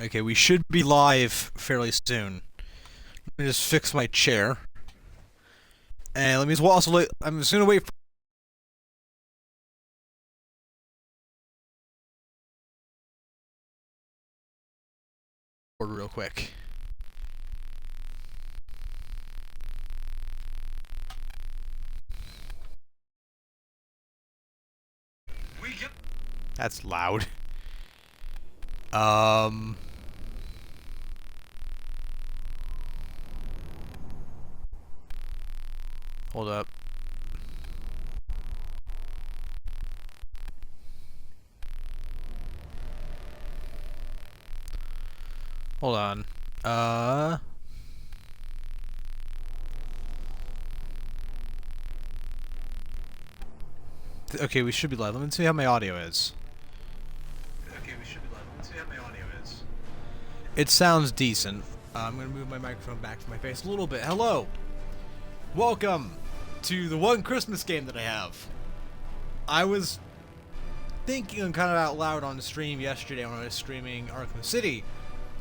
Okay, we should be live fairly soon. Let me just fix my chair. And let me also wait. I'm just gonna wait for real quick. That's loud. Um. Hold up. Hold on. Okay, we should be live. Let me see how my audio is. Okay, we should be live. Let me see how my audio is. It sounds decent. I'm gonna move my microphone back to my face a little bit. Hello! Welcome to the one Christmas game that I have. I was thinking kind of out loud on the stream yesterday when I was streaming Arkham City.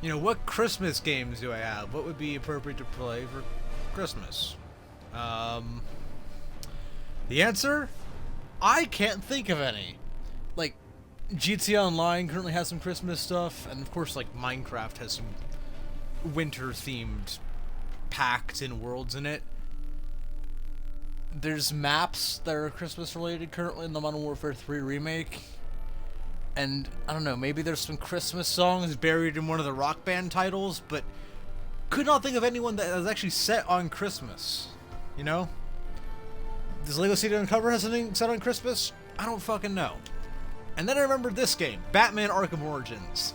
You know, what Christmas games do I have? What would be appropriate to play for Christmas? The answer? I can't think of any. Like, GTA Online currently has some Christmas stuff, and of course, like, Minecraft has some winter-themed packed-in worlds in it. There's maps that are Christmas-related currently in the Modern Warfare 3 remake. And, I don't know, maybe there's some Christmas songs buried in one of the Rock Band titles, but could not think of anyone that is actually set on Christmas. You know? Does Lego City Uncover have something set on Christmas? I don't fucking know. And then I remembered this game, Batman Arkham Origins.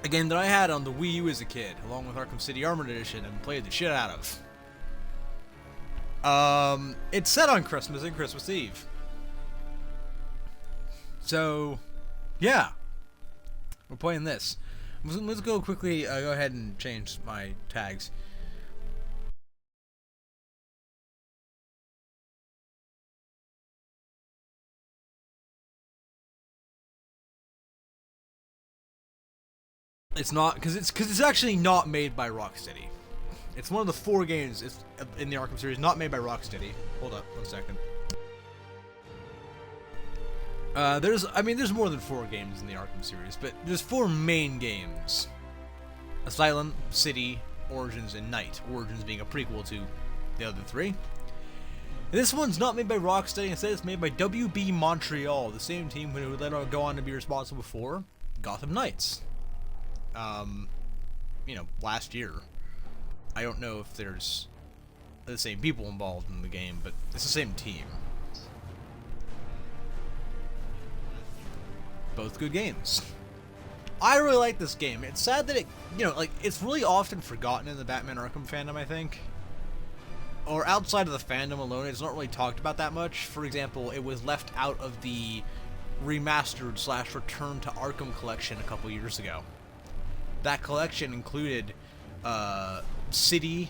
A game that I had on the Wii U as a kid, along with Arkham City Armored Edition, and played the shit out of. It's set on Christmas and Christmas Eve. So, yeah. We're playing this. Let's go quickly, go ahead and change my tags. It's not, because it's actually not made by Rocksteady. It's one of the 4 games in the Arkham series not made by Rocksteady. Hold up, 1 second. There's more than 4 games in the Arkham series, but there's 4 main games. Asylum, City, Origins, and Night. Origins being a prequel to the other 3. And this one's not made by Rocksteady, instead it's made by WB Montreal, the same team who would later go on to be responsible for Gotham Knights. Last year. I don't know if there's the same people involved in the game, but it's the same team. Both good games. I really like this game. It's sad that it's really often forgotten in the Batman Arkham fandom, I think. Or outside of the fandom alone, it's not really talked about that much. For example, it was left out of the remastered / Return to Arkham collection a couple years ago. That collection included City,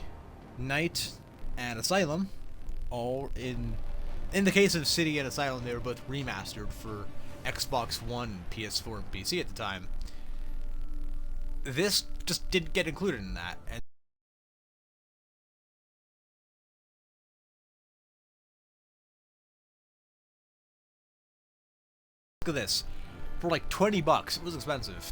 Night, and Asylum. All in the case of City and Asylum, they were both remastered for Xbox One, PS4, and PC at the time. This just didn't get included in that. And look at this. For like $20, it was expensive.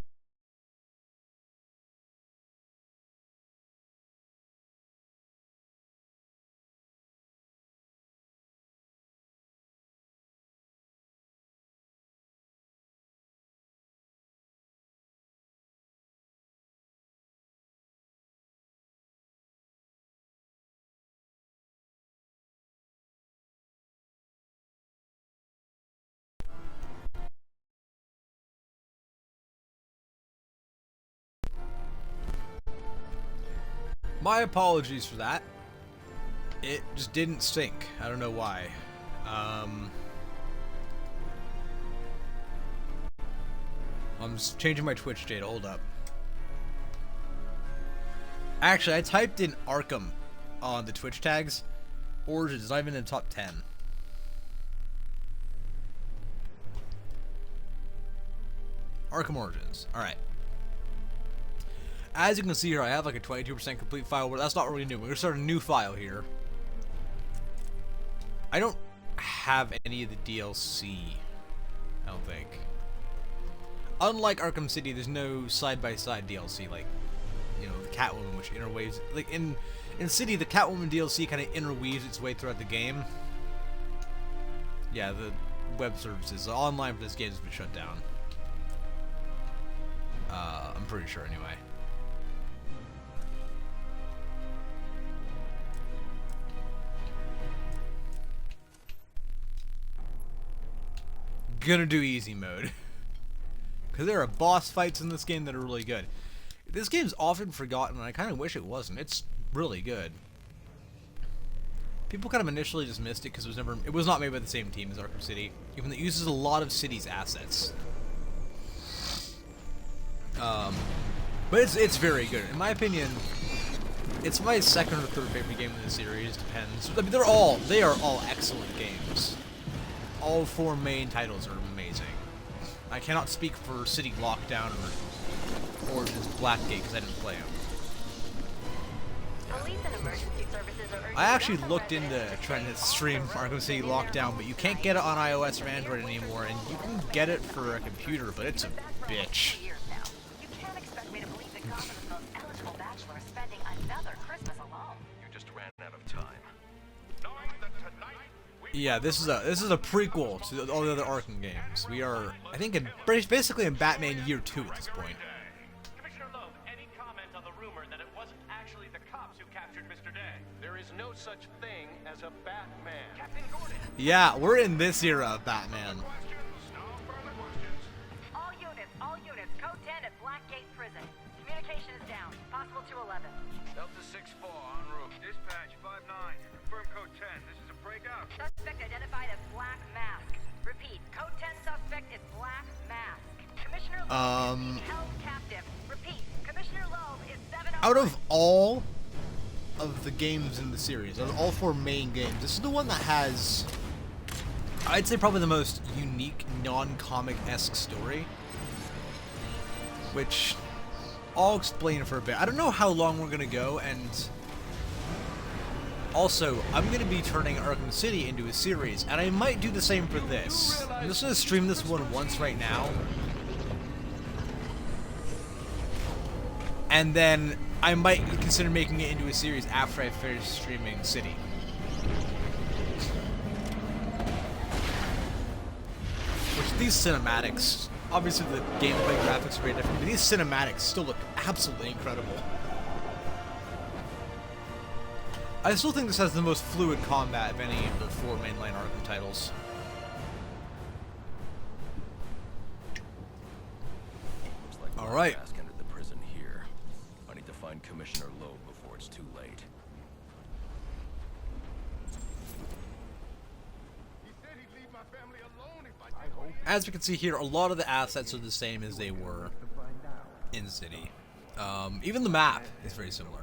My apologies for that. It just didn't sync. I don't know why. I'm just changing my Twitch data. Hold up. Actually, I typed in Arkham on the Twitch tags. Origins is not even in the top 10. Arkham Origins. Alright. As you can see here, I have like a 22% complete file, but that's not really new. We're gonna start a new file here. I don't have any of the DLC, I don't think. Unlike Arkham City, there's no side-by-side DLC, like, you know, the Catwoman, which interweaves. Like, in City, the Catwoman DLC kind of interweaves its way throughout the game. Yeah, the web services, the online for this game has been shut down. I'm pretty sure, anyway. Gonna do easy mode. Because there are boss fights in this game that are really good. This game's often forgotten, and I kind of wish it wasn't. It's really good. People kind of initially dismissed it because it was not made by the same team as Arkham City, even though it uses a lot of City's assets. But it's very good. In my opinion, it's my second or third favorite game in the series, depends. I mean, they are all excellent games. All 4 main titles are amazing. I cannot speak for City Lockdown or Origins Blackgate because I didn't play them. I actually looked into trying to stream Arkham City Lockdown, but you can't get it on iOS or Android anymore, and you can get it for a computer, but it's a bitch. Yeah, this is a prequel to all the other Arkham games. We are, I think, basically in Batman Year 2 at this point. Commissioner Loeb, any comment on the rumor that it wasn't actually the cops who captured Mr. Day? There is no such thing as a Batman. Captain Gordon. Yeah, we're in this era of Batman. All units, code 10 at Blackgate Prison. Communication is down. Possible to 11. Delta 6-4 en route. Dispatch 5-9. Confirm code 10. This is a breakout. Suspect identified as Black Mask. Repeat, code 10 suspect is Black Mask. Commissioner Loeb is being held captive. Repeat, Commissioner Loeb is 7 Out of all of the games in the series, out of all 4 main games, this is the one that has, I'd say, probably the most unique, non-comic-esque story. Which I'll explain for a bit. I don't know how long we're gonna go, and also, I'm gonna be turning Arkham City into a series, and I might do the same for this. I'm just gonna stream this one once right now, and then I might consider making it into a series after I finish streaming City. Which these cinematics, obviously the gameplay graphics are very different, but these cinematics still look absolutely incredible. I still think this has the most fluid combat of any of the 4 mainline Arkham titles. All right. Mask entered the prison here. I need to find Commissioner Loeb before it's too late. He said he'd leave my family alone if I As we can see here, a lot of the assets are the same as they were in City. Even the map is very similar.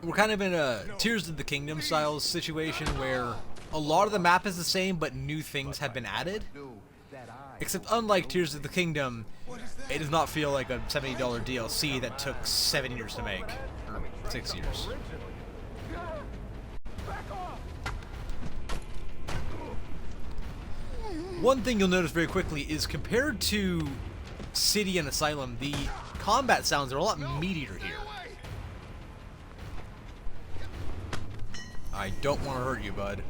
We're kind of in a Tears of the Kingdom style situation where a lot of the map is the same, but new things have been added. Except unlike Tears of the Kingdom, it does not feel like a $70 DLC that took 7 years to make. Or 6 years. One thing you'll notice very quickly is compared to City and Asylum, the combat sounds are a lot meatier here. I don't want to hurt you, bud.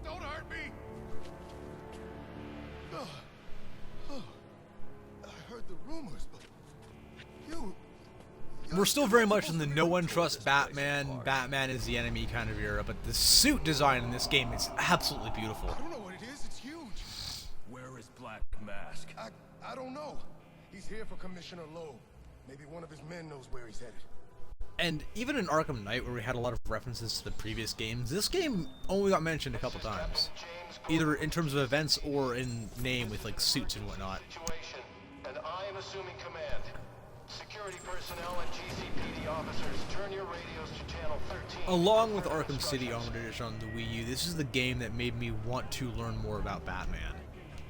Don't hurt me. I heard the rumors, but we're still very much in the no one trusts Batman, Batman is the enemy kind of era, but the suit design in this game is absolutely beautiful. I don't know what it is. It's huge. Where is Black Mask? I don't know. He's here for Commissioner Loeb. Maybe one of his men knows where he's headed. And even in Arkham Knight, where we had a lot of references to the previous games, this game only got mentioned a couple times. Either in terms of events or in name with like suits and whatnot. And I am assuming command. Security personnel and GCPD officers, turn your radios to channel 13. Along with Arkham City Armored Edition on the Wii U, this is the game that made me want to learn more about Batman.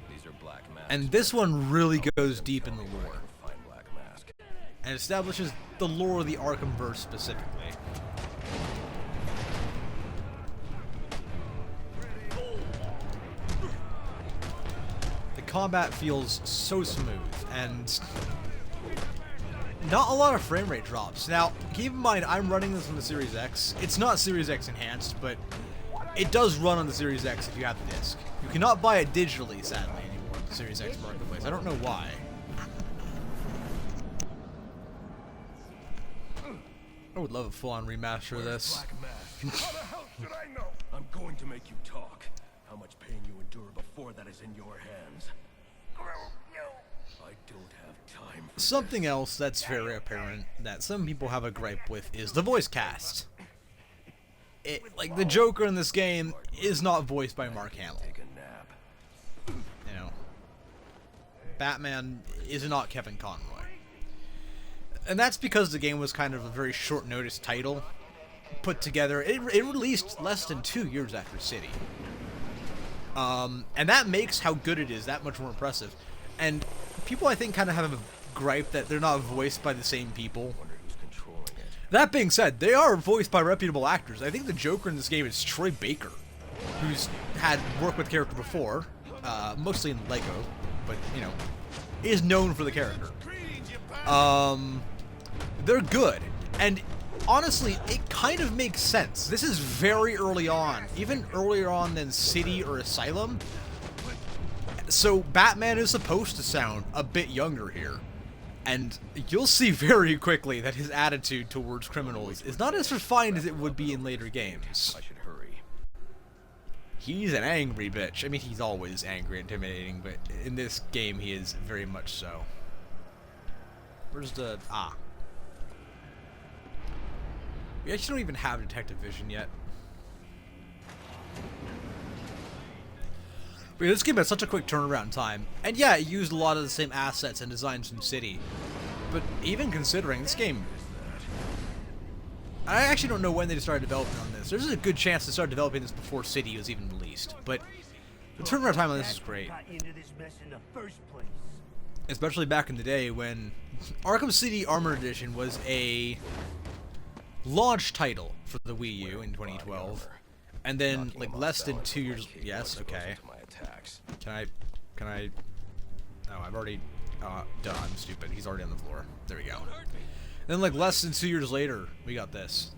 These are Black Mask. And this one really goes deep in the lore. Find Black Mask. And establishes the lore of the Arkhamverse specifically. The combat feels so smooth, and not a lot of frame rate drops. Now, keep in mind, I'm running this on the Series X. It's not Series X enhanced, but it does run on the Series X if you have the disc. You cannot buy it digitally, sadly, anymore in the Series X marketplace. I don't know why. I would love a full-on remaster of this. Black Mask. How the hell should I know? I'm going to make you talk. How much pain you endure before that is in your hands. I don't have time for Something else that's very apparent that some people have a gripe with is the voice cast. Like, the Joker in this game is not voiced by Mark Hamill. Take a nap. You know, Batman is not Kevin Conroy. And that's because the game was kind of a very short notice title put together. It released less than 2 years after City. And that makes how good it is that much more impressive. And people, I think, kind of have a gripe that they're not voiced by the same people. Wonder who's controlling it. That being said, they are voiced by reputable actors. I think the Joker in this game is Troy Baker, who's had worked with the character before, mostly in Lego, but, you know, is known for the character. They're good, and honestly, it kind of makes sense. This is very early on, even earlier on than City or Asylum. So Batman is supposed to sound a bit younger here. And you'll see very quickly that his attitude towards criminals is not as refined as it would be in later games. I should hurry. He's an angry bitch. I mean, he's always angry and intimidating, but in this game he is very much so. Where's the... Ah. We actually don't even have detective vision yet. But this game had such a quick turnaround time. And yeah, it used a lot of the same assets and designs from City. But even considering this game... I actually don't know when they started developing on this. There's a good chance they started developing this before City was even released. But the turnaround time on this is great. Especially back in the day when Arkham City Armored Edition was a launch title for the Wii U in 2012. And then, like, less than 2 years... Yes, okay. Can I... No, I've already... duh, I'm stupid. He's already on the floor. There we go. Then, like, less than 2 years later, we got this.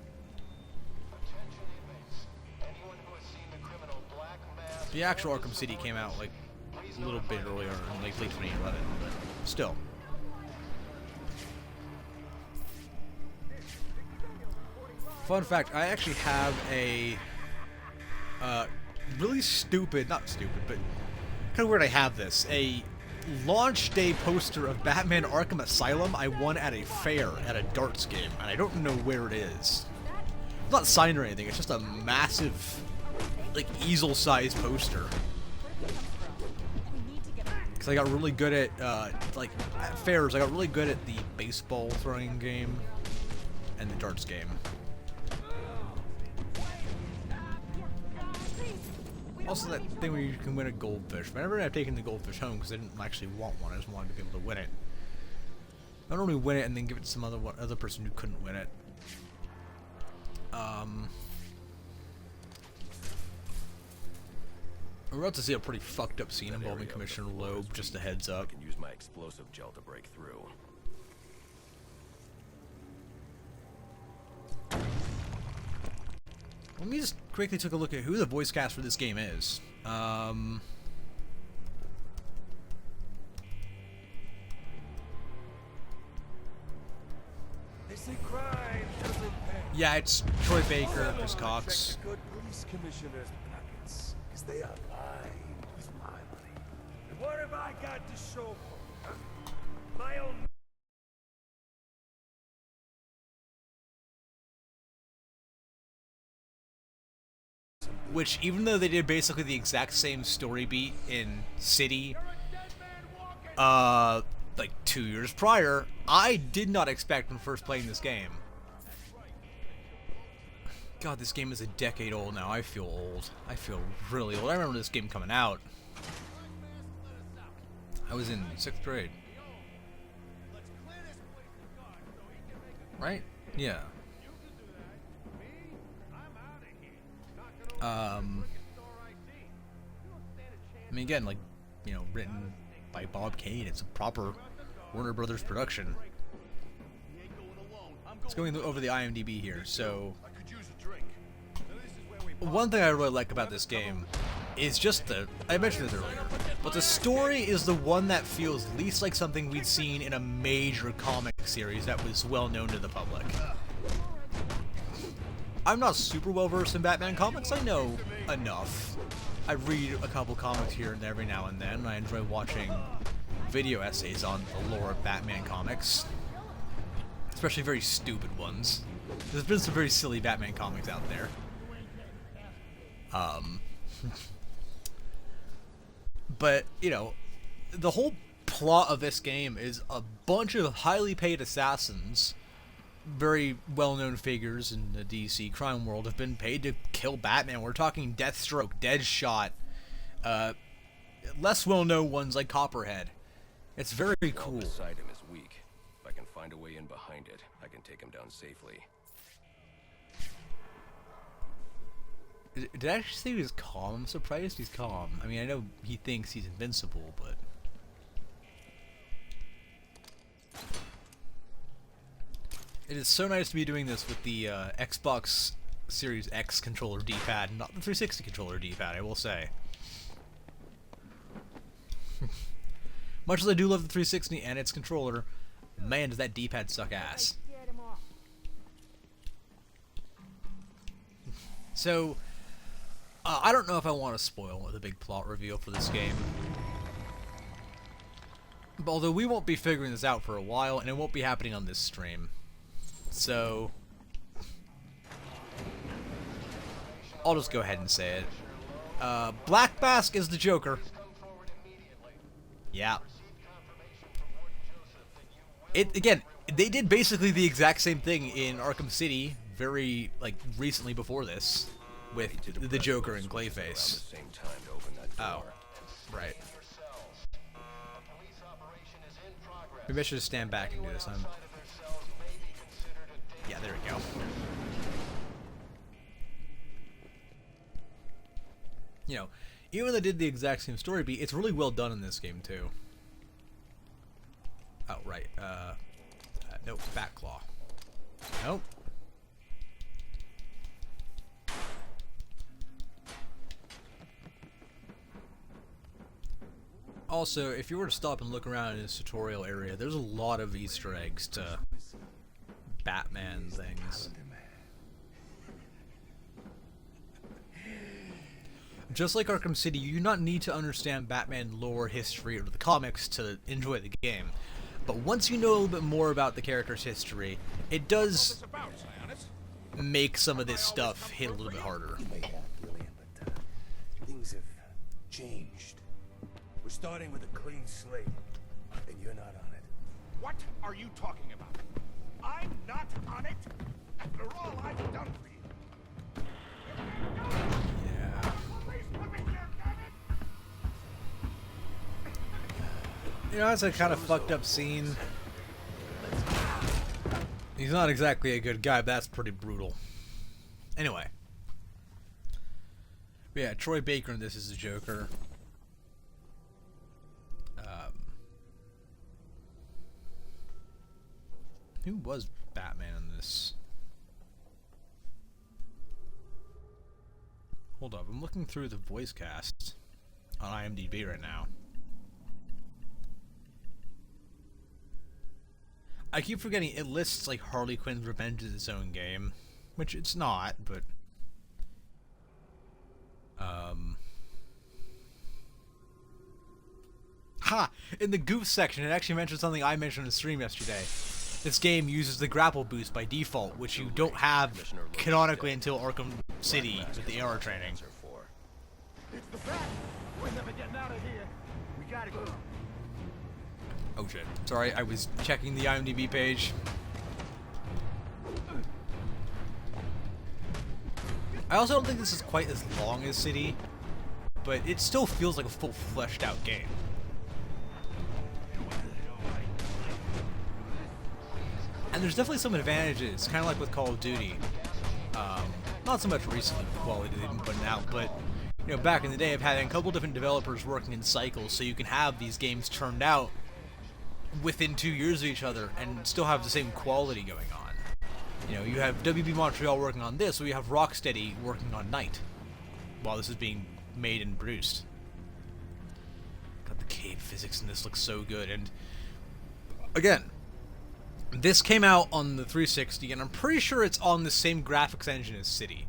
The actual Arkham City came out, like, a little bit earlier, in, like, late 2011, but still. Fun fact, I actually have a... really stupid, not stupid, but kind of weird I have this. A launch day poster of Batman Arkham Asylum I won at a fair at a darts game, and I don't know where it is. It's not signed or anything, it's just a massive, like, easel-sized poster. Because I got really good at, like, at fairs, I got really good at the baseball throwing game and the darts game. Also, that thing where you can win a goldfish. But I never ended up taking the goldfish home because I didn't actually want one. I just wanted to be able to win it. I don't really win it and then give it to some other person who couldn't win it. We're about to see a pretty fucked up scene involving Commissioner Loeb. Just a heads up. I can use my explosive gel to break through. Let me just quickly take a look at who the voice cast for this game is. They say crime doesn't pay. Yeah, it's Troy Baker, Chris Cox. Good police commissioners' pockets, because they are lined with my money. And what have I got to show for it, huh? My own. Which, even though they did basically the exact same story beat in City, like 2 years prior, I did not expect when first playing this game. God, this game is a decade old now. I feel old. I feel really old. I remember this game coming out. I was in 6th grade. Right? Yeah. I mean, again, like, you know, written by Bob Kane. It's a proper Warner Brothers production. It's going over the IMDb here, so... One thing I really like about this game is just the... I mentioned it earlier, but the story is the one that feels least like something we'd seen in a major comic series that was well known to the public. I'm not super well versed in Batman comics. I know enough. I read a couple comics here and there every now and then. I enjoy watching video essays on the lore of Batman comics, especially very stupid ones. There's been some very silly Batman comics out there. But, you know, the whole plot of this game is a bunch of highly paid assassins, very well-known figures in the DC crime world, have been paid to kill Batman. We're talking Deathstroke, Deadshot, less well-known ones like Copperhead. It's very cool. Beside him is weak. If I can find a way in behind it, I can take him down safely. Did I actually say he was calm? I'm surprised he's calm. I mean, I know he thinks he's invincible, but... It is so nice to be doing this with the Xbox Series X controller D-pad, not the 360 controller D-pad, I will say. Much as I do love the 360 and its controller, man, does that D-pad suck ass. So... I don't know if I want to spoil the big plot reveal for this game. But although we won't be figuring this out for a while, and it won't be happening on this stream. So... I'll just go ahead and say it. Black Mask is the Joker. Yeah. Again, they did basically the exact same thing in Arkham City very, like, recently before this. With the Joker and Clayface. Oh, right. Maybe I should just stand back and do this. Yeah, there we go. You know, even though they did the exact same story beat, it's really well done in this game too. Oh, right. Nope, Batclaw. Nope. Also, if you were to stop and look around in this tutorial area, there's a lot of Easter eggs to Batman things. Just like Arkham City, you do not need to understand Batman lore, history, or the comics to enjoy the game. But once you know a little bit more about the character's history, it does make some of this stuff hit a little bit harder. Things have changed. We're starting with a clean slate, and you're not on it. What are you talking about? I'm not on it? After all I've done for you. Yeah. Please put me here, damn it! You know, that's a kind of fucked up scene. He's not exactly a good guy, but that's pretty brutal. Anyway. But yeah, Troy Baker in this is the Joker. Who was Batman in this? Hold up, I'm looking through the voice cast on IMDb right now. I keep forgetting it lists like Harley Quinn's Revenge is its own game, which it's not, but in the goof section it actually mentioned something I mentioned in the stream yesterday. This game uses the grapple boost by default, which you don't have canonically until Arkham City with the AR training. It's the fact. We're never getting out of here. We gotta go. Oh shit. Sorry, I was checking the IMDb page. I also don't think this is quite as long as City, but it still feels like a full fleshed out game. And there's definitely some advantages, kind of like with Call of Duty. Not so much recently with the quality they've been putting out, but you know, back in the day of having a couple different developers working in cycles, so you can have these games turned out within 2 years of each other and still have the same quality going on. You know, you have WB Montreal working on this, or you have Rocksteady working on Night while this is being made and produced. God, the cave physics in this looks so good, and again, this came out on the 360, and I'm pretty sure it's on the same graphics engine as City.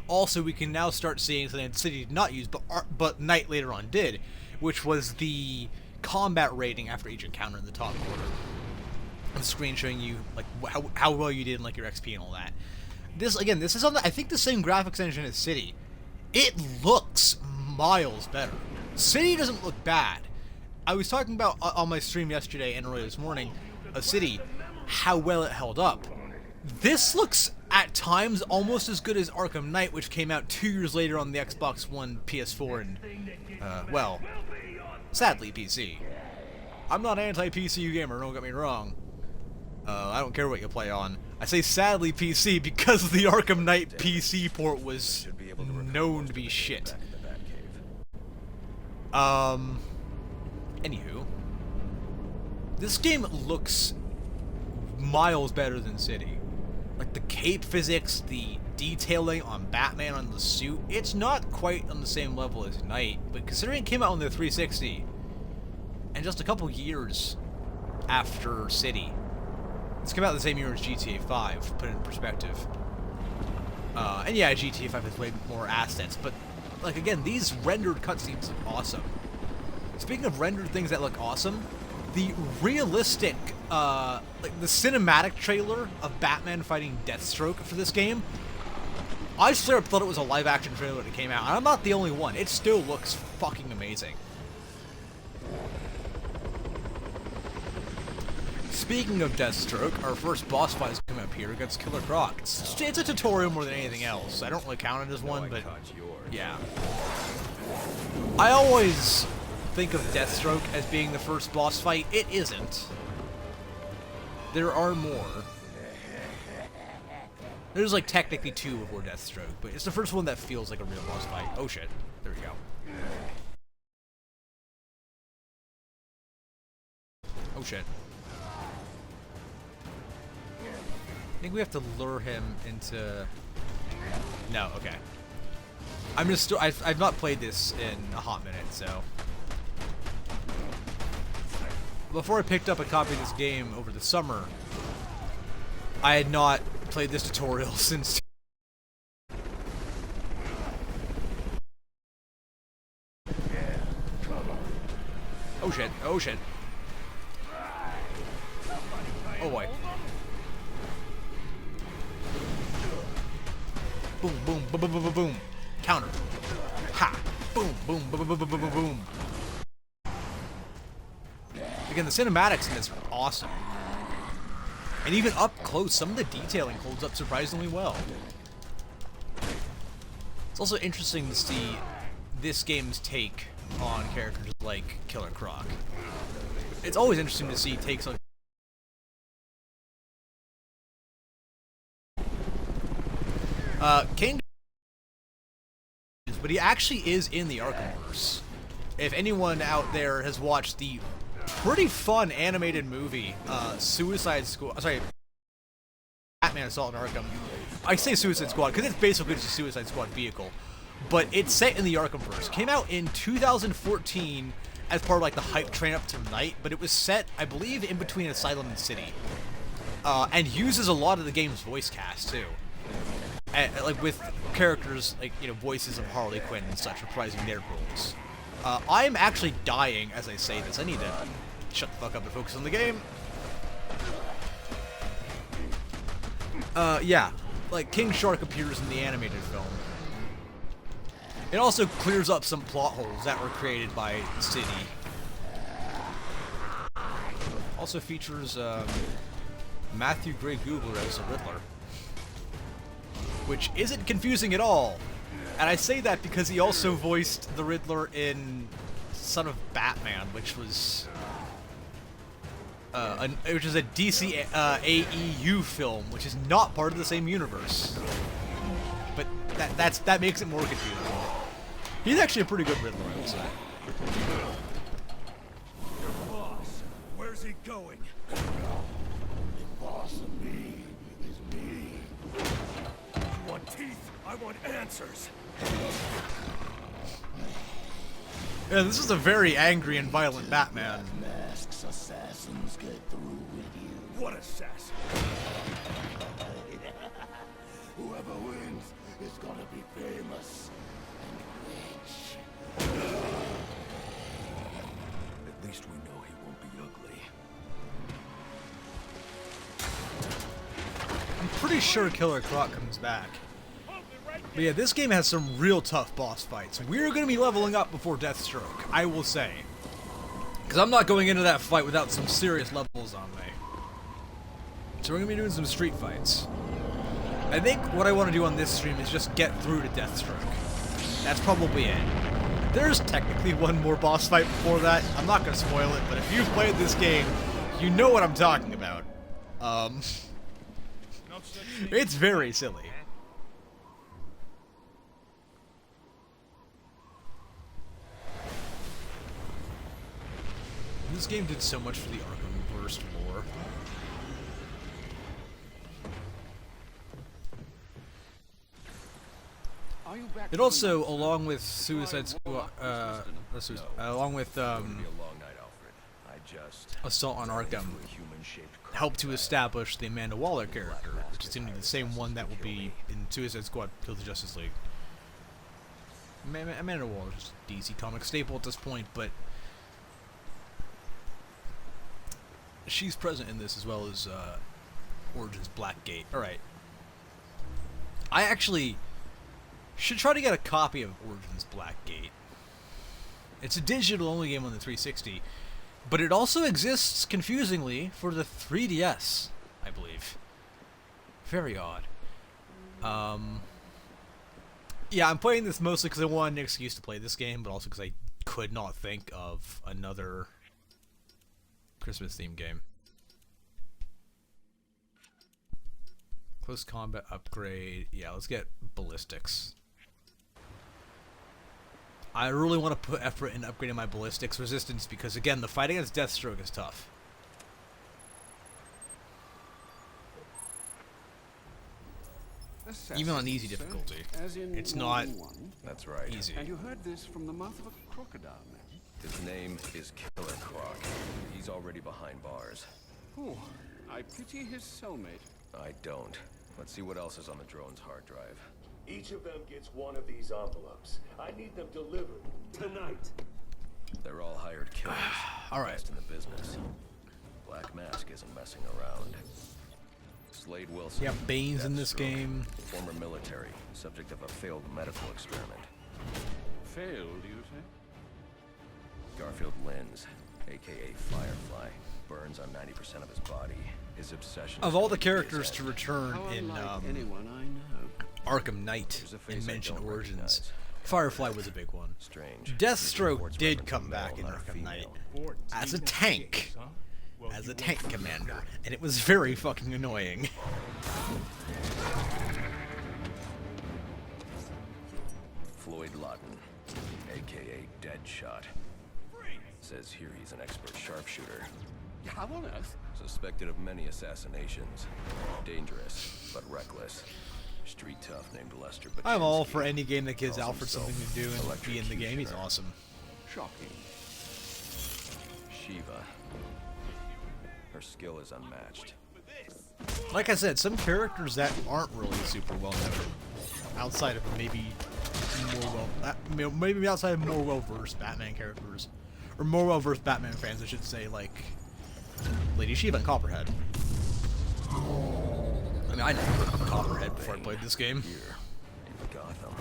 Also, we can now start seeing something that City did not use, but Night later on did, which was the combat rating after each encounter in the top corner. The screen showing you like how well you did in like your XP and all that. This is on I think the same graphics engine as City. It looks miles better. City doesn't look bad. I was talking about on my stream yesterday and earlier this morning of City, how well it held up. This looks at times almost as good as Arkham Knight, which came out 2 years later on the Xbox One, PS4, and well, sadly PC. I'm not an anti-PC gamer, don't get me wrong. I don't care what you play on. I say sadly PC because the Arkham Knight PC port was known to be shit. Anywho, this game looks miles better than City. Like the cape physics, the detailing on Batman on the suit, it's not quite on the same level as Knight, but considering it came out on the 360, and just a couple years after City, it's come out the same year as GTA 5, put it in perspective. And yeah, GTA 5 has way more assets, but like again, these rendered cutscenes look awesome. Speaking of rendered things that look awesome, the realistic, like the cinematic trailer of Batman fighting Deathstroke for this game, I straight up thought it was a live-action trailer when it came out, and I'm not the only one. It still looks fucking amazing. Speaking of Deathstroke, our first boss fight is coming up here against Killer Croc. It's a tutorial more than anything else. I don't really count it as one, but yeah. I always think of Deathstroke as being the first boss fight. It isn't. There are more. There's like technically two before Deathstroke, but it's the first one that feels like a real boss fight. Oh shit. There we go. Oh shit. I think we have to lure him into... No, okay. I'm just... I've not played this in a hot minute, so... Before I picked up a copy of this game over the summer, I had not played this tutorial since... Oh shit, oh shit. Oh boy. Boom, boom, boom, boom, boom, boom, boom. Counter. Ha! Boom, boom, boom, boom, boom, boom, boom, boom. Again, the cinematics in this are awesome. And even up close, some of the detailing holds up surprisingly well. It's also interesting to see this game's take on characters like Killer Croc. It's always interesting to see takes on King, but he actually is in the Arkhamverse. If anyone out there has watched the pretty fun animated movie, Suicide Squad, sorry, Batman Assault on Arkham. I say Suicide Squad because it's basically just a Suicide Squad vehicle, but it's set in the Arkhamverse. Came out in 2014 as part of like the hype train up to Night, but it was set, I believe, in between Asylum and City, and uses a lot of the game's voice cast too. And, like with characters like, you know, voices of Harley Quinn and such reprising their roles. I'm actually dying as I say this. I need to shut the fuck up and focus on the game. Yeah, like King Shark appears in the animated film. It also clears up some plot holes that were created by City. Also features Matthew Gray Gubler as the Riddler, which isn't confusing at all. And I say that because he also voiced the Riddler in Son of Batman, which was which is a DC AEU film, which is not part of the same universe. But that makes it more confusing. He's actually a pretty good Riddler, I would say. Your boss, where's he going? The boss of me is me. You want teeth? I want answers. Yeah, this is a very angry and violent Batman. Masks assassins get through with you. What assassin? Whoever wins is gonna be famous and rich. At least we know he won't be ugly. I'm pretty sure Killer Croc comes back. But yeah, this game has some real tough boss fights. We're going to be leveling up before Deathstroke, I will say. Because I'm not going into that fight without some serious levels on me. So we're going to be doing some street fights. I think what I want to do on this stream is just get through to Deathstroke. That's probably it. There's technically one more boss fight before that. I'm not going to spoil it, but if you've played this game, you know what I'm talking about. It's very silly. This game did so much for the Arkhamverse lore. It also, along with Suicide Squad, along with Assault on Arkham, helped to establish the Amanda Waller character, which is going to be the same one that will be in Suicide Squad: Kill the Justice League. Amanda Waller is just a DC comic staple at this point, but she's present in this as well as Origins Blackgate. Alright. I actually should try to get a copy of Origins Blackgate. It's a digital-only game on the 360, but it also exists, confusingly, for the 3DS, I believe. Very odd. Yeah, I'm playing this mostly because I wanted an excuse to play this game, but also because I could not think of another Christmas themed game. Close combat upgrade. Yeah, let's get ballistics. I really want to put effort in upgrading my ballistics resistance because, again, the fight against Deathstroke is tough. Even on easy difficulty, it's not That's right. easy. And you heard this from the mouth of a crocodile, man. His name is Killer Croc. He's already behind bars. Oh, I pity his cellmate. I don't. Let's see what else is on the drone's hard drive. Each of them gets one of these envelopes. I need them delivered tonight. They're all hired killers. All right. Best in the business. Black Mask isn't messing around. Slade Wilson. Yeah, Bane's in this Deathstroke, game. Former military, subject of a failed medical experiment. Failed, you say? Garfield Lynns, aka Firefly, burns on 90% of his body. His obsession. Of all the characters to return How in unlike anyone I know. Arkham Knight There's a face in I Mention don't Origins, recognize. Firefly was a big one. Strange. Deathstroke did come back in Arkham Knight as a tank. As a tank commander, and it was very fucking annoying. Floyd Lawton, aka Deadshot. Says here he's an expert sharpshooter. How on earth? Suspected of many assassinations. Dangerous, but reckless. Street tough named Lester Baczynski. I'm all for any game that gives Calls Alfred something himself to do and be in the game. He's Electrocutioner. awesome. Shocking. Shiva. Her skill is unmatched. Like I said, some characters that aren't really super well known, outside of maybe outside of more well-versed Batman characters, or more well-versed Batman fans, I should say, like Lady Shiva and Copperhead. I mean, I never heard of Copperhead before I played this game. Here in Gotham.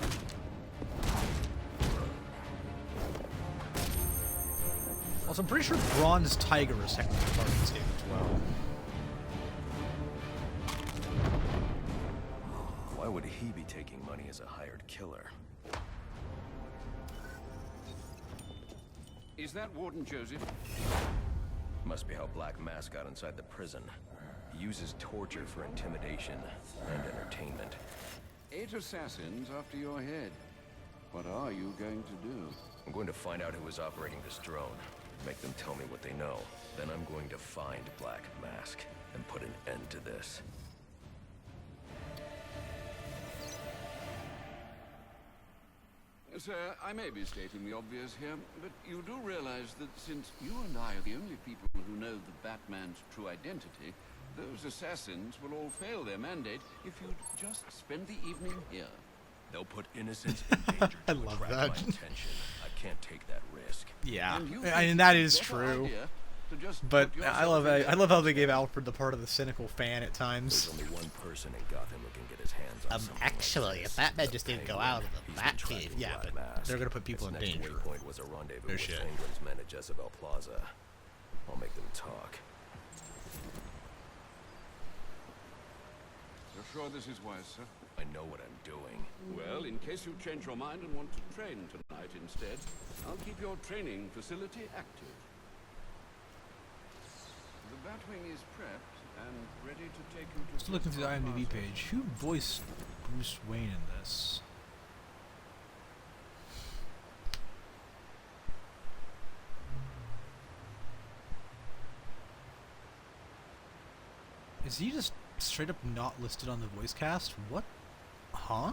Also, I'm pretty sure Bronze Tiger is technically part of this game as well. Why would he be taking money as a hired killer? Is that Warden Joseph? Must be how Black Mask got inside the prison. He uses torture for intimidation and entertainment. 8 assassins after your head. What are you going to do? I'm going to find out who is operating this drone. Make them tell me what they know. Then I'm going to find Black Mask and put an end to this. Sir, I may be stating the obvious here, but you do realize that since you and I are the only people who know the Batman's true identity, those assassins will all fail their mandate if you'd just spend the evening here. They'll put innocents in danger I to love attract that. my attention. I can't take that risk. Yeah, And you I think mean that it's is a better true. idea to just But put I yourself love how they gave Alfred the part of the cynical fan at There's times. only one person in Gotham who can get his hands on something Actually, like if this. Batman The just didn't go Penguin. out of the He's been Batcave, tracking yeah, Black but Mask. they're gonna put people His in next danger. waypoint was a rendezvous No with shit. Penguin's men at Jezebel Plaza. I'll make them talk. You're sure this is wise, sir? I know what I'm doing. Well, in case you change your mind and want to train tonight instead, I'll keep your training facility active. The Batwing is prepped and ready to take you to... Just looking through the Jezebel IMDb Plaza. page, who voiced Bruce Wayne in this? Is he just straight up not listed on the voice cast? What? Huh?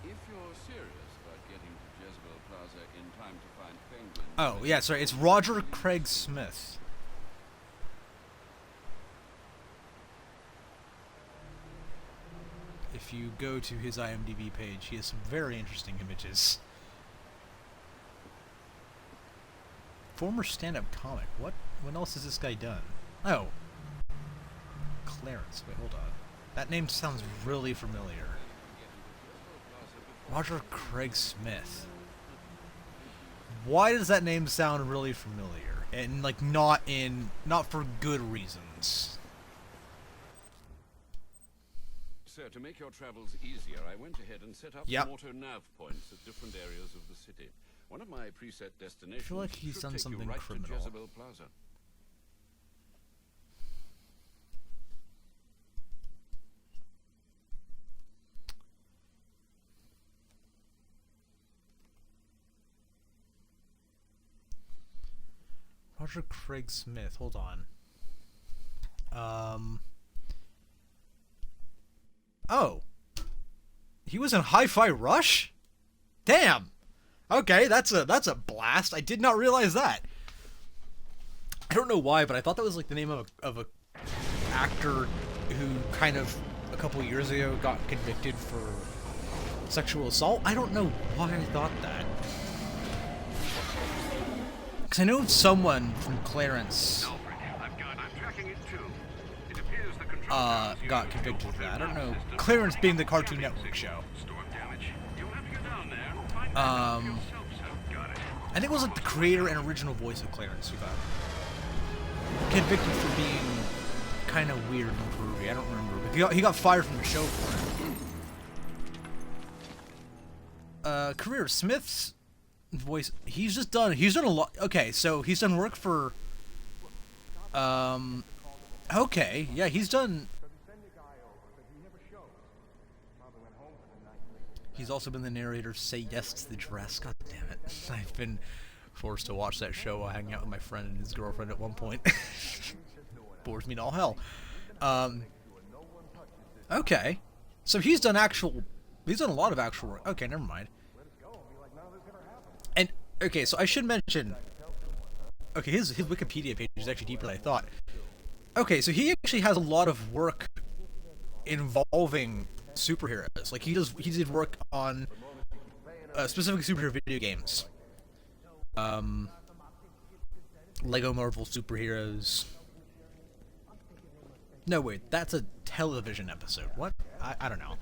If you're serious about getting to Jezebel Plaza in time to find Penguin... Oh, yeah, sorry, it's Roger Craig Smith. If you go to his IMDb page, he has some very interesting images. Former stand-up comic. What else has this guy done? Oh. Clarence. Wait, hold on. That name sounds really familiar. Roger Craig Smith. Why does that name sound really familiar? And like not for good reasons. Sir, to make your travels easier, I went ahead and set up Yep. some auto-nav points at different areas of the city. One of my preset destinations like he's should done take something you right criminal. to Jezebel Plaza. Roger Craig Smith. Hold on. Oh. He was in Hi-Fi Rush? Damn. Okay, that's a blast. I did not realize that. I don't know why, but I thought that was like the name of a actor who kind of a couple years ago got convicted for sexual assault. I don't know why I thought that. Because I know someone from Clarence got convicted of that. I don't know. Clarence being the Cartoon Network show. I think it was like the creator and original voice of Clarence who got convicted for being kind of weird and pervy. I don't remember, but he got fired from the show for it. Career Smith's voice. He's done a lot. Okay, so he's done work for. Okay, yeah, he's done. He's also been the narrator of Say Yes to the Dress. God damn it. I've been forced to watch that show while hanging out with my friend and his girlfriend at one point. Bores me to all hell. Okay. So he's done a lot of actual work. Okay, never mind. And, okay, so I should mention... Okay, his Wikipedia page is actually deeper than I thought. Okay, so he actually has a lot of work involving superheroes. Like he did work on specific superhero video games. Lego Marvel superheroes. No, wait, that's a television episode. What? I don't know.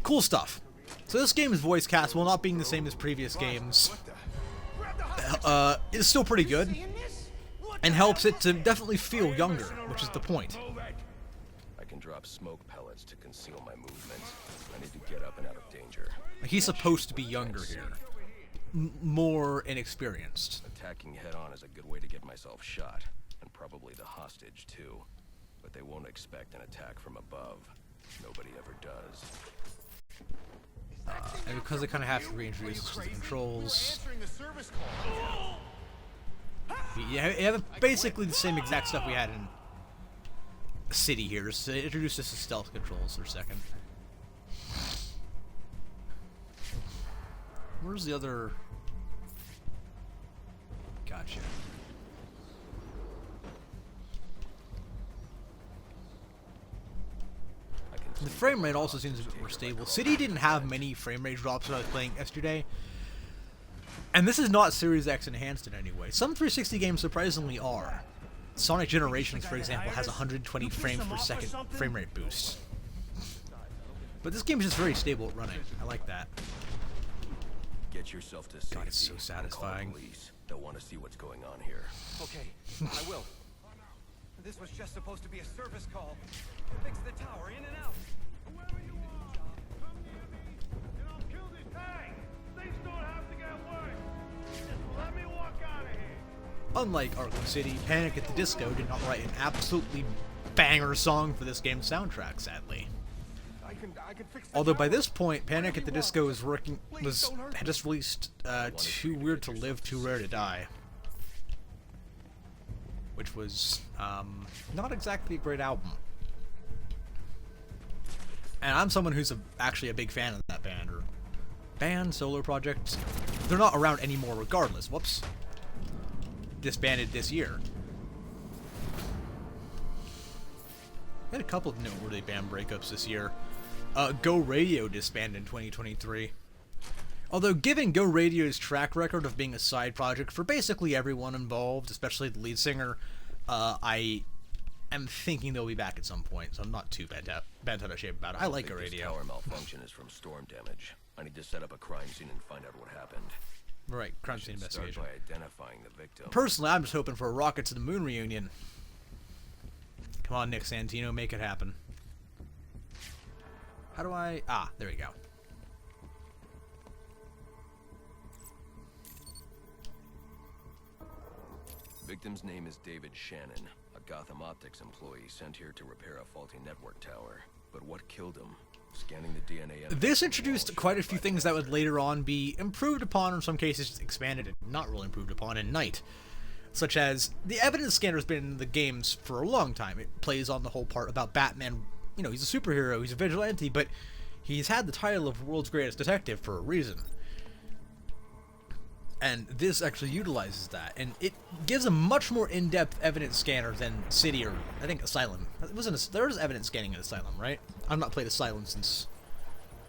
Cool stuff. So this game is voice cast, while not being the same as previous games. It's still pretty good, and helps it to definitely feel younger, which is the point. I can drop smoke pellets to conceal my movements. I need to get up and out of danger. Like, he's supposed to be younger here. more inexperienced. Attacking head-on is a good way to get myself shot, and probably the hostage too. But they won't expect an attack from above. Nobody ever does. And because they kind of have to reintroduce us to the controls. You have basically the same exact stuff we had in City here. Just to introduce us to stealth controls for a second. Where's the other... Gotcha. The frame rate also seems a bit more stable. City didn't have many frame rate drops when I was playing yesterday. And this is not Series X enhanced in any way. Some 360 games surprisingly are. Sonic Generations, for example, has 120 frames per second frame rate boost. But this game is just very stable at running. I like that. Get yourself to safety. God, it's so satisfying. Don't want to see what's going on here. Okay, I will. This was just supposed to be a service call. Fix the tower in and out. Whoever you are, come near me, and I'll kill this. Hey, things don't have to get worse. Just let me walk out of here. Unlike Arkham City, Panic at the Disco did not write an absolutely banger song for this game's soundtrack, sadly. I can fix the Although by tower. this point, Panic at the Disco had just released Too Weird to Live, Too Rare to Die. Which was not exactly a great album. And I'm someone who's actually a big fan of that band, or solo project. They're not around anymore regardless. Whoops. Disbanded this year. We had a couple of noteworthy band breakups this year. Go Radio disbanded in 2023. Although, given Go Radio's track record of being a side project for basically everyone involved, especially the lead singer, I am thinking they'll be back at some point, so I'm not too bent out of shape about it. I like Go Radio. Tower malfunction is from storm damage. I need to set up a crime scene and find out what happened. Right, crime scene investigation. Start by identifying the victim. Personally, I'm just hoping for a Rocket to the Moon reunion. Come on, Nick Santino, make it happen. How do I... Ah, there we go. Victim's name is David Shannon, a Gotham Optics employee sent here to repair a faulty network tower. But what killed him? Scanning the DNA evidence. This introduced quite a few things that would later on be improved upon, or in some cases expanded and not really improved upon in Night. Such as, the evidence scanner has been in the games for a long time. It plays on the whole part about Batman. You know, he's a superhero, he's a vigilante, but he's had the title of World's Greatest Detective for a reason. And this actually utilizes that, and it gives a much more in-depth evidence scanner than City or, I think, Asylum. There was evidence scanning in Asylum, right? I've not played Asylum since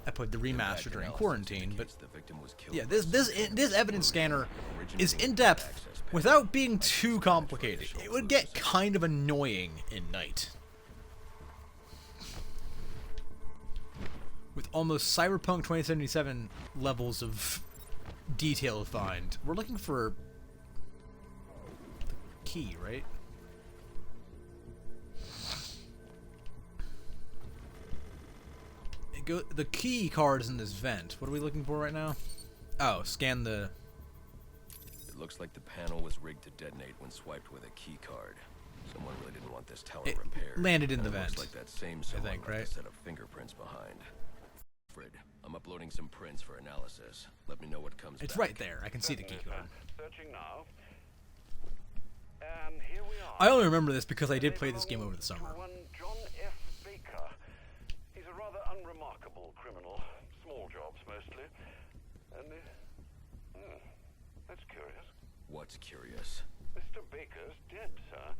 I played the remaster during quarantine, but yeah, this evidence scanner is in-depth without being too complicated. It would get kind of annoying in Night. With almost Cyberpunk 2077 levels of detail to find. We're looking for the key, right? The key card is in this vent. What are we looking for right now? Oh, scan the... It looks like the panel was rigged to detonate when swiped with a key card. Someone really didn't want this tower repaired. Landed in the And it vent. looks like that same someone I think, left right? a set of fingerprints behind. Fred, I'm uploading some prints for analysis. Let me know what comes It's back. right there. I can see the key card. Searching now. And here we are. I only remember this because I did play this game over the summer. One John F. Baker. He's a rather unremarkable criminal. Small jobs mostly. And that's curious. What's curious? Mr. Baker's dead, sir.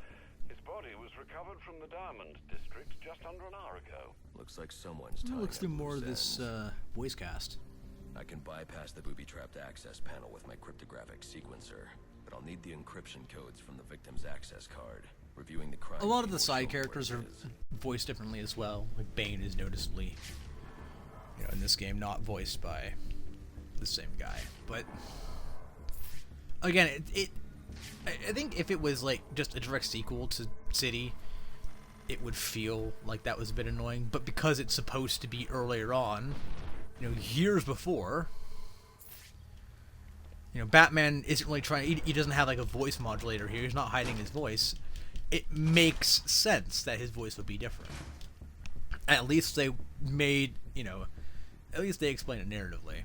His body was recovered from the Diamond District just under an hour ago. Looks like someone's tying Let's do up more of loose this ends. voice cast. I can bypass the booby-trapped access panel with my cryptographic sequencer, but I'll need the encryption codes from the victim's access card. Reviewing the crime A lot of scene the will side show characters where are it is. voiced differently as well. Like Bane is noticeably, you know, in this game not voiced by the same guy. But again, I think if it was like just a direct sequel to City, it would feel like that was a bit annoying. But because it's supposed to be earlier on, you know, years before, you know, Batman isn't really trying. He doesn't have like a voice modulator here. He's not hiding his voice. It makes sense that his voice would be different. At least they made, you know, at least they explain it narratively.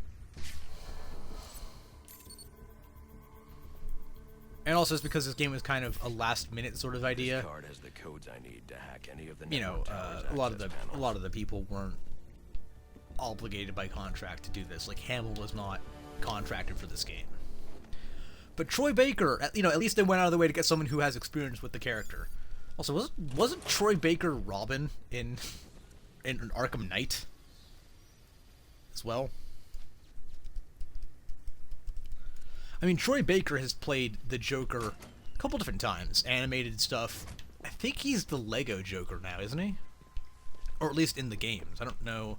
And also, it's because this game was kind of a last-minute sort of idea. This card has the codes I need to hack any of the You know, network towers' a lot access of the people weren't obligated by contract to do this. Like Hamill was not contracted for this game. But Troy Baker, you know, at least they went out of the way to get someone who has experience with the character. Also, wasn't Troy Baker Robin in Arkham Knight as well? I mean, Troy Baker has played the Joker a couple different times, animated stuff. I think he's the Lego Joker now, isn't he? Or at least in the games. I don't know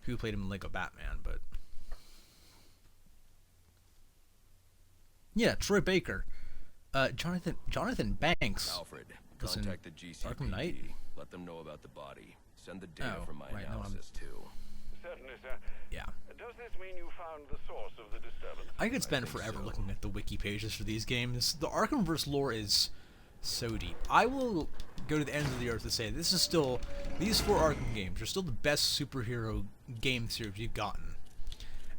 who played him in Lego Batman, but yeah, Troy Baker, Jonathan Banks. Alfred, was in contact the GCPD. Arkham Knight. Let them know about the body. Send the data Oh, from my right, no, analysis too. Certainly, sir. Yeah. Does this mean you found the source of the disturbance? I could spend forever looking at the wiki pages for these games. The Arkhamverse lore is so deep. I will go to the ends of the earth to say this is still, these 4 Arkham games are still the best superhero game series we've gotten.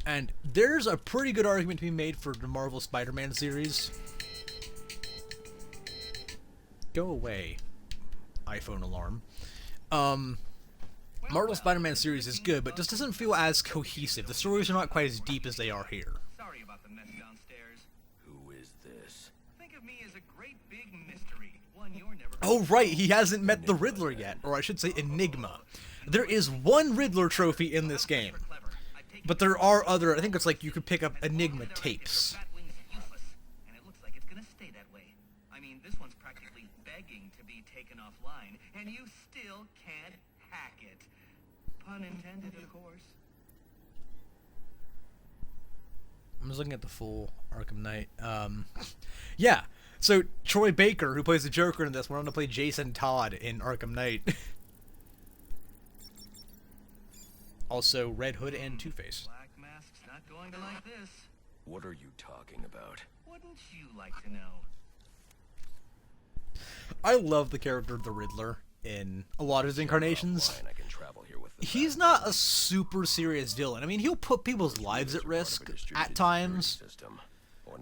And there's a pretty good argument to be made for the Marvel Spider-Man series. Go away, iPhone alarm. Marvel Spider-Man series is good, but just doesn't feel as cohesive. The stories are not quite as deep as they are here. Sorry about the mess downstairs. Who is this? Think of me as a great big mystery, one you're never. Oh right, he hasn't met the Riddler yet, or I should say Enigma. There is one Riddler trophy in this game, but there are other, I think it's like you could pick up Enigma tapes. Batwing's useless, and it looks like it's gonna stay that way. I mean, this one's practically begging to be taken offline, and you still can't hack it. Pun intended, of course. I'm just looking at the full Arkham Knight. Yeah, so Troy Baker, who plays the Joker in this, went on to play Jason Todd in Arkham Knight. Also, Red Hood and Two-Face. Black Mask's not going to like this. What are you talking about? Wouldn't you like to know? I love the character of the Riddler in a lot of his incarnations. Offline, I can travel here with the He's Batman. not a super serious villain. I mean, he'll put people's lives at risk at times,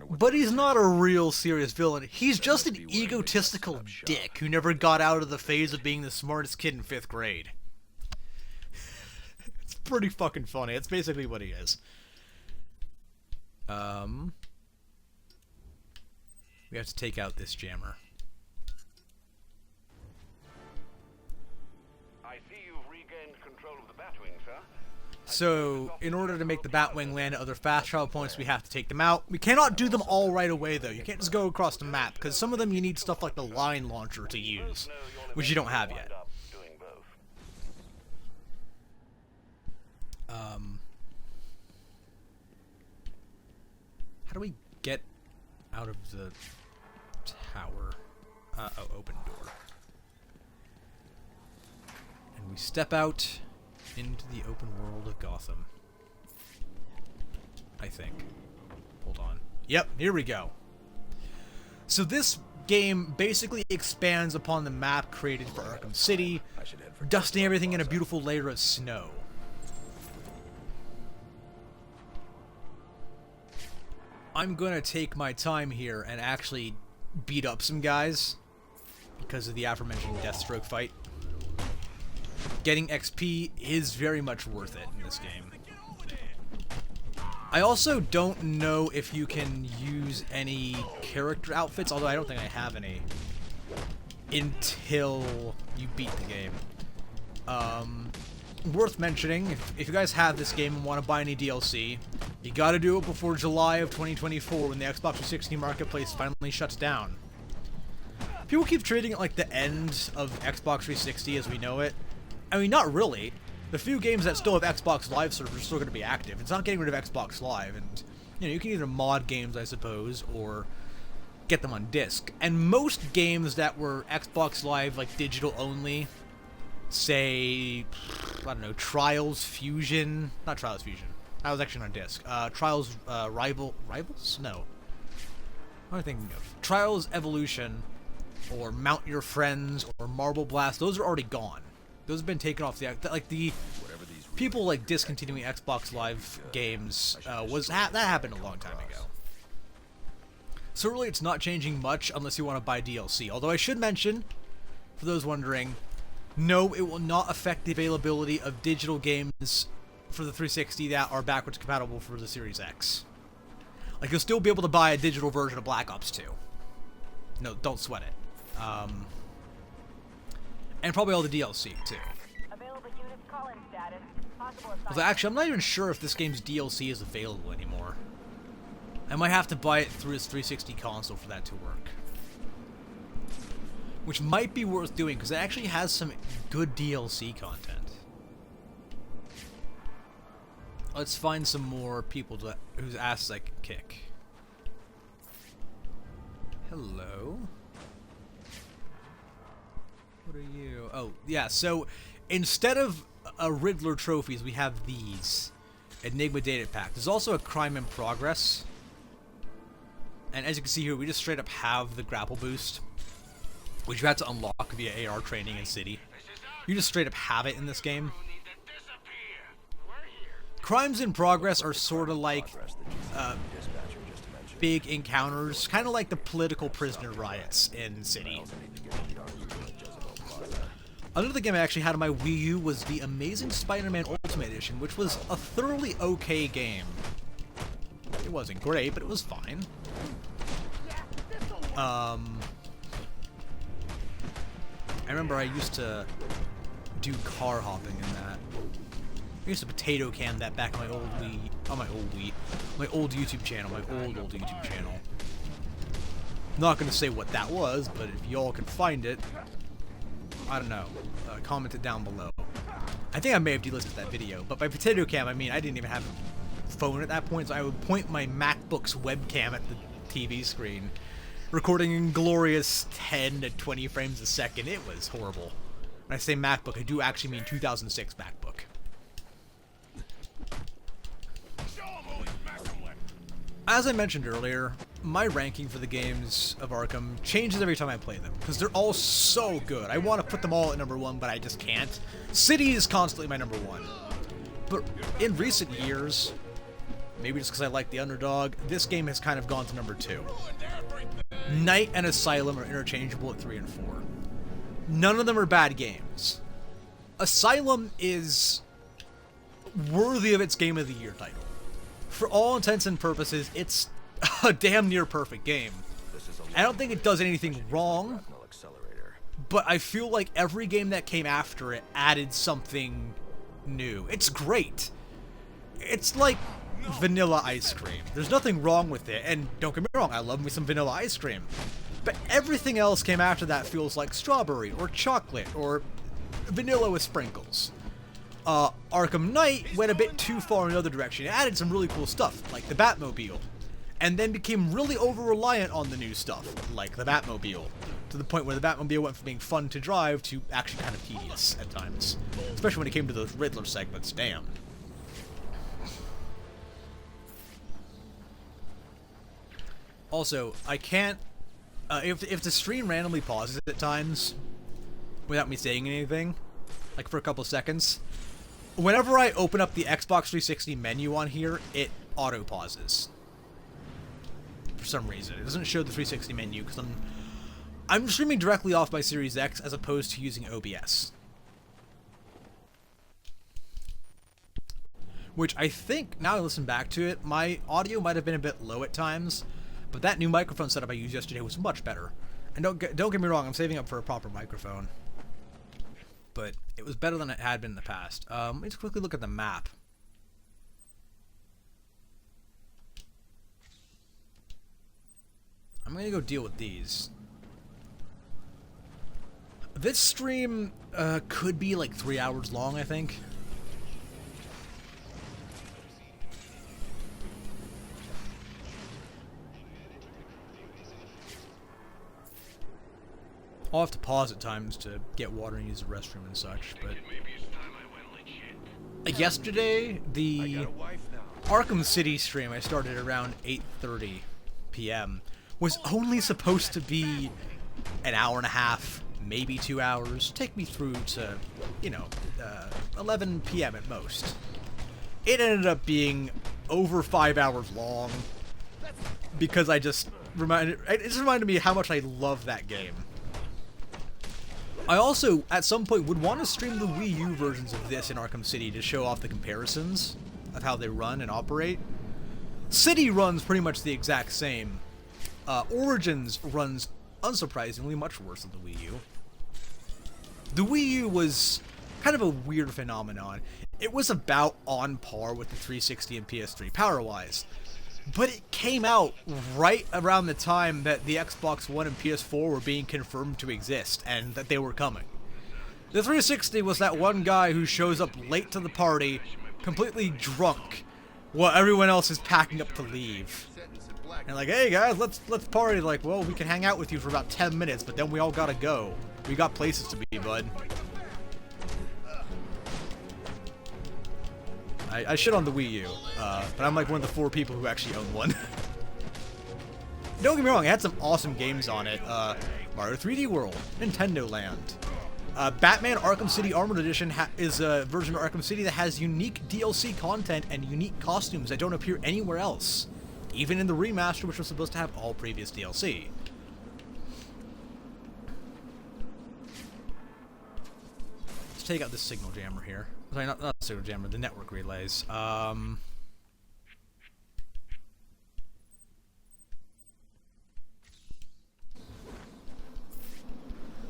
but he's not a real serious villain. He's just an egotistical dick who never got out of the phase of being the smartest kid in 5th grade. It's pretty fucking funny. It's basically what he is. We have to take out this jammer. I see you've regained control of the Batwing, sir. So, in order to make the Batwing land at other fast travel points, we have to take them out. We cannot do them all right away, though. You can't just go across the map, because some of them you need stuff like the line launcher to use, which you don't have yet. How do we get out of the tower? Oh, open door. And we step out into the open world of Gotham. I think. Hold on. Yep, here we go. So this game basically expands upon the map created for Arkham City, dusting everything in a beautiful layer of snow. I'm gonna take my time here and actually beat up some guys because of the aforementioned Deathstroke fight. Getting XP is very much worth it in this game. I also don't know if you can use any character outfits, although I don't think I have any, until you beat the game. Worth mentioning, if you guys have this game and want to buy any DLC, you gotta do it before July of 2024 when the Xbox 360 marketplace finally shuts down. People keep treating it like the end of Xbox 360 as we know it. I mean, not really. The few games that still have Xbox Live servers are still going to be active. It's not getting rid of Xbox Live, and you know, you can either mod games, I suppose, or get them on disc. And most games that were Xbox Live, like digital only, say, I don't know, Trials Fusion, not Trials Fusion, That was actually on disc. Trials, Rivals? No. What am I thinking of? Trials Evolution, or Mount Your Friends, or Marble Blast. Those are already gone. Those have been taken off the people like discontinuing Xbox Live games. That happened a long time ago. So really, it's not changing much unless you want to buy DLC. Although I should mention, for those wondering, no, it will not affect the availability of digital games for the 360 that are backwards compatible for the Series X. Like, you'll still be able to buy a digital version of Black Ops 2. No, don't sweat it. And probably all the DLC, too. Available units call-in status. Possible Although, actually, I'm not even sure if this game's DLC is available anymore. I might have to buy it through this 360 console for that to work. Which might be worth doing, because it actually has some good DLC content. Let's find some more people whose asses I can kick. Hello? What are you? Oh, yeah, so instead of Riddler trophies, we have these. Enigma Data Pack. There's also a Crime in Progress. And as you can see here, we just straight up have the grapple boost, which you have to unlock via AR training in City. You just straight up have it in this game. Crimes in Progress are sort of like big encounters, kind of like the political prisoner riots in City. Another game I actually had on my Wii U was the Amazing Spider-Man Ultimate Edition, which was a thoroughly okay game. It wasn't great, but it was fine. I remember I used to do car hopping in that. I used to potato can that back on my old Wii, my old YouTube channel, my old YouTube channel. Not gonna say what that was, but if y'all can find it, I don't know, comment it down below. I think I may have delisted that video, but by potato cam, I mean I didn't even have a phone at that point, so I would point my MacBook's webcam at the TV screen, recording in glorious 10 to 20 frames a second. It was horrible. When I say MacBook, I do actually mean 2006 MacBook. As I mentioned earlier, my ranking for the games of Arkham changes every time I play them, because they're all so good. I want to put them all at number 1, but I just can't. City is constantly my number 1. But in recent years, maybe just because I like the underdog, this game has kind of gone to number 2. Night and Asylum are interchangeable at 3 and 4. None of them are bad games. Asylum is worthy of its Game of the Year title. For all intents and purposes, it's a damn near perfect game. I don't think it does anything wrong, but I feel like every game that came after it added something new. It's great. It's like vanilla ice cream. There's nothing wrong with it, and don't get me wrong, I love me some vanilla ice cream. But everything else came after that feels like strawberry, or chocolate, or vanilla with sprinkles. Arkham Knight went a bit too far in the other direction. It added some really cool stuff, like the Batmobile, and then became really over-reliant on the new stuff, like the Batmobile, to the point where the Batmobile went from being fun to drive to actually kind of tedious at times, especially when it came to those Riddler segments. Damn. Also, I can't, if the stream randomly pauses at times, without me saying anything, like for a couple seconds, whenever I open up the Xbox 360 menu on here, it auto-pauses. For some reason. It doesn't show the 360 menu, because I'm streaming directly off my Series X as opposed to using OBS. Which I think, now I listen back to it, my audio might have been a bit low at times, but that new microphone setup I used yesterday was much better. And don't get me wrong, I'm saving up for a proper microphone. But it was better than it had been in the past. Let me just quickly look at the map. I'm going to go deal with these. This stream could be like 3 hours long, I think. I'll have to pause at times to get water and use the restroom and such, but yesterday, the Arkham City stream I started around 8:30 p.m. was only supposed to be an hour and a half, maybe 2 hours, take me through to, 11 p.m. at most. It ended up being over 5 hours long because it just reminded me how much I love that game. I also, at some point, would want to stream the Wii U versions of this in Arkham City to show off the comparisons of how they run and operate. City runs pretty much the exact same. Origins runs, unsurprisingly, much worse than the Wii U. The Wii U was kind of a weird phenomenon. It was about on par with the 360 and PS3 power-wise. But it came out right around the time that the Xbox One and PS4 were being confirmed to exist, and that they were coming. The 360 was that one guy who shows up late to the party, completely drunk, while everyone else is packing up to leave. And like, hey guys, let's party. Like, well, we can hang out with you for about 10 minutes, but then we all gotta go. We got places to be, bud. I shit on the Wii U, but I'm like one of the 4 people who actually own one. Don't get me wrong, it had some awesome games on it. Mario 3D World, Nintendo Land. Batman Arkham City Armored Edition is a version of Arkham City that has unique DLC content and unique costumes that don't appear anywhere else. Even in the remaster, which was supposed to have all previous DLC. Let's take out this signal jammer here. Sorry, not the signal jammer, the network relays.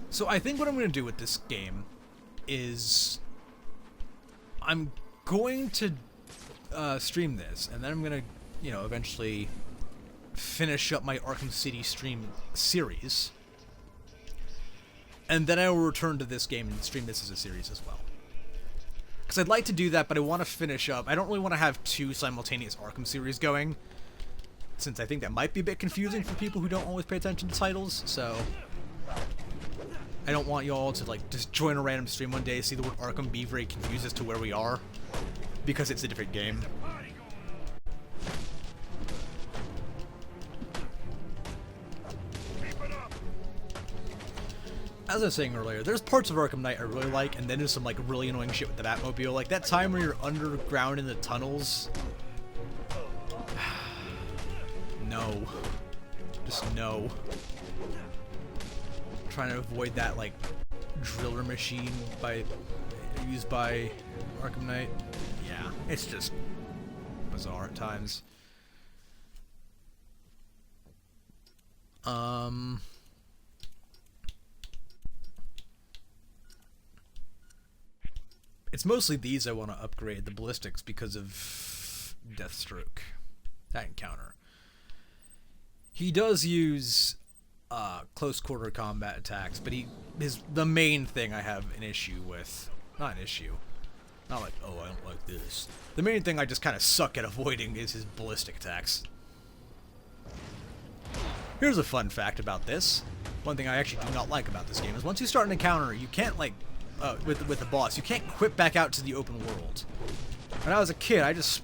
So I think what I'm going to do with this game is I'm going to stream this, and then I'm going to, eventually finish up my Arkham City stream series. And then I will return to this game and stream this as a series as well. Because I'd like to do that, but I want to finish up. I don't really want to have 2 simultaneous Arkham series going, since I think that might be a bit confusing for people who don't always pay attention to titles, so I don't want you all to, like, just join a random stream one day, see the word Arkham, be very confused as to where we are, because it's a different game. As I was saying earlier, there's parts of Arkham Knight I really like, and then there's some, like, really annoying shit with the Batmobile. Like, that time where you're underground in the tunnels. No. Just no. Trying to avoid that, like, driller machine used by Arkham Knight. Yeah, it's just bizarre at times. It's mostly these I want to upgrade, the ballistics, because of Deathstroke. That encounter. He does use close quarter combat attacks, but the main thing I have an issue with, not an issue, not like, oh, I don't like this. The main thing I just kind of suck at avoiding is his ballistic attacks. Here's a fun fact about this. One thing I actually do not like about this game is once you start an encounter, you can't, like, with the boss, you can't quit back out to the open world. When I was a kid, I just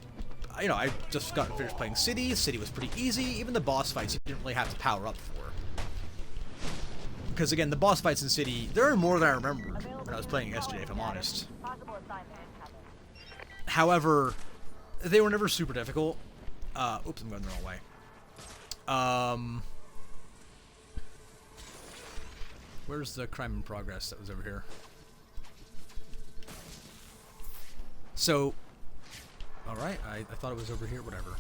got finished playing City. City was pretty easy. Even the boss fights, you didn't really have to power up for. Because again, the boss fights in City, there are more than I remembered when I was playing yesterday, if I'm honest. However, they were never super difficult. Oops, I'm going the wrong way. Where's the crime in progress that was over here? So, alright, I thought it was over here, whatever.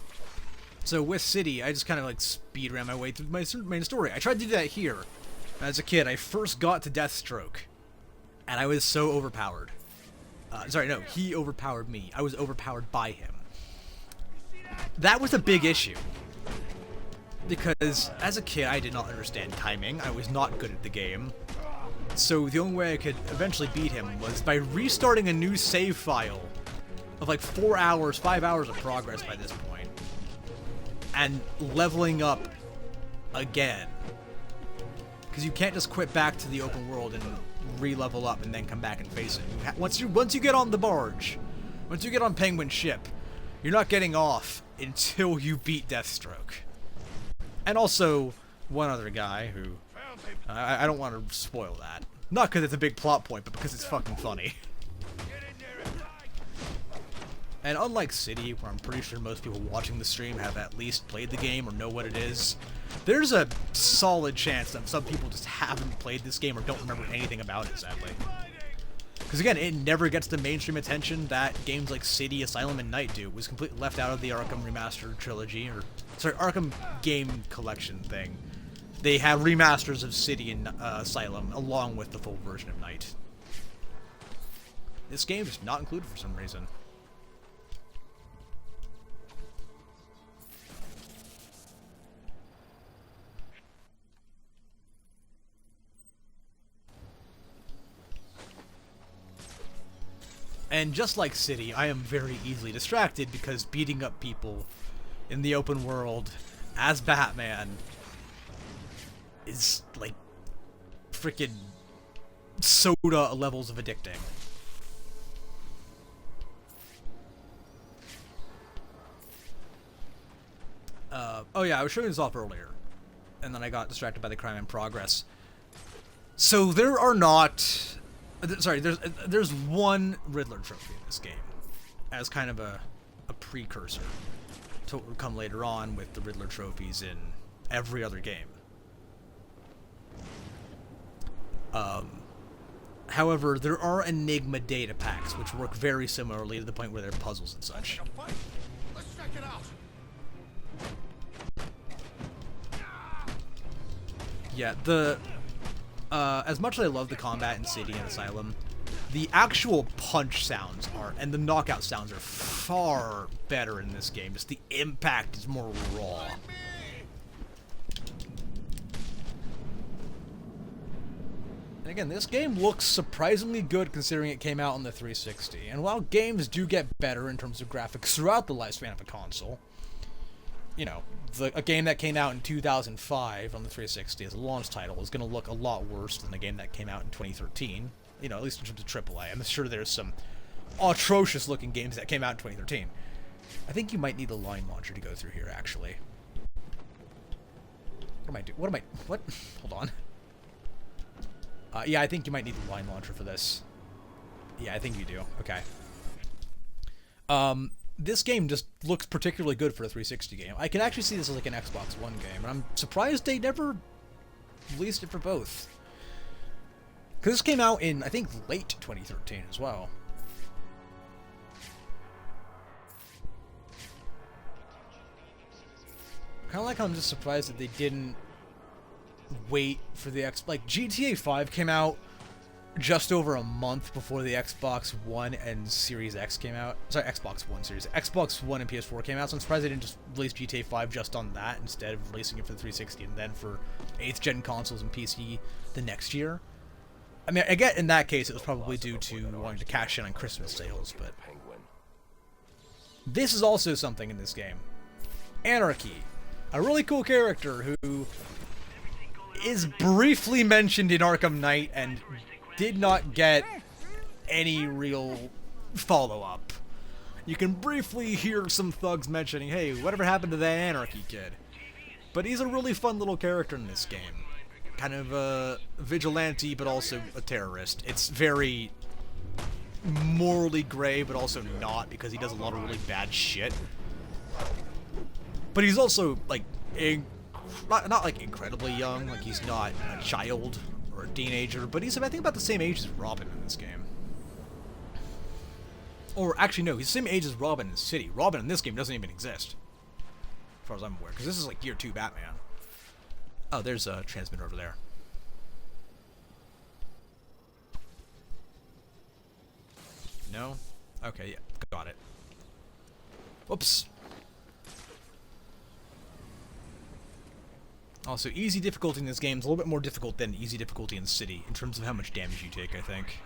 So with City, I just kind of like speed ran my way through my main story. I tried to do that here. As a kid, I first got to Deathstroke, and I was so overpowered. Sorry, no, he overpowered me. I was overpowered by him. That was a big issue. Because as a kid, I did not understand timing. I was not good at the game. So the only way I could eventually beat him was by restarting a new save file of like 4 hours, 5 hours of progress by this point, and leveling up again. Because you can't just quit back to the open world and re-level up and then come back and face it. Once you get on the barge, once you get on Penguin's ship, You're not getting off until you beat Deathstroke. And also, one other guy who... I don't want to spoil that. Not because it's a big plot point, but because it's fucking funny. And unlike City, where I'm pretty sure most people watching the stream have at least played the game or know what it is, there's a solid chance that some people just haven't played this game or don't remember anything about it, sadly. Because again, it never gets the mainstream attention that games like City, Asylum, and Night do. It was completely left out of the Arkham Remastered trilogy, or sorry, Arkham Game Collection thing. They had remasters of City and Asylum along with the full version of Night. This game is not included for some reason. And just like City, I am very easily distracted because beating up people in the open world as Batman is like freaking soda levels of addicting. Oh yeah, I was showing this off earlier, and then I got distracted by the crime in progress. So there are not... Sorry, there's one Riddler trophy in this game, as kind of a precursor to what will come later on with the Riddler trophies in every other game. However, there are Enigma data packs, which work very similarly to the point where they're puzzles and such. Let's check it out. Yeah, as much as I love the combat in City and Asylum, the actual punch sounds and the knockout sounds are far better in this game. Just the impact is more raw. And again, this game looks surprisingly good considering it came out on the 360. And while games do get better in terms of graphics throughout the lifespan of a console, you know, a game that came out in 2005 on the 360 as a launch title is going to look a lot worse than the game that came out in 2013. You know, at least in terms of AAA. I'm sure there's some atrocious looking games that came out in 2013. I think you might need a line launcher to go through here, actually. What? Hold on. Yeah, I think you might need the line launcher for this. Yeah, I think you do. Okay. This game just looks particularly good for a 360 game. I can actually see this as like an Xbox One game, and I'm surprised they never released it for both. Because this came out in, I think, late 2013 as well. Kind of like how I'm just surprised that they didn't wait for the like GTA 5 came out just over a month before the Xbox One and Series X came out. Sorry, Xbox One Series. Xbox One and PS4 came out, so I'm surprised they didn't just release GTA 5 just on that instead of releasing it for the 360 and then for 8th gen consoles and PC the next year. I mean, I get in that case it was probably due to wanting to cash in on Christmas sales, but this is also something in this game. Anarchy. A really cool character who is briefly mentioned in Arkham Knight and did not get any real follow-up. You can briefly hear some thugs mentioning, hey, whatever happened to that Anarchy kid? But he's a really fun little character in this game. Kind of a vigilante, but also a terrorist. It's very morally gray, but also not, because he does a lot of really bad shit. But he's also, like, not like incredibly young, like he's not a child or a teenager, but he's, I think, about the same age as Robin in this game. Or, actually, no, he's the same age as Robin in City. Robin in this game doesn't even exist, as far as I'm aware, because this is like Year 2 Batman. Oh, there's a transmitter over there. No? Okay, yeah, got it. Whoops. Also, easy difficulty in this game is a little bit more difficult than easy difficulty in City, in terms of how much damage you take, I think.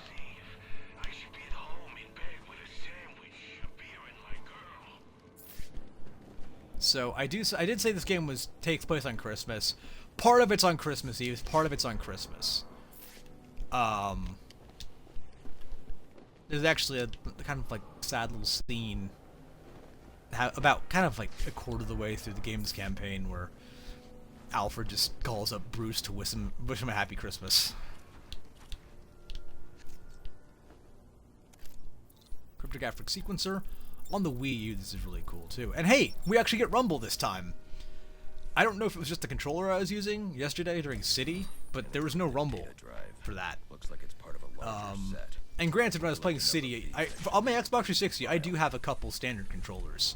So, I did say this game takes place on Christmas. Part of it's on Christmas Eve, part of it's on Christmas. There's actually a kind of, like, sad little scene about kind of like a quarter of the way through the game's campaign where Alfred just calls up Bruce to wish him a happy Christmas. Cryptographic sequencer. On the Wii U, this is really cool too. And hey, we actually get Rumble this time. I don't know if it was just the controller I was using yesterday during City, but there was no Rumble for that. Looks like it's part of a larger set. And granted, when I was playing City, on my Xbox 360, I do have a couple standard controllers.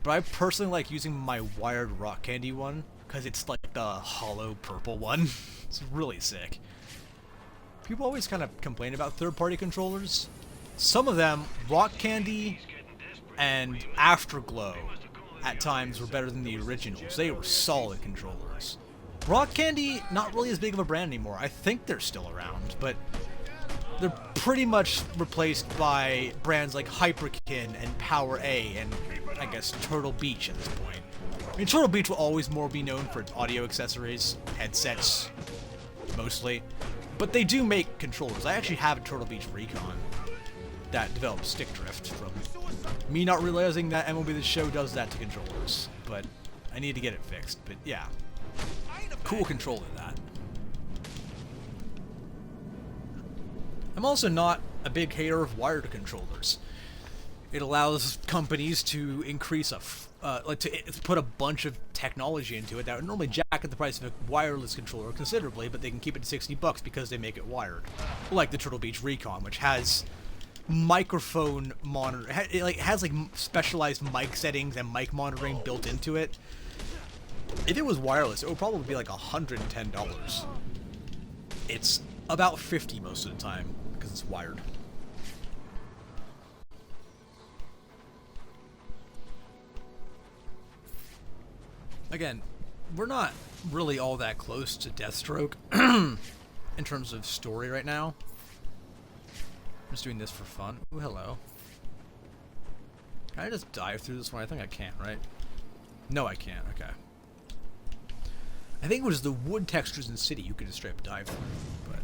But I personally like using my wired Rock Candy one, because it's like the hollow purple one. It's really sick. People always kind of complain about third-party controllers. Some of them, Rock Candy and Afterglow, at times were better than the originals. They were solid controllers. Rock Candy, not really as big of a brand anymore. I think they're still around, but they're pretty much replaced by brands like Hyperkin and Power A and, I guess, Turtle Beach at this point. I mean, Turtle Beach will always more be known for its audio accessories, headsets, mostly. But they do make controllers. I actually have a Turtle Beach Recon that developed stick drift from me not realizing that MLB The Show does that to controllers. But I need to get it fixed. But yeah, cool controller, that. I'm also not a big hater of wired controllers. It allows companies to increase to put a bunch of technology into it that would normally jack at the price of a wireless controller considerably, but they can keep it to $60 because they make it wired. Like the Turtle Beach Recon, which has microphone monitor. It has like specialized mic settings and mic monitoring built into it. If it was wireless, it would probably be like $110. It's about $50 most of the time because it's wired. Again, we're not really all that close to Deathstroke in terms of story right now. I'm just doing this for fun. Ooh, hello. Can I just dive through this one? I think I can, right? No, I can't. Okay. I think it was the wood textures in City you could just straight up dive through, but...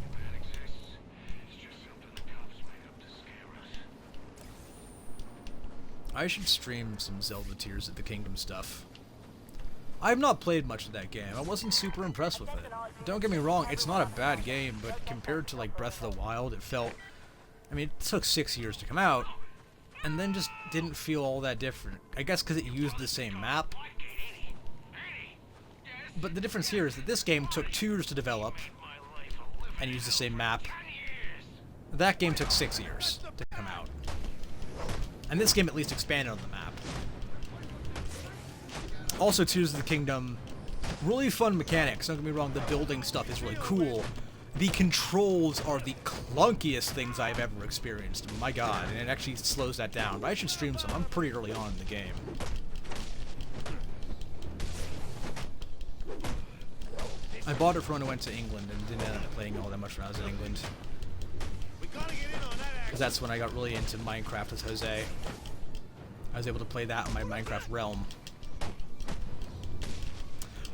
I should stream some Zelda Tears of the Kingdom stuff. I've not played much of that game. I wasn't super impressed with it. Don't get me wrong, it's not a bad game, but compared to like Breath of the Wild, it felt... I mean, it took 6 years to come out, and then just didn't feel all that different. I guess because it used the same map. But the difference here is that this game took 2 years to develop, and used the same map. That game took 6 years to come out. And this game at least expanded on the map. Also, Tears of the Kingdom, really fun mechanics. Don't get me wrong, the building stuff is really cool. The controls are the clunkiest things I've ever experienced. My god, and it actually slows that down. But I should stream some. I'm pretty early on in the game. I bought it for when I went to England and didn't end up playing all that much when I was in England. Because that's when I got really into Minecraft with Jose. I was able to play that in my Minecraft realm.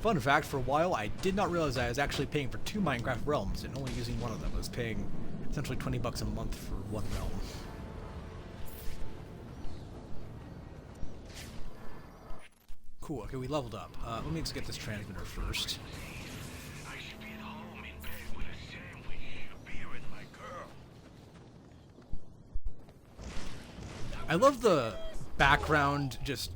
Fun fact, for a while, I did not realize I was actually paying for 2 Minecraft realms and only using one of them. I was paying essentially $20 a month for one realm. Cool, okay, we leveled up. Let me just get this transmitter first. I should be at home in bed with a sandwich, a beer, and my girl. I love the background, just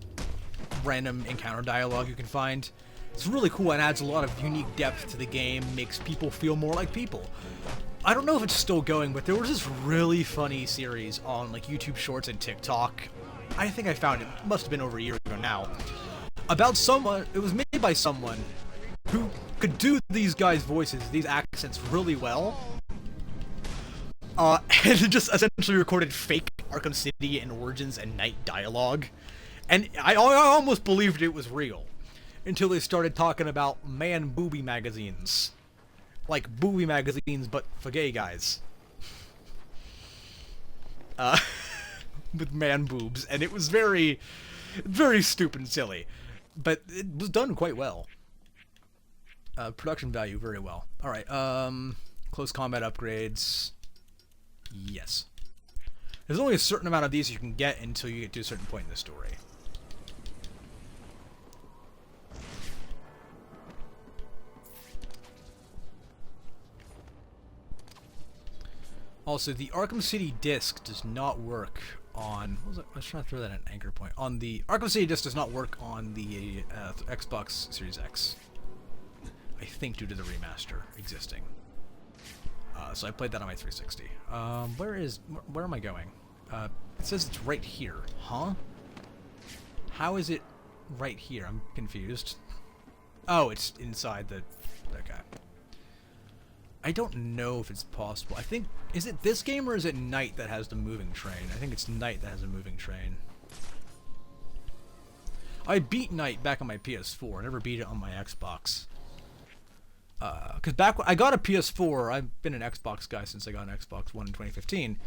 random encounter dialogue you can find. It's really cool and adds a lot of unique depth to the game, makes people feel more like people. I don't know if it's still going, but there was this really funny series on like YouTube Shorts and TikTok. I think I found it, must have been over a year ago now, about someone, it was made by someone who could do these guys' voices, these accents really well. And it just essentially recorded fake Arkham City and Origins and Night dialogue. And I almost believed it was real. Until they started talking about man-booby magazines. Like booby magazines, but for gay guys. With man-boobs. And it was very, very stupid and silly. But it was done quite well. Production value, very well. Alright, close combat upgrades. Yes. There's only a certain amount of these you can get until you get to a certain point in the story. Also, the Arkham City disc does not work on... What was it? I was trying to throw that at an anchor point. On the Arkham City disc does not work on the Xbox Series X. I think due to the remaster existing. So I played that on my 360. Where am I going? It says it's right here. Huh? How is it right here? I'm confused. Oh, it's inside the... Okay. I don't know if it's possible. I think... Is it this game or is it Night that has the moving train? I think it's Night that has a moving train. I beat Night back on my PS4. I never beat it on my Xbox. Because back when I got a PS4, I've been an Xbox guy since I got an Xbox One in 2015.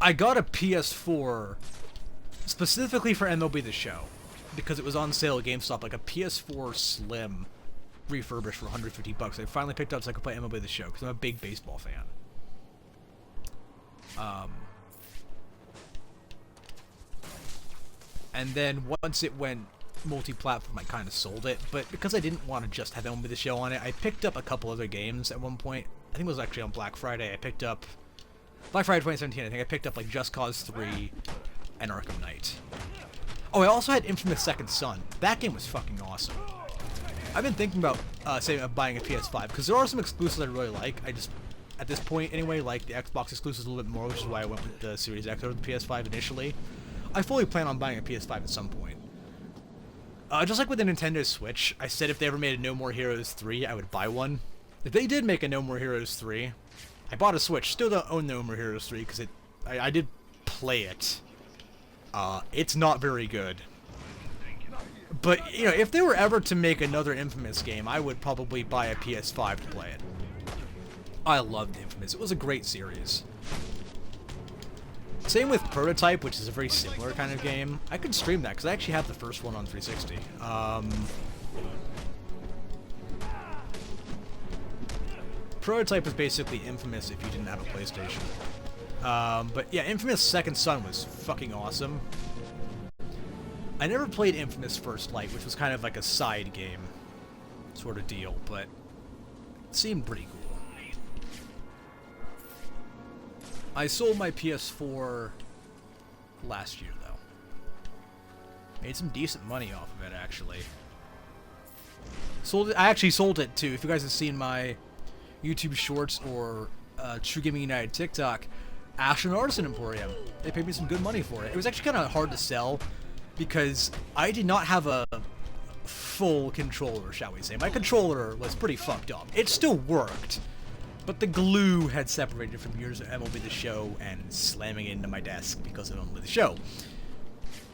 I got a PS4 specifically for MLB The Show. Because it was on sale at GameStop, like a PS4 Slim refurbished for $150. I finally picked up so I could play MLB The Show, because I'm a big baseball fan. And then once it went multi-platform, I kind of sold it, but because I didn't want to just have MLB The Show on it, I picked up a couple other games at one point. I think it was actually on Black Friday. I picked up Black Friday 2017. I think I picked up like Just Cause 3 and Arkham Knight. Oh, I also had Infamous Second Son. That game was fucking awesome. I've been thinking about buying a PS5 because there are some exclusives I really like. I just, at this point anyway, like the Xbox exclusives a little bit more, which is why I went with the Series X over the PS5 initially. I fully plan on buying a PS5 at some point. Just like with the Nintendo Switch, I said if they ever made a No More Heroes 3, I would buy one. If they did make a No More Heroes 3, I bought a Switch. Still don't own No More Heroes 3 because I did play it. It's not very good. But, you know, if they were ever to make another Infamous game, I would probably buy a PS5 to play it. I loved Infamous. It was a great series. Same with Prototype, which is a very similar kind of game. I could stream that, because I actually have the first one on 360. Prototype was basically Infamous if you didn't have a PlayStation. But yeah, Infamous Second Son was fucking awesome. I never played Infamous First Light, which was kind of like a side game sort of deal, but it seemed pretty cool. I sold my PS4 last year, though. Made some decent money off of it, actually. I actually sold it, too. If you guys have seen my YouTube Shorts or True Gaming United TikTok, Ashland Artisan Emporium. They paid me some good money for it. It was actually kind of hard to sell because I did not have a full controller, shall we say. My controller was pretty fucked up. It still worked, but the glue had separated from years of MLB The Show and slamming it into my desk because of MLB The Show.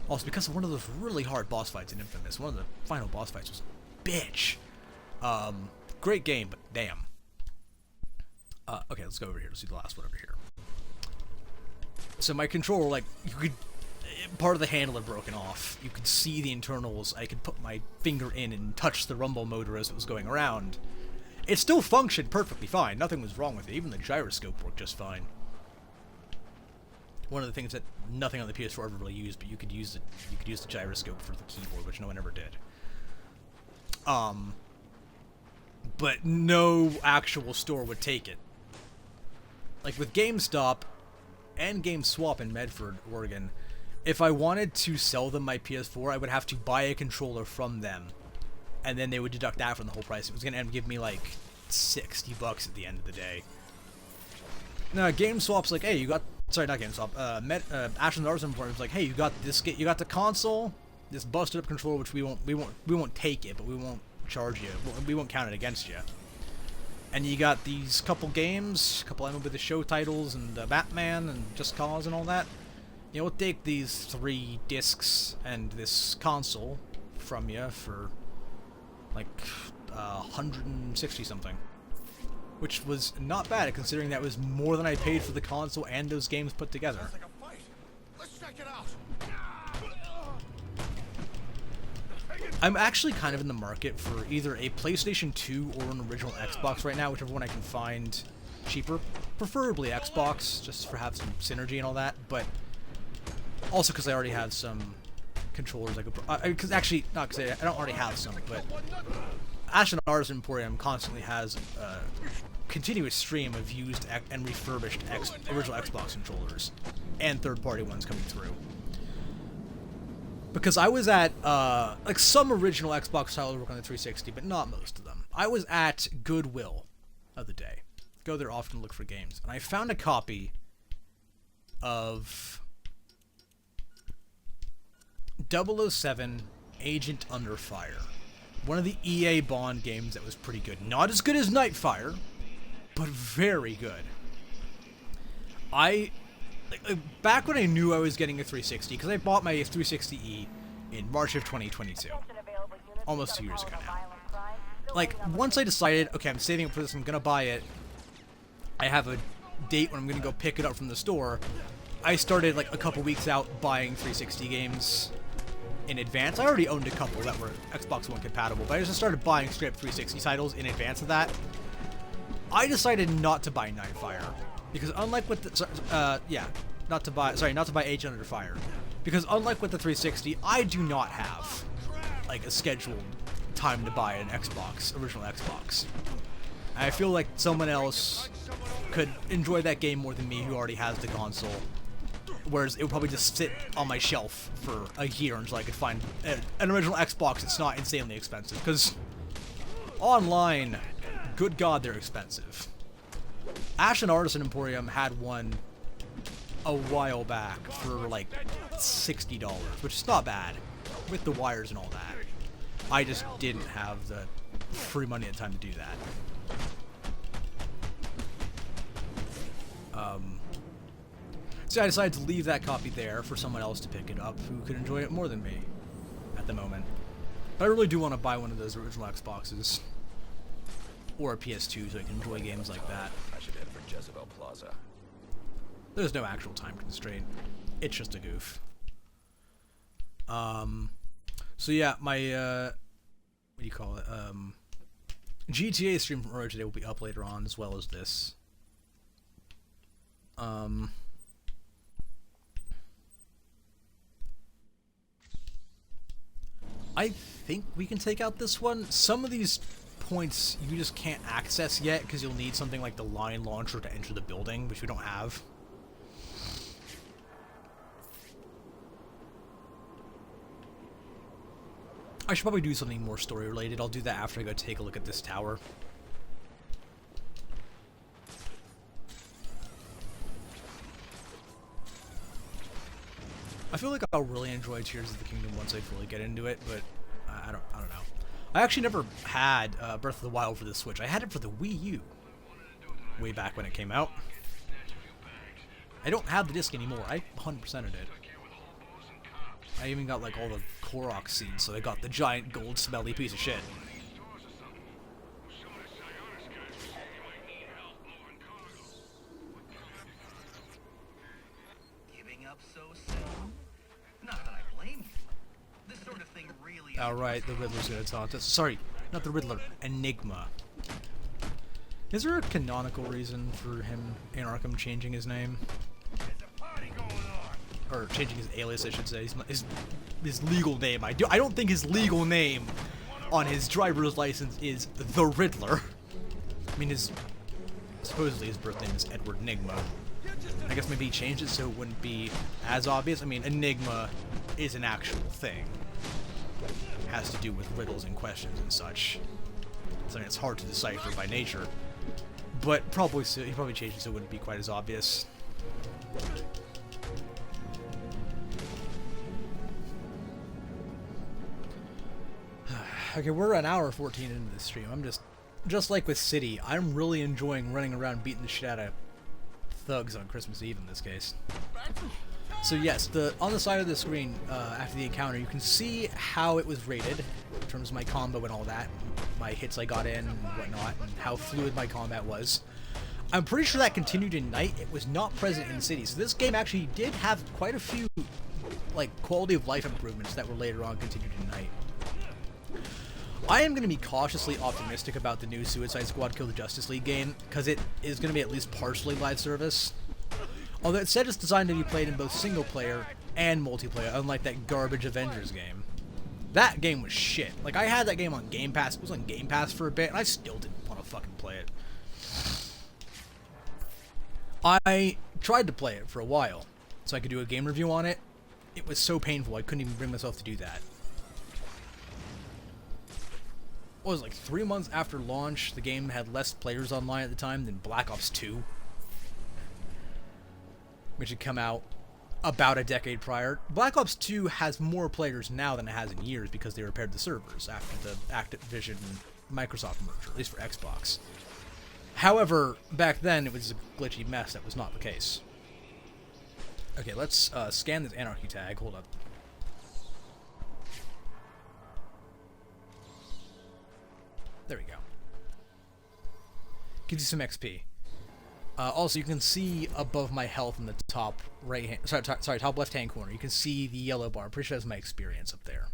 Also, because of one of those really hard boss fights in Infamous. One of the final boss fights was a bitch. Great game, but damn. Okay, let's go over here. Let's see the last one over here. So my controller, like, part of the handle had broken off. You could see the internals. I could put my finger in and touch the rumble motor as it was going around. It still functioned perfectly fine. Nothing was wrong with it. Even the gyroscope worked just fine. One of the things that nothing on the PS4 ever really used, but you could use the gyroscope for the keyboard, which no one ever did. But no actual store would take it. Like with GameStop and GameSwap in Medford, Oregon, if I wanted to sell them my PS4, I would have to buy a controller from them, and then they would deduct that from the whole price. It was going to end up giving me like $60 at the end of the day. Now GameSwap's like, hey, you got, sorry, not GameSwap, Ashland Artisan Emporium was like, hey, you got this, you got the console, this busted up controller, which we won't take it, but we won't charge you, we won't count it against you. And you got these couple games, couple MLB The Show titles, and Batman, and Just Cause, and all that. You know, we'll take these 3 discs and this console from you for like 160 something, which was not bad considering that was more than I paid for the console and those games put together. Sounds like a fight. Let's check it out. I'm actually kind of in the market for either a PlayStation 2 or an original Xbox right now, whichever one I can find cheaper. Preferably Xbox, just for have some synergy and all that, but also because I already have some controllers I could... Because actually, not because I don't already have some, but Ashland Artisan Emporium constantly has continuous stream of used and refurbished original Xbox controllers and third-party ones coming through. Because I was at, like, some original Xbox titles work on the 360, but not most of them. I was at Goodwill the other day. Go there often to look for games. And I found a copy of 007 Agent Under Fire. One of the EA Bond games that was pretty good. Not as good as Nightfire, but very good. Back when I knew I was getting a 360, because I bought my 360e in March of 2022. Almost 2 years ago now. Like, once I decided, okay, I'm saving up for this, I'm gonna buy it, I have a date when I'm gonna go pick it up from the store, I started, like, a couple weeks out buying 360 games in advance. I already owned a couple that were Xbox One compatible, but I just started buying straight up 360 titles in advance of that. I decided not to buy Nightfire, because unlike with the, not to buy Agent Under Fire, because unlike with the 360, I do not have, like, a scheduled time to buy an original Xbox. I feel like someone else could enjoy that game more than me, who already has the console. Whereas it would probably just sit on my shelf for a year until I could find an original Xbox that's not insanely expensive. Because online, good God, they're expensive. Ashen Artisan Emporium had one a while back for like $60, which is not bad, with the wires and all that. I just didn't have the free money at the time to do that. So I decided to leave that copy there for someone else to pick it up who could enjoy it more than me at the moment. But I really do want to buy one of those original Xboxes. Or a PS2 so I can enjoy games like that. I should head for Jezebel Plaza. There's no actual time constraint. It's just a goof. So yeah, my, what do you call it? GTA stream from earlier today will be up later on, as well as this. I think we can take out this one. Some of these points you just can't access yet because you'll need something like the line launcher to enter the building, which we don't have. I should probably do something more story related. I'll do that after I go take a look at this tower. I feel like I'll really enjoy Tears of the Kingdom once I fully get into it, but I don't know. I actually never had Breath of the Wild for the Switch. I had it for the Wii U way back when it came out. I don't have the disc anymore. I 100%ed it. I even got like all the Korok seeds, so I got the giant gold smelly piece of shit. Giving up so soon? Not that I blame you. This sort of thing really. Alright, the Riddler's gonna taunt us. Sorry, not the Riddler. Enigma. Is there a canonical reason for him in Arkham changing his name? Or changing his alias, I should say. His legal name. I don't think his legal name on his driver's license is the Riddler. I mean, supposedly his birth name is Edward Enigma. I guess maybe he changed it so it wouldn't be as obvious. I mean, Enigma is an actual thing. It has to do with riddles and questions and such. Something that's hard to decipher by nature. But he probably changed it so it wouldn't be quite as obvious. Okay, we're an hour 14 into this stream. I'm just like with City, I'm really enjoying running around beating the shit out of thugs on Christmas Eve in this case. So yes, on the side of the screen, after the encounter, you can see how it was rated, in terms of my combo and all that, my hits I got in and whatnot, and how fluid my combat was. I'm pretty sure that continued in Night. It was not present in City, so this game actually did have quite a few, like, quality of life improvements that were later on continued in Night. I am going to be cautiously optimistic about the new Suicide Squad Kill the Justice League game, because it is going to be at least partially live service. Although it said it's designed to be played in both single player and multiplayer, unlike that garbage Avengers game. That game was shit. Like, I had that game on Game Pass. It was on Game Pass for a bit, and I still didn't want to fucking play it. I tried to play it for a while, so I could do a game review on it. It was so painful, I couldn't even bring myself to do that. What was it, like 3 months after launch, the game had less players online at the time than Black Ops 2, which had come out about a decade prior. Black Ops 2 has more players now than it has in years because they repaired the servers after the Activision and Microsoft merger, at least for Xbox. However, back then it was a glitchy mess. That was not the case. Okay, let's scan this anarchy tag. Hold up. There we go. Gives you some XP. Also, you can see above my health in the top right hand, sorry, top left hand corner. You can see the yellow bar. I'm pretty sure that's my experience up there.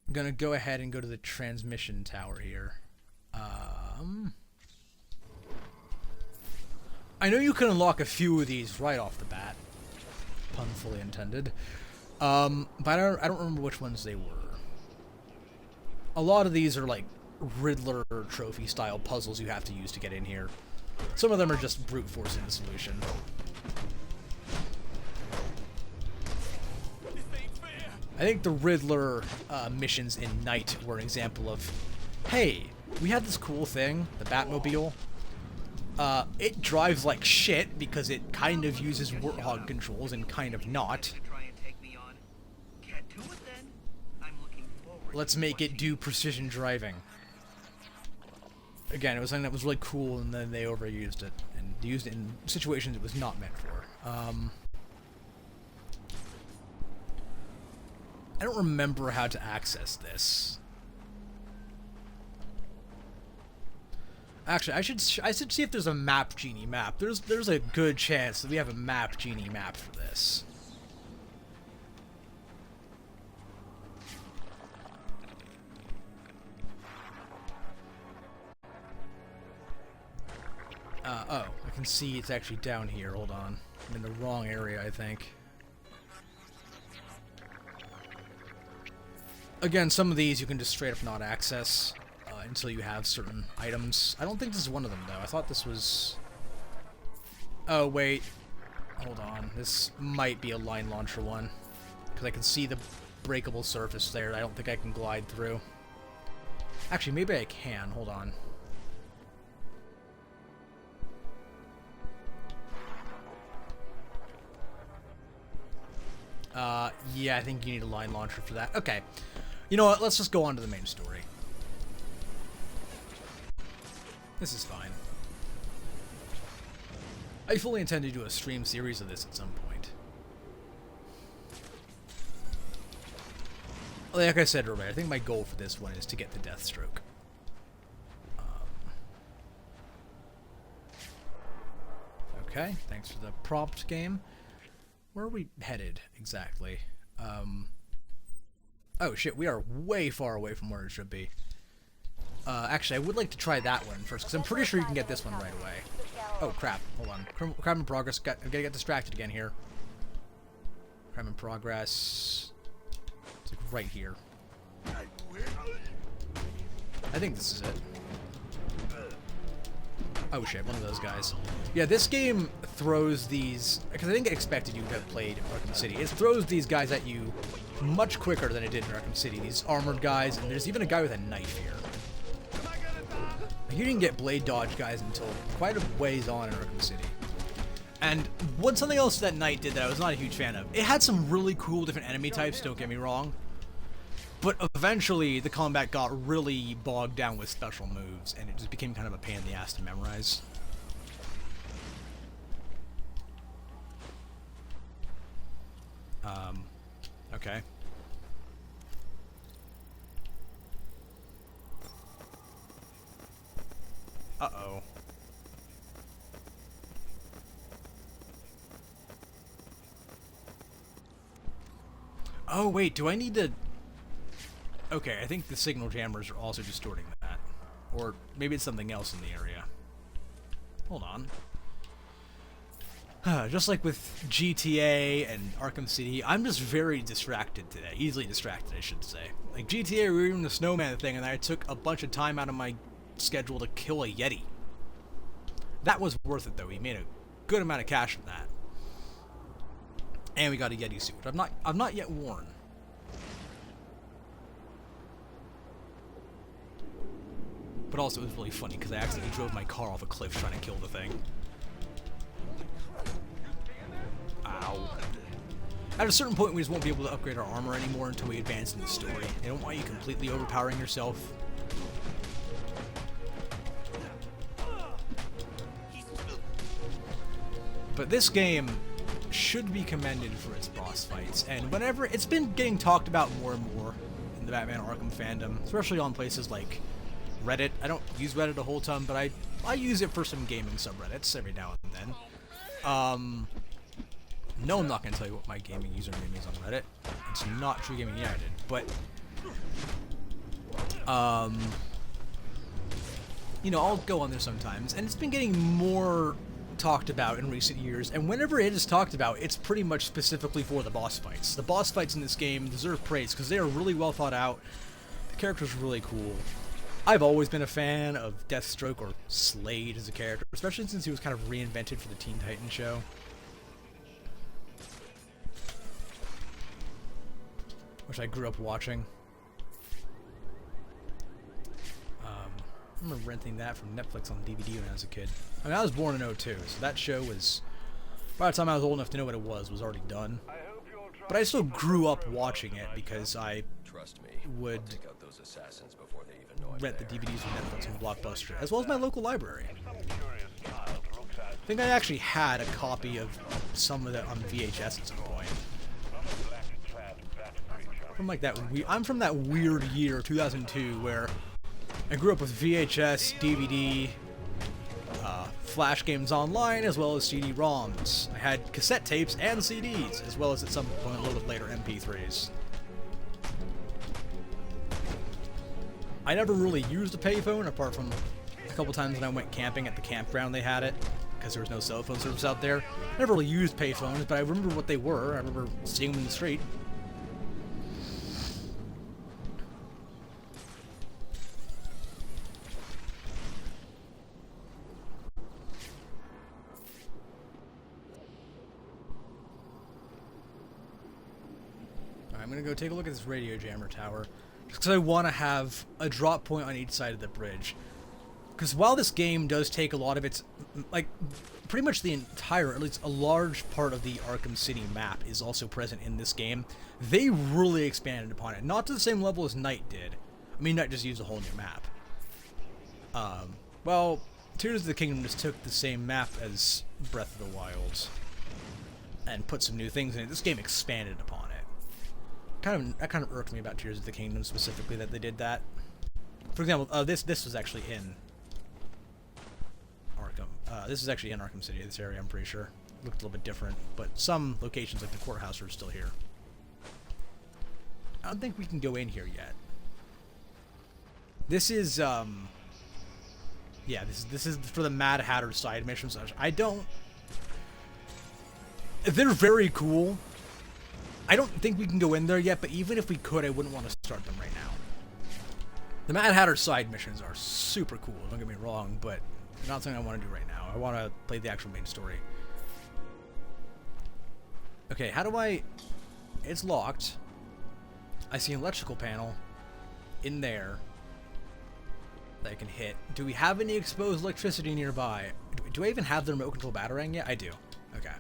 I'm gonna go ahead and go to the transmission tower here. I know you can unlock a few of these right off the bat. Pun fully intended. But I don't remember which ones they were. A lot of these are like Riddler trophy style puzzles you have to use to get in here. Some of them are just brute forcing the solution. I think the Riddler missions in Night were an example of, hey, we had this cool thing, the Batmobile. It drives like shit because it kind of uses Warthog controls and kind of not. Let's make it do precision driving. Again, it was something that was really cool, and then they overused it and used it in situations it was not meant for. I don't remember how to access this. Actually, I should see if there's a Map Genie map. There's a good chance that we have a Map Genie map for this. Oh, I can see it's actually down here. Hold on. I'm in the wrong area, I think. Again, some of these you can just straight up not access until you have certain items. I don't think this is one of them, though. I thought this was... Oh, wait. Hold on. This might be a line launcher one. Because I can see the breakable surface there. I don't think I can glide through. Actually, maybe I can. Hold on. Yeah, I think you need a line launcher for that. Okay. You know what? Let's just go on to the main story. This is fine. I fully intend to do a stream series of this at some point. Like I said earlier, I think my goal for this one is to get to Deathstroke. Okay, thanks for the prompt game. Where are we headed, exactly? Oh shit, we are way far away from where it should be. Actually, I would like to try that one first, because I'm pretty sure you can get this one right away. Oh crap, hold on. Crime in progress, I'm gonna get distracted again here. Crime in progress... It's like right here. I think this is it. Oh shit, one of those guys. Yeah, this game throws these... Because I think it expected you to have played Arkham City. It throws these guys at you much quicker than it did in Arkham City. These armored guys, and there's even a guy with a knife here. You didn't get blade dodge guys until quite a ways on in Arkham City. And something else that Night did that I was not a huge fan of. It had some really cool different enemy types, don't get me wrong. But eventually, the combat got really bogged down with special moves, and it just became kind of a pain in the ass to memorize. Okay. Uh-oh. Oh, wait, do I need to... Okay, I think the signal jammers are also distorting that. Or maybe it's something else in the area. Hold on. Just like with GTA and Arkham City, I'm just very distracted today. Easily distracted, I should say. Like, GTA, we were doing the snowman thing, and I took a bunch of time out of my schedule to kill a Yeti. That was worth it though. We made a good amount of cash from that. And we got a Yeti suit. I've not yet worn. But also it was really funny because I accidentally drove my car off a cliff trying to kill the thing. Ow. At a certain point, we just won't be able to upgrade our armor anymore until we advance in the story. They don't want you completely overpowering yourself. But this game should be commended for its boss fights, and whenever it's been getting talked about more and more in the Batman Arkham fandom, especially on places like Reddit. I don't use Reddit a whole ton, but I use it for some gaming subreddits every now and then. No, I'm not going to tell you what my gaming username is on Reddit. It's not True Gaming United, but you know, I'll go on there sometimes, and it's been getting more talked about in recent years, and whenever it is talked about, it's pretty much specifically for the boss fights. The boss fights in this game deserve praise because they are really well thought out. The characters are really cool. I've always been a fan of Deathstroke, or Slade as a character, especially since he was kind of reinvented for the Teen Titans show. Which I grew up watching. I remember renting that from Netflix on DVD when I was a kid. I mean, I was born in '02, so that show was, by the time I was old enough to know what it was already done. But I still grew up watching it because I would rent the DVDs from Netflix and Blockbuster, as well as my local library. I think I actually had a copy of some of that on VHS at some point. From like that, I'm from that weird year, 2002, where I grew up with VHS, DVD, Flash games online, as well as CD-ROMs. I had cassette tapes and CDs, as well as at some point a little bit later MP3s. I never really used a payphone, apart from a couple times when I went camping at the campground they had it, because there was no cell phone service out there. I never really used payphones, but I remember what they were. I remember seeing them in the street. I'm gonna go take a look at this radio jammer tower, just because I want to have a drop point on each side of the bridge. Because while this game does take a lot of its, like, pretty much the entire, at least a large part of the Arkham City map is also present in this game, they really expanded upon it. Not to the same level as Knight did. I mean, Knight just used a whole new map. Well, Tears of the Kingdom just took the same map as Breath of the Wild and put some new things in it. This game expanded upon it. That kind of irked me about Tears of the Kingdom specifically, that they did that. For example, this was actually in Arkham. This is actually in Arkham City, this area, I'm pretty sure. Looked a little bit different, but some locations like the courthouse are still here. I don't think we can go in here yet. This is, yeah, this is for the Mad Hatter side missions. They're very cool. I don't think we can go in there yet, but even if we could, I wouldn't want to start them right now. The Mad Hatter side missions are super cool, don't get me wrong, but not something I want to do right now. I want to play the actual main story. Okay, how do I... It's locked. I see an electrical panel in there that I can hit. Do we have any exposed electricity nearby? Do I even have the remote control batarang yet? I do. Okay.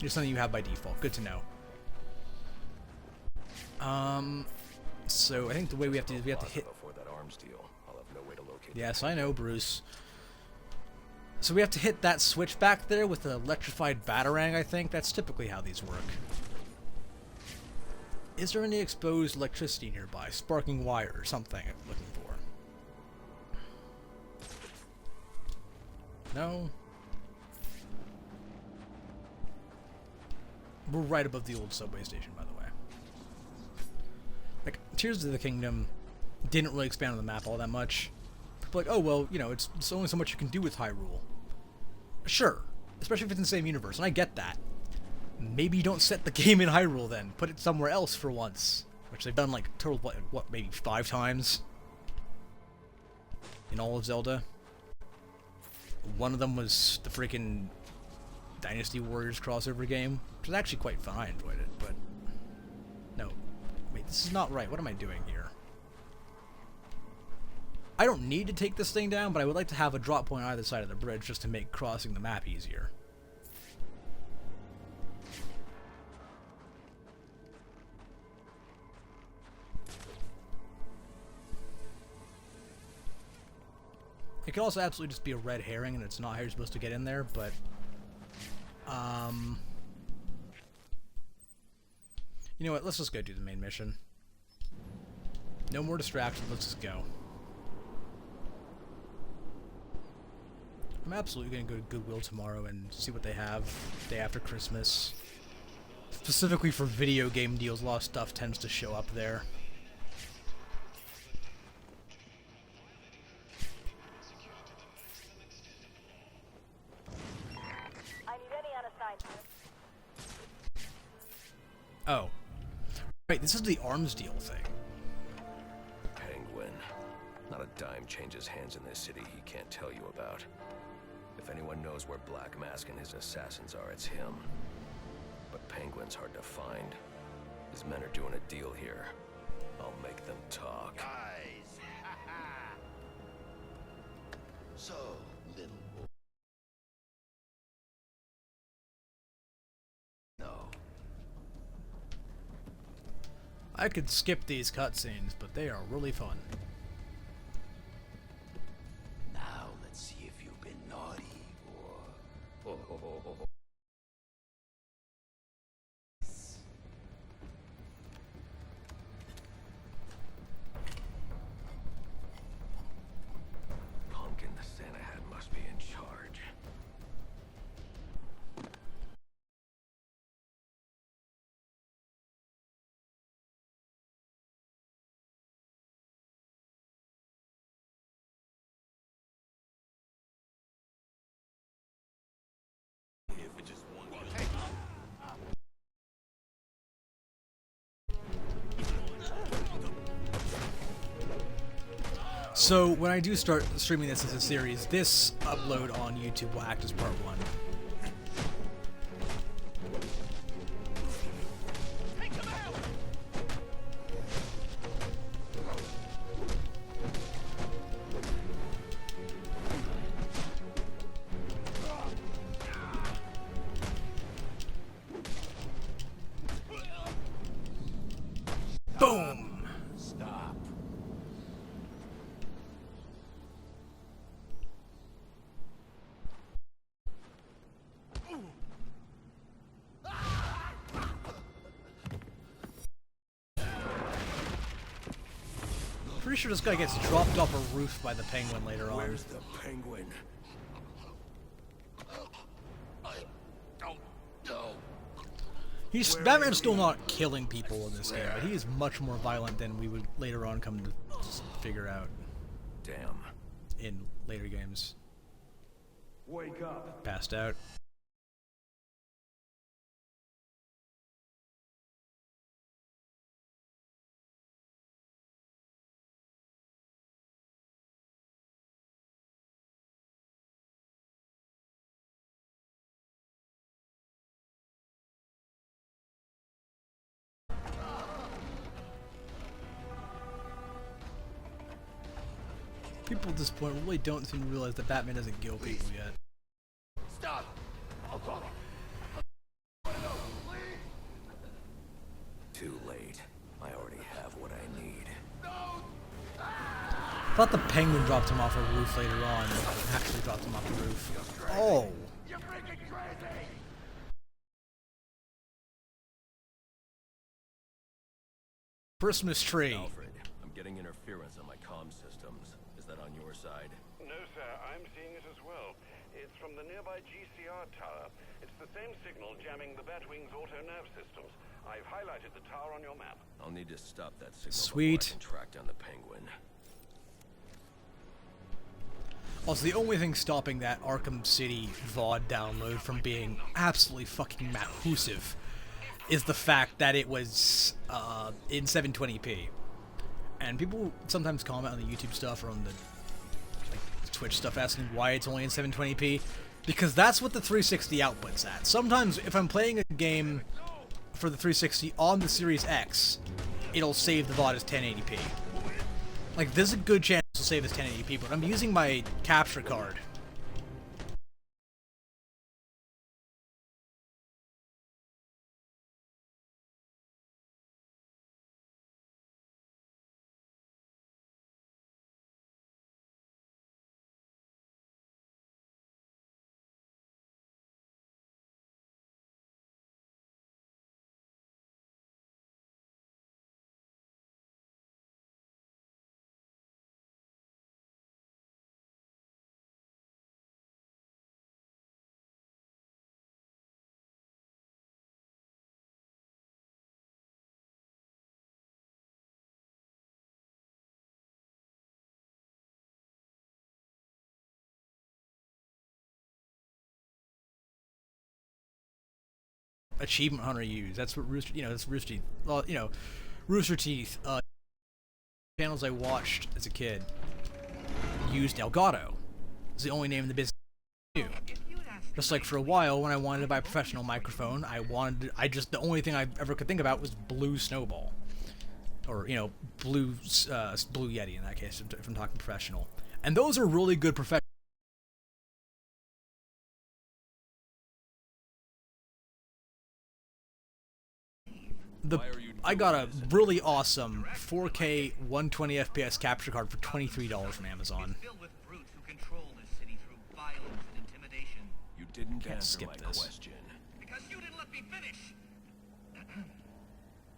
It's something you have by default. Good to know. So I think the way we have to do is we have to hit... Yes, I know, Bruce. So we have to hit that switch back there with the electrified batarang, I think. That's typically how these work. Is there any exposed electricity nearby? Sparking wire or something I'm looking for. No? We're right above the old subway station, by the way. Like, Tears of the Kingdom didn't really expand on the map all that much. People are like, oh, well, you know, it's only so much you can do with Hyrule. Sure. Especially if it's in the same universe, and I get that. Maybe you don't set the game in Hyrule then. Put it somewhere else for once. Which they've done, like, total, what, maybe 5 times? In all of Zelda? One of them was the freaking Dynasty Warriors crossover game, which was actually quite fun. I enjoyed it, but no. Wait, this is not right. What am I doing here? I don't need to take this thing down, but I would like to have a drop point on either side of the bridge just to make crossing the map easier. It could also absolutely just be a red herring and it's not how you're supposed to get in there, but you know what, let's just go do the main mission. No more distractions, let's just go. I'm absolutely going to go to Goodwill tomorrow and see what they have day after Christmas. Specifically for video game deals, a lot of stuff tends to show up there. Oh. Wait, this is the arms deal thing. Penguin. Not a dime changes hands in this city he can't tell you about. If anyone knows where Black Mask and his assassins are, it's him. But Penguin's hard to find. His men are doing a deal here. I'll make them talk. Guys, so, little boy. No. I could skip these cutscenes, but they are really fun. Now let's see if you've been naughty or... Pumpkin the Santa Hat must be in charge. So, when I do start streaming this as a series, this upload on YouTube will act as part 1. Boom! Stop. Pretty sure this guy gets dropped off a roof by the penguin later on. Where's the penguin? I don't know. Batman's still not killing people in this game, but he is much more violent than we would later on come to figure out Damn. in later games. Wake up. Passed out. People at this point really don't seem to realize that Batman doesn't kill people yet. Stop. I'll call him. Too late. I already have what I need. I thought the penguin dropped him off a roof later on, but actually dropped him off the roof. Oh! You're freaking crazy. Christmas tree. Alfred, I'm getting interference on my comm systems. Is that on your side? No, sir. I'm seeing it as well. It's from the nearby GCR tower. It's the same signal jamming the Batwing's auto-nerve systems. I've highlighted the tower on your map. I'll need to stop that signal Sweet. before I can track down the penguin. Also, the only thing stopping that Arkham City VOD download from being absolutely fucking massive is the fact that it was in 720p. And people sometimes comment on the YouTube stuff or on the Twitch stuff asking why it's only in 720p. Because that's what the 360 outputs at. Sometimes, if I'm playing a game for the 360 on the Series X, it'll save the VOD as 1080p. Like, there's a good chance it'll save as 1080p, but I'm using my capture card. Achievement Hunter used. That's what Rooster, that's Rooster Teeth. Well, Rooster Teeth, channels I watched as a kid used Elgato. It's the only name in the business I knew. Just like for a while, when I wanted to buy a professional microphone, the only thing I ever could think about was Blue Snowball. Or, Blue Yeti in that case, if I'm talking professional. And those are really good professional. I got a really awesome 4K 120 FPS capture card for $23 from Amazon. You didn't Can't answer skip my this. question. Because you didn't let me finish!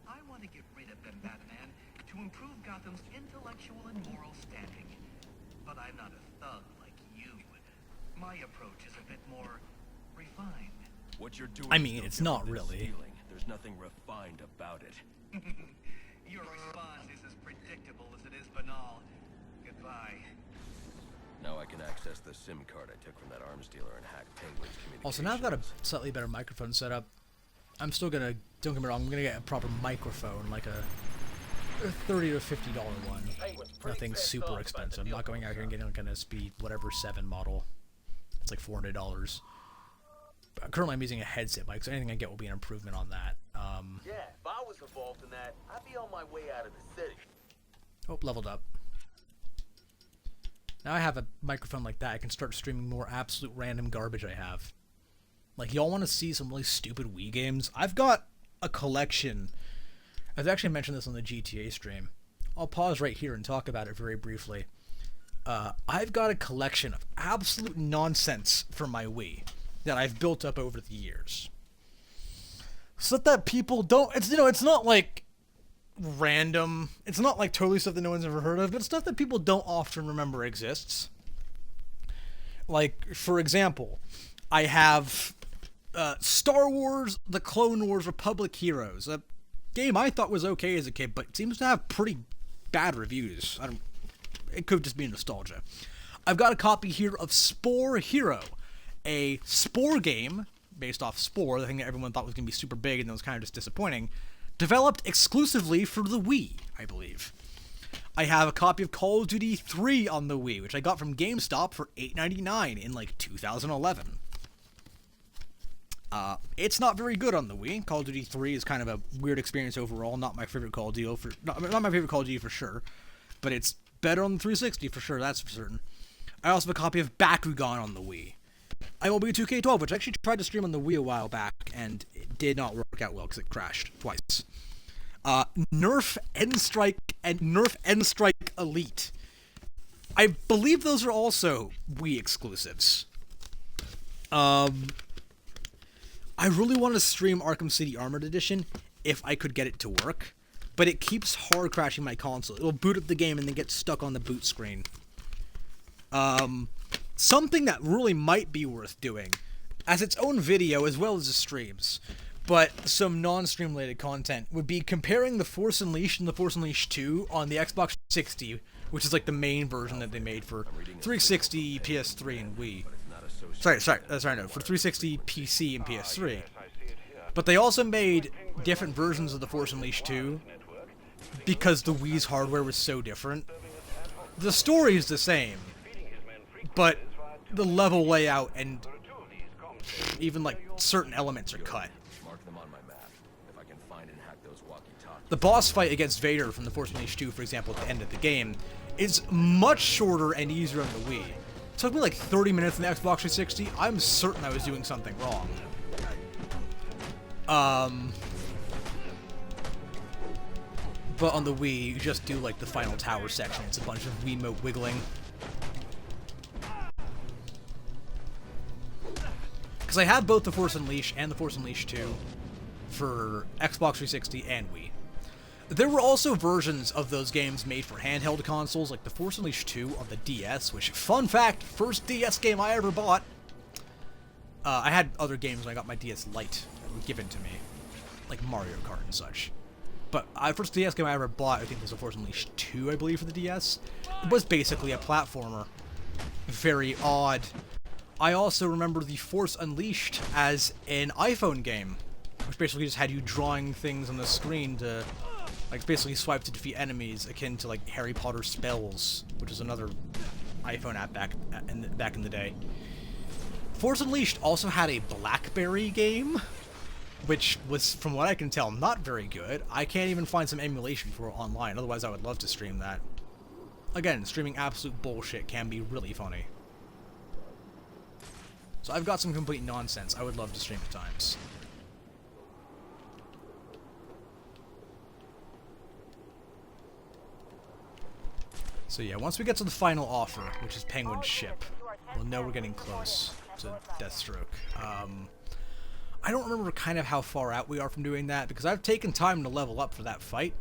I want to get rid of them, Batman, to improve Gotham's intellectual and moral standing. But I'm not a thug like you. My approach is a bit more refined. What you're doing I mean, is no it's not different than really. stealing. There's nothing refined about it. Your response is as predictable as it is banal. Goodbye. Now I can access the SIM card I took from that arms dealer and hack Penguin's communications. Also, now I've got a slightly better microphone setup. I'm still gonna, don't get me wrong, I'm gonna get a proper microphone, like a $30 to $50 one. Nothing super expensive. I'm not going out here and getting like an SP whatever 7 model. It's like $400. Currently, I'm using a headset mic, so anything I get will be an improvement on that. Yeah, if I was involved in that, I'd be on my way out of the city. Oh, leveled up. Now I have a microphone like that. I can start streaming more absolute random garbage I have. Like, y'all want to see some really stupid Wii games? I've got a collection. I've actually mentioned this on the GTA stream. I'll pause right here and talk about it very briefly. I've got a collection of absolute nonsense for my Wii that I've built up over the years. So that people don't, it's not like random, it's not like totally stuff that no one's ever heard of, but it's stuff that people don't often remember exists. Like, for example, I have Star Wars, The Clone Wars Republic Heroes, a game I thought was okay as a kid, but seems to have pretty bad reviews. It could just be nostalgia. I've got a copy here of Spore Hero, a Spore game based off Spore, the thing that everyone thought was going to be super big and that was kind of just disappointing, developed exclusively for the Wii, I believe. I have a copy of Call of Duty 3 on the Wii, which I got from GameStop for $8.99 in like 2011. It's not very good on the Wii. Call of Duty 3 is kind of a weird experience overall. Not my favorite Call of Duty not my favorite Call of Duty for sure, but it's better on the 360 for sure. That's for certain. I also have a copy of Bakugan on the Wii. MLB 2K12, which I actually tried to stream on the Wii a while back, and it did not work out well because it crashed twice. Nerf N-Strike and Nerf N-Strike Elite. I believe those are also Wii exclusives. I really want to stream Arkham City Armored Edition if I could get it to work, but it keeps hard crashing my console. It'll boot up the game and then get stuck on the boot screen. Something that really might be worth doing, as its own video as well as the streams, but some non-stream related content, would be comparing The Force Unleashed and The Force Unleashed 2 on the Xbox 360, which is like the main version that they made for 360, PS3, and Wii. Sorry, no, for 360, PC, and PS3. But they also made different versions of The Force Unleashed 2 because the Wii's hardware was so different. The story is the same, but the level layout and even like certain elements are cut. Mark them on my map. If I can find and hack those walkie-talkies. The boss fight against Vader from The Force Unleashed 2, for example, at the end of the game, is much shorter and easier on the Wii. It took me like 30 minutes on the Xbox 360. I'm certain I was doing something wrong. But on the Wii, you just do like the final tower section. It's a bunch of Wiimote wiggling. Because I have both The Force Unleashed and The Force Unleashed 2 for Xbox 360 and Wii. There were also versions of those games made for handheld consoles, like The Force Unleashed 2 on the DS, which, fun fact, first DS game I ever bought. I had other games when I got my DS Lite that were given to me, like Mario Kart and such. But first DS game I ever bought, I think, was The Force Unleashed 2, I believe, for the DS. It was basically a platformer. Very odd. I also remember The Force Unleashed as an iPhone game, which basically just had you drawing things on the screen to, like, basically swipe to defeat enemies, akin to, like, Harry Potter Spells, which is another iPhone app back in the day. Force Unleashed also had a BlackBerry game, which was, from what I can tell, not very good. I can't even find some emulation for it online, otherwise I would love to stream that. Again, streaming absolute bullshit can be really funny. So I've got some complete nonsense I would love to stream at times. So yeah, once we get to the final offer, which is Penguin's ship, we'll know we're getting close to Deathstroke. I don't remember kind of how far out we are from doing that, because I've taken time to level up for that fight.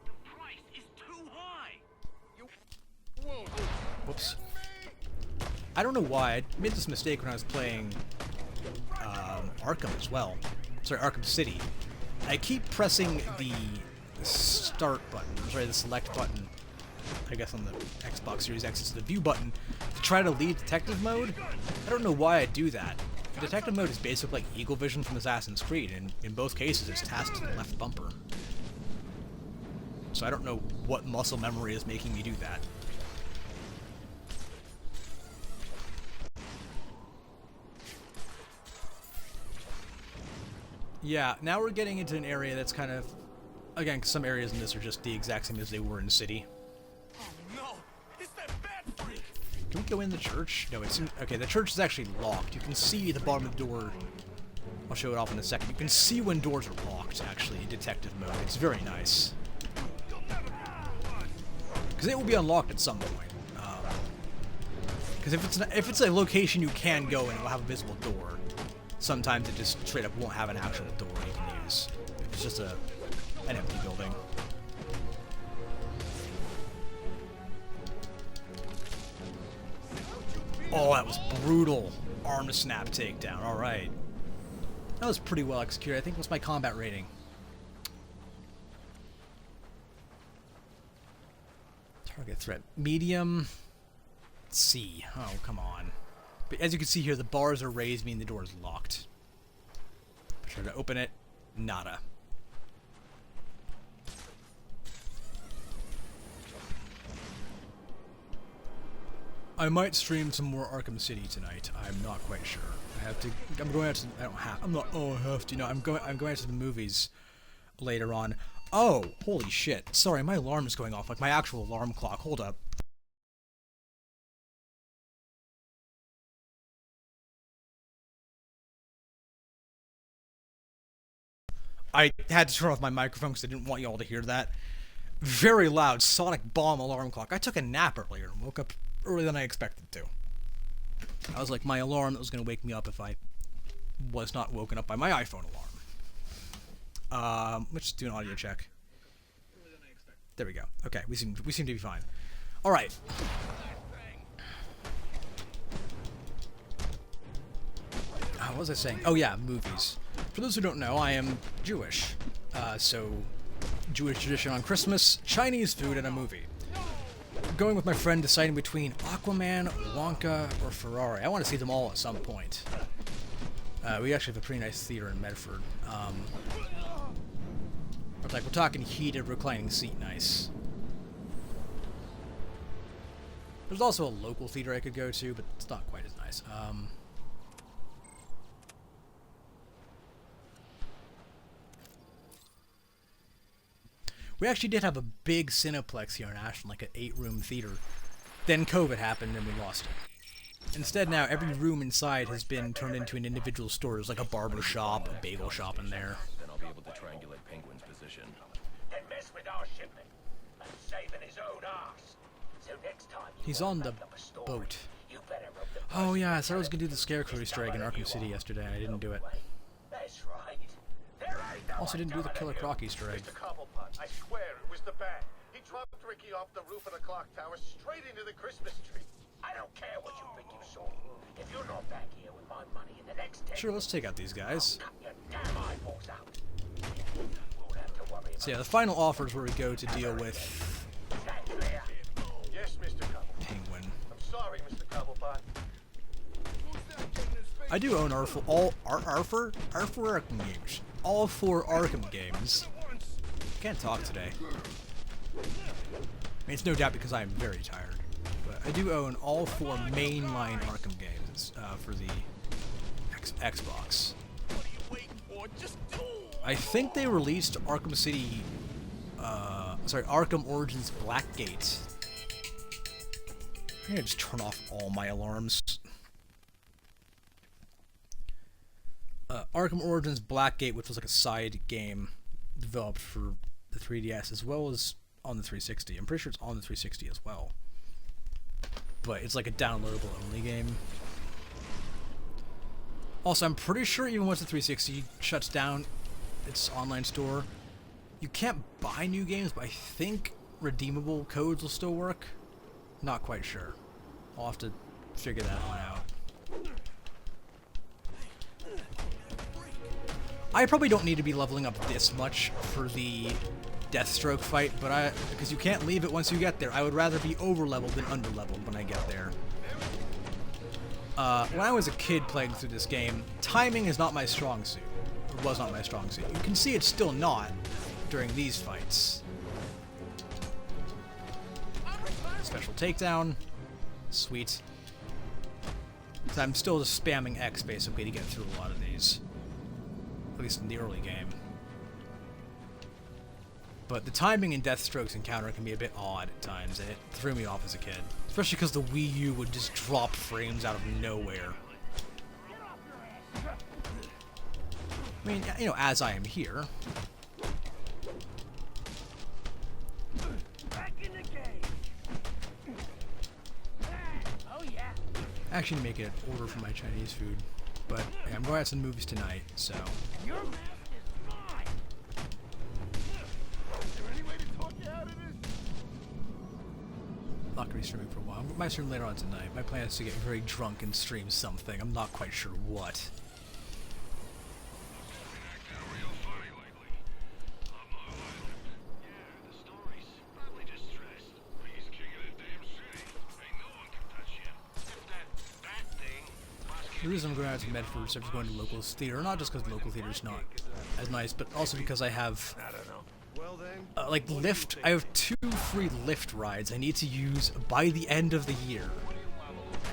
The price is too high. Whoops. I don't know why. I made this mistake when I was playing Arkham as well. Sorry, Arkham City. I keep pressing the start button, sorry, the select button, I guess on the Xbox Series X, it's the view button, to try to leave detective mode. I don't know why I do that. The detective mode is basically like Eagle Vision from Assassin's Creed, and in both cases it's tasked to the left bumper. So I don't know what muscle memory is making me do that. Yeah, now we're getting into an area that's kind of, again, 'cause some areas in this are just the exact same as they were in City. Oh no! It's that bat freak! Can we go in the church? No, it's okay, the church is actually locked. You can see the bottom of the door. I'll show it off in a second. You can see when doors are locked, actually, in detective mode. It's very nice. Because it will be unlocked at some point. Because if it's a location you can go in, it will have a visible door. Sometimes it just straight up won't have an actual door you can use. It's just an empty building. Oh, that was brutal. Arm to snap takedown. Alright. That was pretty well executed. I think what's my combat rating? Target threat. Medium. C. Oh, come on. But as you can see here, the bars are raised, meaning the door is locked. Try to open it. Nada. I might stream some more Arkham City tonight. I'm not quite sure. I have to. I'm going out to. I don't have. I'm not. Oh, I have to. No, I'm going out to the movies later on. Oh, holy shit! Sorry, my alarm is going off. Like my actual alarm clock. Hold up. I had to turn off my microphone because I didn't want y'all to hear that. Very loud sonic bomb alarm clock. I took a nap earlier and woke up earlier than I expected to. I was like my alarm that was going to wake me up if I was not woken up by my iPhone alarm. Let's just do an audio check. There we go. Okay, we seem to be fine. All right. What was I saying? Oh yeah, movies. For those who don't know, I am Jewish. So, Jewish tradition on Christmas, Chinese food, and a movie. Going with my friend deciding between Aquaman, Wonka, or Ferrari. I want to see them all at some point. We actually have a pretty nice theater in Medford. We're talking heated reclining seat nice. There's also a local theater I could go to, but it's not quite as nice. We actually did have a big Cineplex here in Ashland, like an 8-room theater. Then COVID happened and we lost it. Instead now, every room inside has been turned into an individual store. There's like a barber shop, a bagel shop in there. Then I'll be able to triangulate Penguin's position. And mess with our shipment. I'm saving his own ass. So next time He's on the boat. you better rub the Oh yeah, I said I was gonna do the Scarecrow Easter egg in Arkham City yesterday, and I didn't do it. That's right. There ain't no Also didn't do the Killer Croc Easter egg. Mr. Cobblepot, I swear it was the bat. He dropped Ricky off the roof of the clock tower straight into the Christmas tree. I don't care what you think you saw. If you're not back here with my money in the next 10 Sure, let's take out these guys. cut your damn eyeballs out. You won't have to worry So yeah, the final offer is where we go to deal with about that clear. Yes, Mr. Cobblepot. Penguin. I'm sorry, Mr. Cobblepot. I do own Arkham games. All 4 Arkham games. Can't talk today. I mean, it's no doubt because I am very tired. But I do own all 4 mainline Arkham games for the Xbox. I think they released Arkham City, Arkham Origins Blackgate. I'm gonna just turn off all my alarms. Arkham Origins Blackgate, which was like a side game developed for the 3DS as well as on the 360. I'm pretty sure it's on the 360 as well. But it's like a downloadable only game. Also, I'm pretty sure even once the 360 shuts down its online store, you can't buy new games, but I think redeemable codes will still work. Not quite sure. I'll have to figure that one out. I probably don't need to be leveling up this much for the Deathstroke fight, but because you can't leave it once you get there. I would rather be over-leveled than under-leveled when I get there. When I was a kid playing through this game, timing is not my strong suit. Or was not my strong suit. You can see it's still not during these fights. Special takedown. Sweet. So I'm still just spamming X basically to get through a lot of these. At least in the early game. But the timing in Deathstroke's encounter can be a bit odd at times, and it threw me off as a kid. Especially because the Wii U would just drop frames out of nowhere. I mean, you know, as I am here. Back in the game. Oh yeah. I actually make an order for my Chinese food. But yeah, I'm going out to the movies tonight, so. Your mask is mine. Is there any way to talk you out of this? I'm not going to be streaming for a while. I might stream later on tonight. My plan is to get very drunk and stream something. I'm not quite sure what. The reason I'm going out to Medford instead of going to local theater, not just because local theater is not as nice, but also because I have, Well then. like Lyft, I have 2 free Lyft rides I need to use by the end of the year.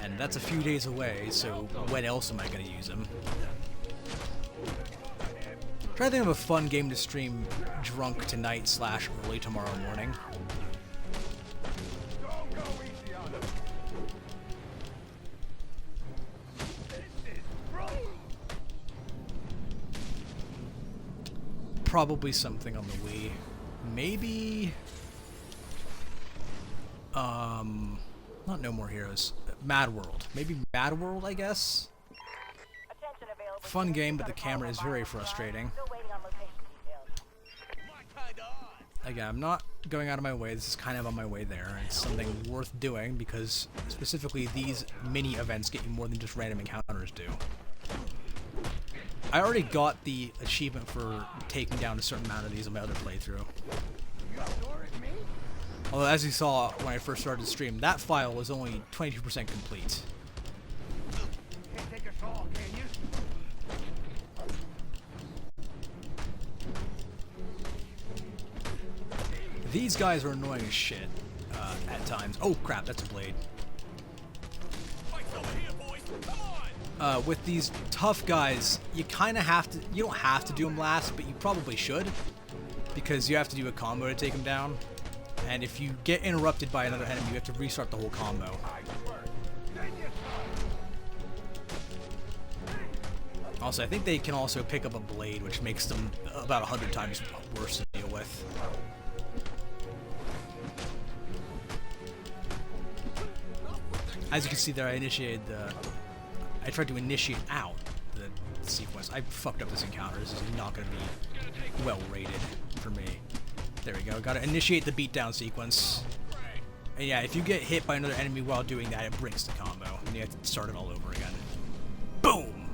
And that's a few days away, so when else am I going to use them? Try to think of a fun game to stream drunk tonight / early tomorrow morning. Don't go easy on him. This is brutal. Probably something on the Wii. Maybe... not No More Heroes. Mad World. Maybe Mad World, I guess? Attention available. Fun game, but the camera is very frustrating. Still waiting on location details. Again, I'm not going out of my way. This is kind of on my way there. It's something worth doing because specifically these mini events get you more than just random encounters do. I already got the achievement for taking down a certain amount of these on my other playthrough. Although, as you saw when I first started the stream, that file was only 22% complete. Can't take us all, can you? These guys are annoying as shit at times. Oh crap, that's a blade. With these tough guys, you kind of have to, you don't have to do them last, but you probably should, because you have to do a combo to take them down, and if you get interrupted by another enemy, you have to restart the whole combo. Also, I think they can also pick up a blade, which makes them about 100 times worse to deal with. As you can see there, I tried to initiate out the sequence. I fucked up this encounter. This is not going to be well rated for me. There we go. Gotta initiate the beatdown sequence. And yeah, if you get hit by another enemy while doing that, it breaks the combo, and you have to start it all over again. Boom!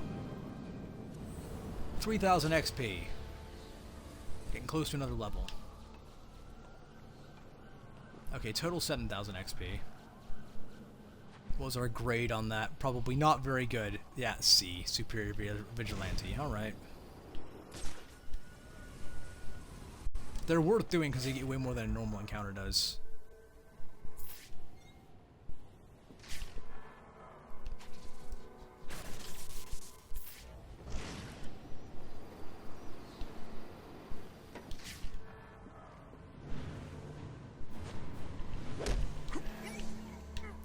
3,000 XP. Getting close to another level. Okay, total 7,000 XP. What was our grade on that? Probably not very good. Yeah, C. Superior Vigilante. Alright. They're worth doing because they get way more than a normal encounter does.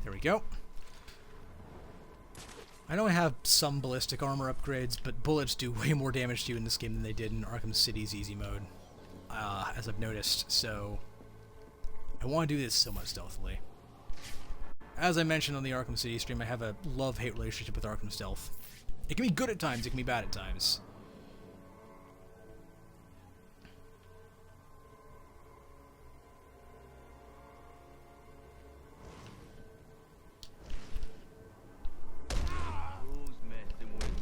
There we go. I know I have some ballistic armor upgrades, but bullets do way more damage to you in this game than they did in Arkham City's easy mode, as I've noticed, so I want to do this somewhat stealthily. As I mentioned on the Arkham City stream, I have a love-hate relationship with Arkham Stealth. It can be good at times, it can be bad at times.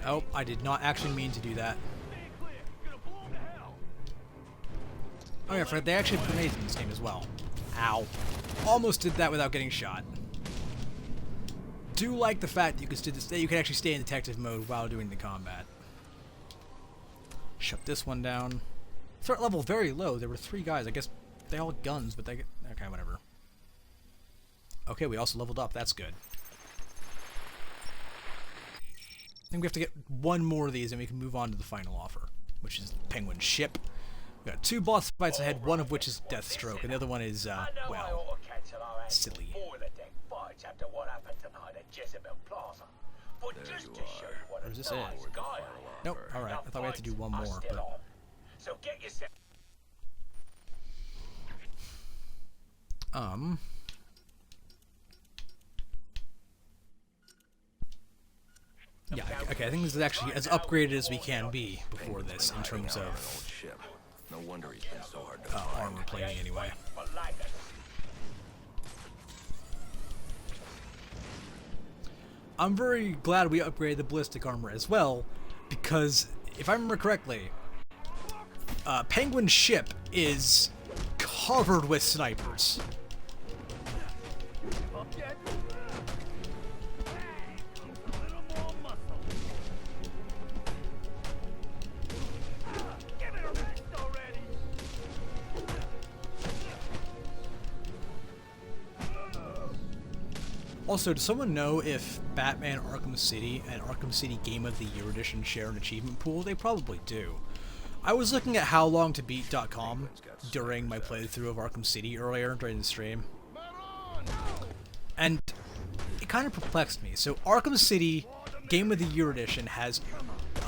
Oh, I did not actually mean to do that. Oh yeah, Fred, they actually have grenades in this game as well. Ow. Almost did that without getting shot. Do like the fact that you can actually stay in detective mode while doing the combat. Shut this one down. Threat level very low. There were 3 guys. I guess they all had guns, but they get... Okay, whatever. Okay, we also leveled up. That's good. I think we have to get one more of these and we can move on to the final offer, which is Penguin's ship. We've got 2 boss fights ahead, one of which is Deathstroke, and the other one is, well, silly. Or is this it? Nope, alright, I thought we had to do one more, but... Yeah, okay, I think this is actually as upgraded as we can be before this, in terms of no wonder he's been so hard to armor plating anyway. I'm very glad we upgraded the ballistic armor as well, because, if I remember correctly, Penguin's ship is covered with snipers. Also, does someone know if Batman Arkham City and Arkham City Game of the Year Edition share an achievement pool? They probably do. I was looking at howlongtobeat.com during my playthrough of Arkham City earlier during the stream, and it kind of perplexed me. So Arkham City Game of the Year Edition has,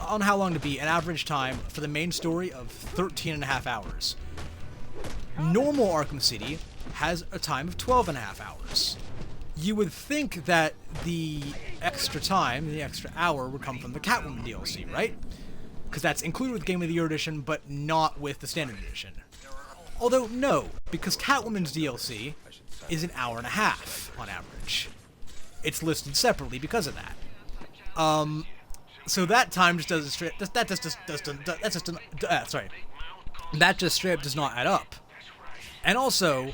on How Long to Beat, an average time for the main story of 13.5 hours. Normal Arkham City has a time of 12.5 hours. You would think that the extra time, the extra hour, would come from the Catwoman DLC, right? Because that's included with Game of the Year Edition, but not with the Standard Edition. Although, no, because Catwoman's DLC is an hour and a half, on average. It's listed separately because of that. So that time just doesn't straight... That just straight up does not add up. And also...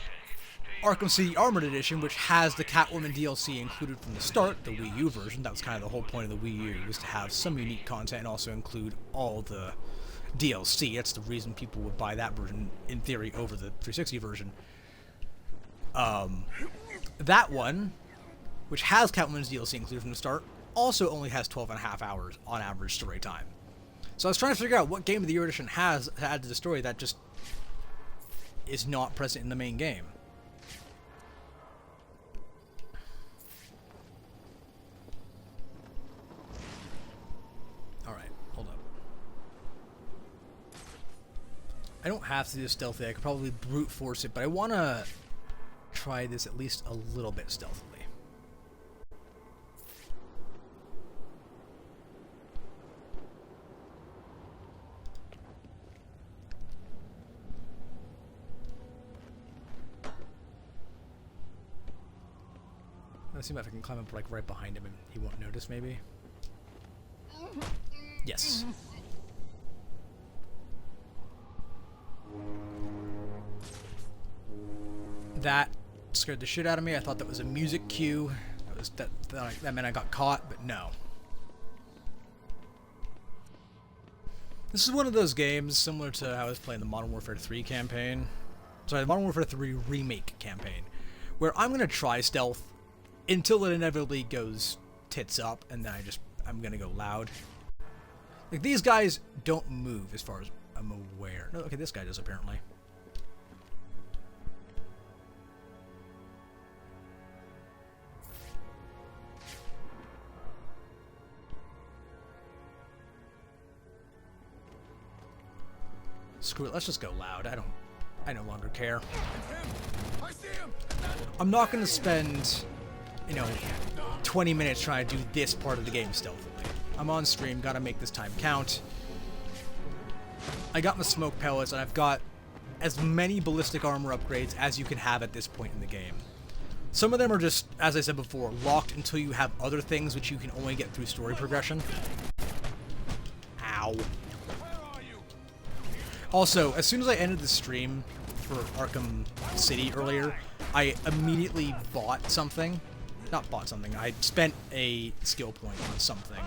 Arkham City Armored Edition, which has the Catwoman DLC included from the start, the Wii U version. That was kind of the whole point of the Wii U, was to have some unique content and also include all the DLC. That's the reason people would buy that version, in theory, over the 360 version. That one which has Catwoman's DLC included from the start, also only has 12.5 hours on average story time. So I was trying to figure out what Game of the Year edition has added to the story that just is not present in the main game. Alright, hold up. I don't have to do this stealthy. I could probably brute force it, but I want to try this at least a little bit stealthily. Let's see if I can climb up like right behind him and he won't notice maybe. Yes. That scared the shit out of me. I thought that was a music cue. That meant I got caught, but no. This is one of those games similar to how I was playing the Modern Warfare 3 campaign. Sorry, the Modern Warfare 3 remake campaign, where I'm gonna try stealth until it inevitably goes tits up, and then I'm gonna go loud. Like, these guys don't move as far as I'm aware. No, okay, this guy does apparently. Screw it, let's just go loud. I no longer care. I'm not gonna spend, 20 minutes trying to do this part of the game stealthily. I'm on stream, gotta make this time count. I got my smoke pellets, and I've got as many ballistic armor upgrades as you can have at this point in the game. Some of them are just, as I said before, locked until you have other things which you can only get through story progression. Ow. Also, as soon as I ended the stream for Arkham City earlier, I immediately bought something. Not bought something, I spent a skill point on something.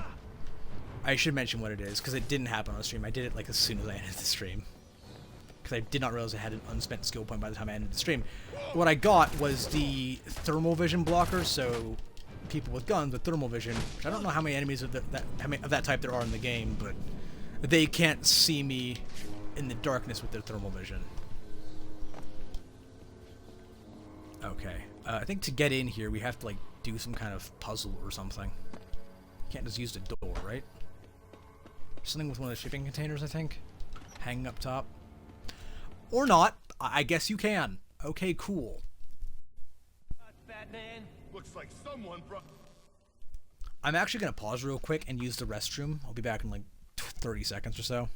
I should mention what it is, because it didn't happen on the stream. I did it like as soon as I ended the stream. Because I did not realize I had an unspent skill point by the time I ended the stream. What I got was the thermal vision blocker, so people with guns with thermal vision, which I don't know how many enemies of that type there are in the game, but they can't see me in the darkness with their thermal vision. Okay. I think to get in here, we have to, like, do some kind of puzzle or something. Can't just use the door, right? Something with one of the shipping containers, I think. Hanging up top. Or not. I guess you can. Okay, cool. Batman. Looks like someone brought... I'm actually going to pause real quick and use the restroom. I'll be back in, like, 30 seconds or so.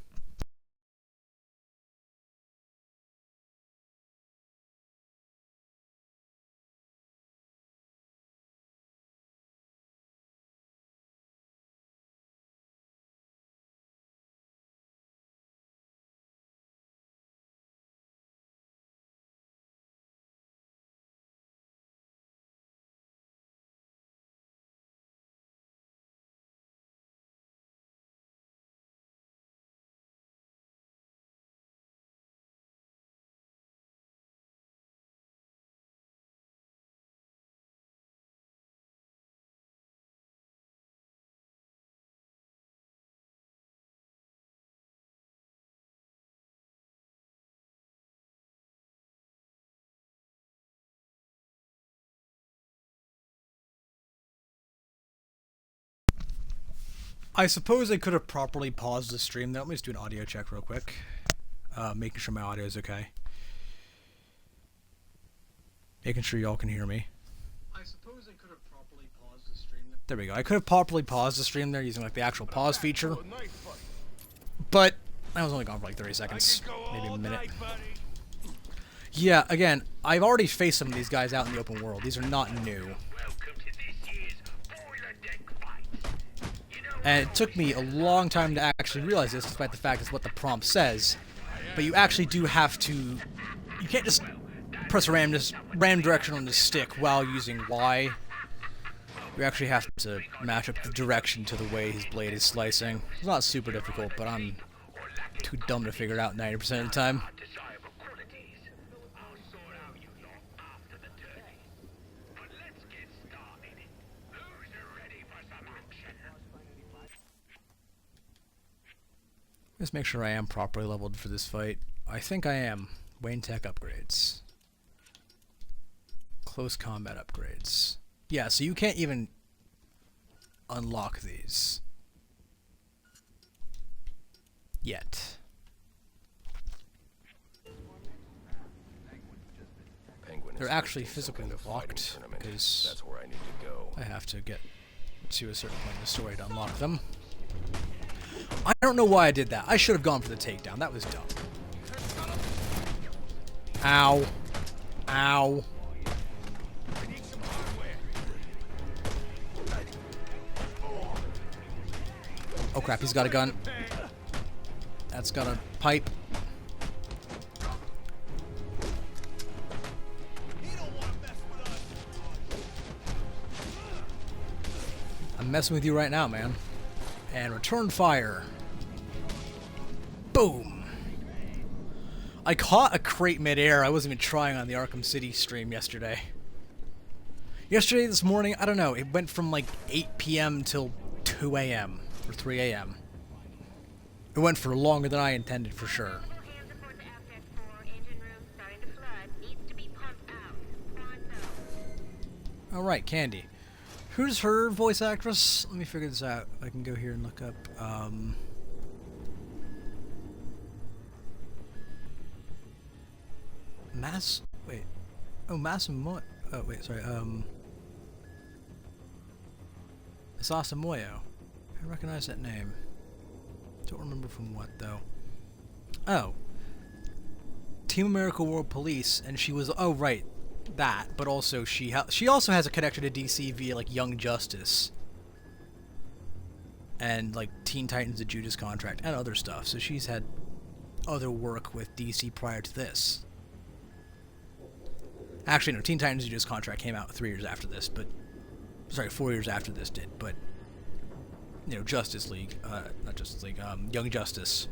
I suppose I could have properly paused the stream. Let me just do an audio check real quick. Making sure my audio is okay. Making sure y'all can hear me. I suppose I could have properly paused the stream. There we go. I could have properly paused the stream there using like the actual pause feature. But I was only gone for like 30 seconds. Maybe a minute. Yeah, again, I've already faced some of these guys out in the open world. These are not new. And it took me a long time to actually realize this, despite the fact it's what the prompt says. But you actually do have to... You can't just press random direction on the stick while using Y. You actually have to match up the direction to the way his blade is slicing. It's not super difficult, but I'm too dumb to figure it out 90% of the time. Let's make sure I am properly leveled for this fight. I think I am. Wayne Tech upgrades. Close combat upgrades. Yeah, so you can't even unlock these. Yet. They're actually physically locked, because that's where I need to go. I have to get to a certain point in the story to unlock them. I don't know why I did that. I should have gone for the takedown. That was dumb. Ow. Ow. Oh crap, he's got a gun. That's got a pipe. I'm messing with you right now, man. And return fire. Boom. I caught a crate midair. I wasn't even trying on the Arkham City stream yesterday. This morning, I don't know, it went from like 8 p.m. till 2 a.m. or 3 a.m. It went for longer than I intended, for sure. Alright, Candy. Who's her voice actress? Let me figure this out. I can go here and look up, wait. Oh, Masamoyo. Oh, wait, sorry, Sasamoyo. I recognize that name. Don't remember from what, though. Oh. Team America World Police, and she was, oh, right. That, but also she also has a connection to DC via like Young Justice and like Teen Titans: The Judas Contract and other stuff. So she's had other work with DC prior to this. Actually, no, Teen Titans: The Judas Contract came out 3 years after this, but sorry, 4 years after this did. But you know, Justice League, not Justice League, Young Justice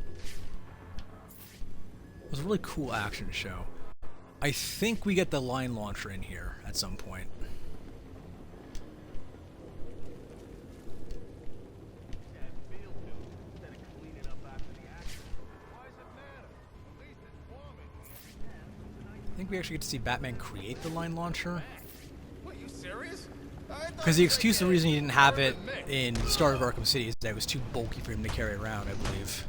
was a really cool action show. I think we get the line launcher in here at some point. I think we actually get to see Batman create the line launcher. Because the excuse, the reason he didn't have it in Start of Arkham City is that it was too bulky for him to carry around, I believe.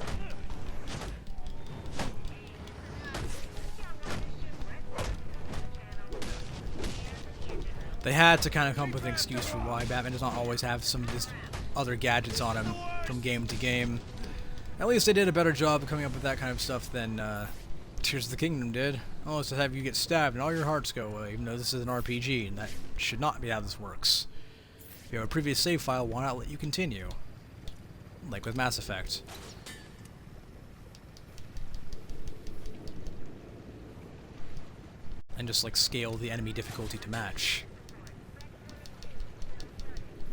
They had to kind of come up with an excuse for why Batman does not always have some of these other gadgets on him from game to game. At least they did a better job of coming up with that kind of stuff than Tears of the Kingdom did. Oh, it's to have you get stabbed and all your hearts go away, even though this is an RPG, and that should not be how this works. If you have a previous save file, why not let you continue? Like with Mass Effect. And just like scale the enemy difficulty to match.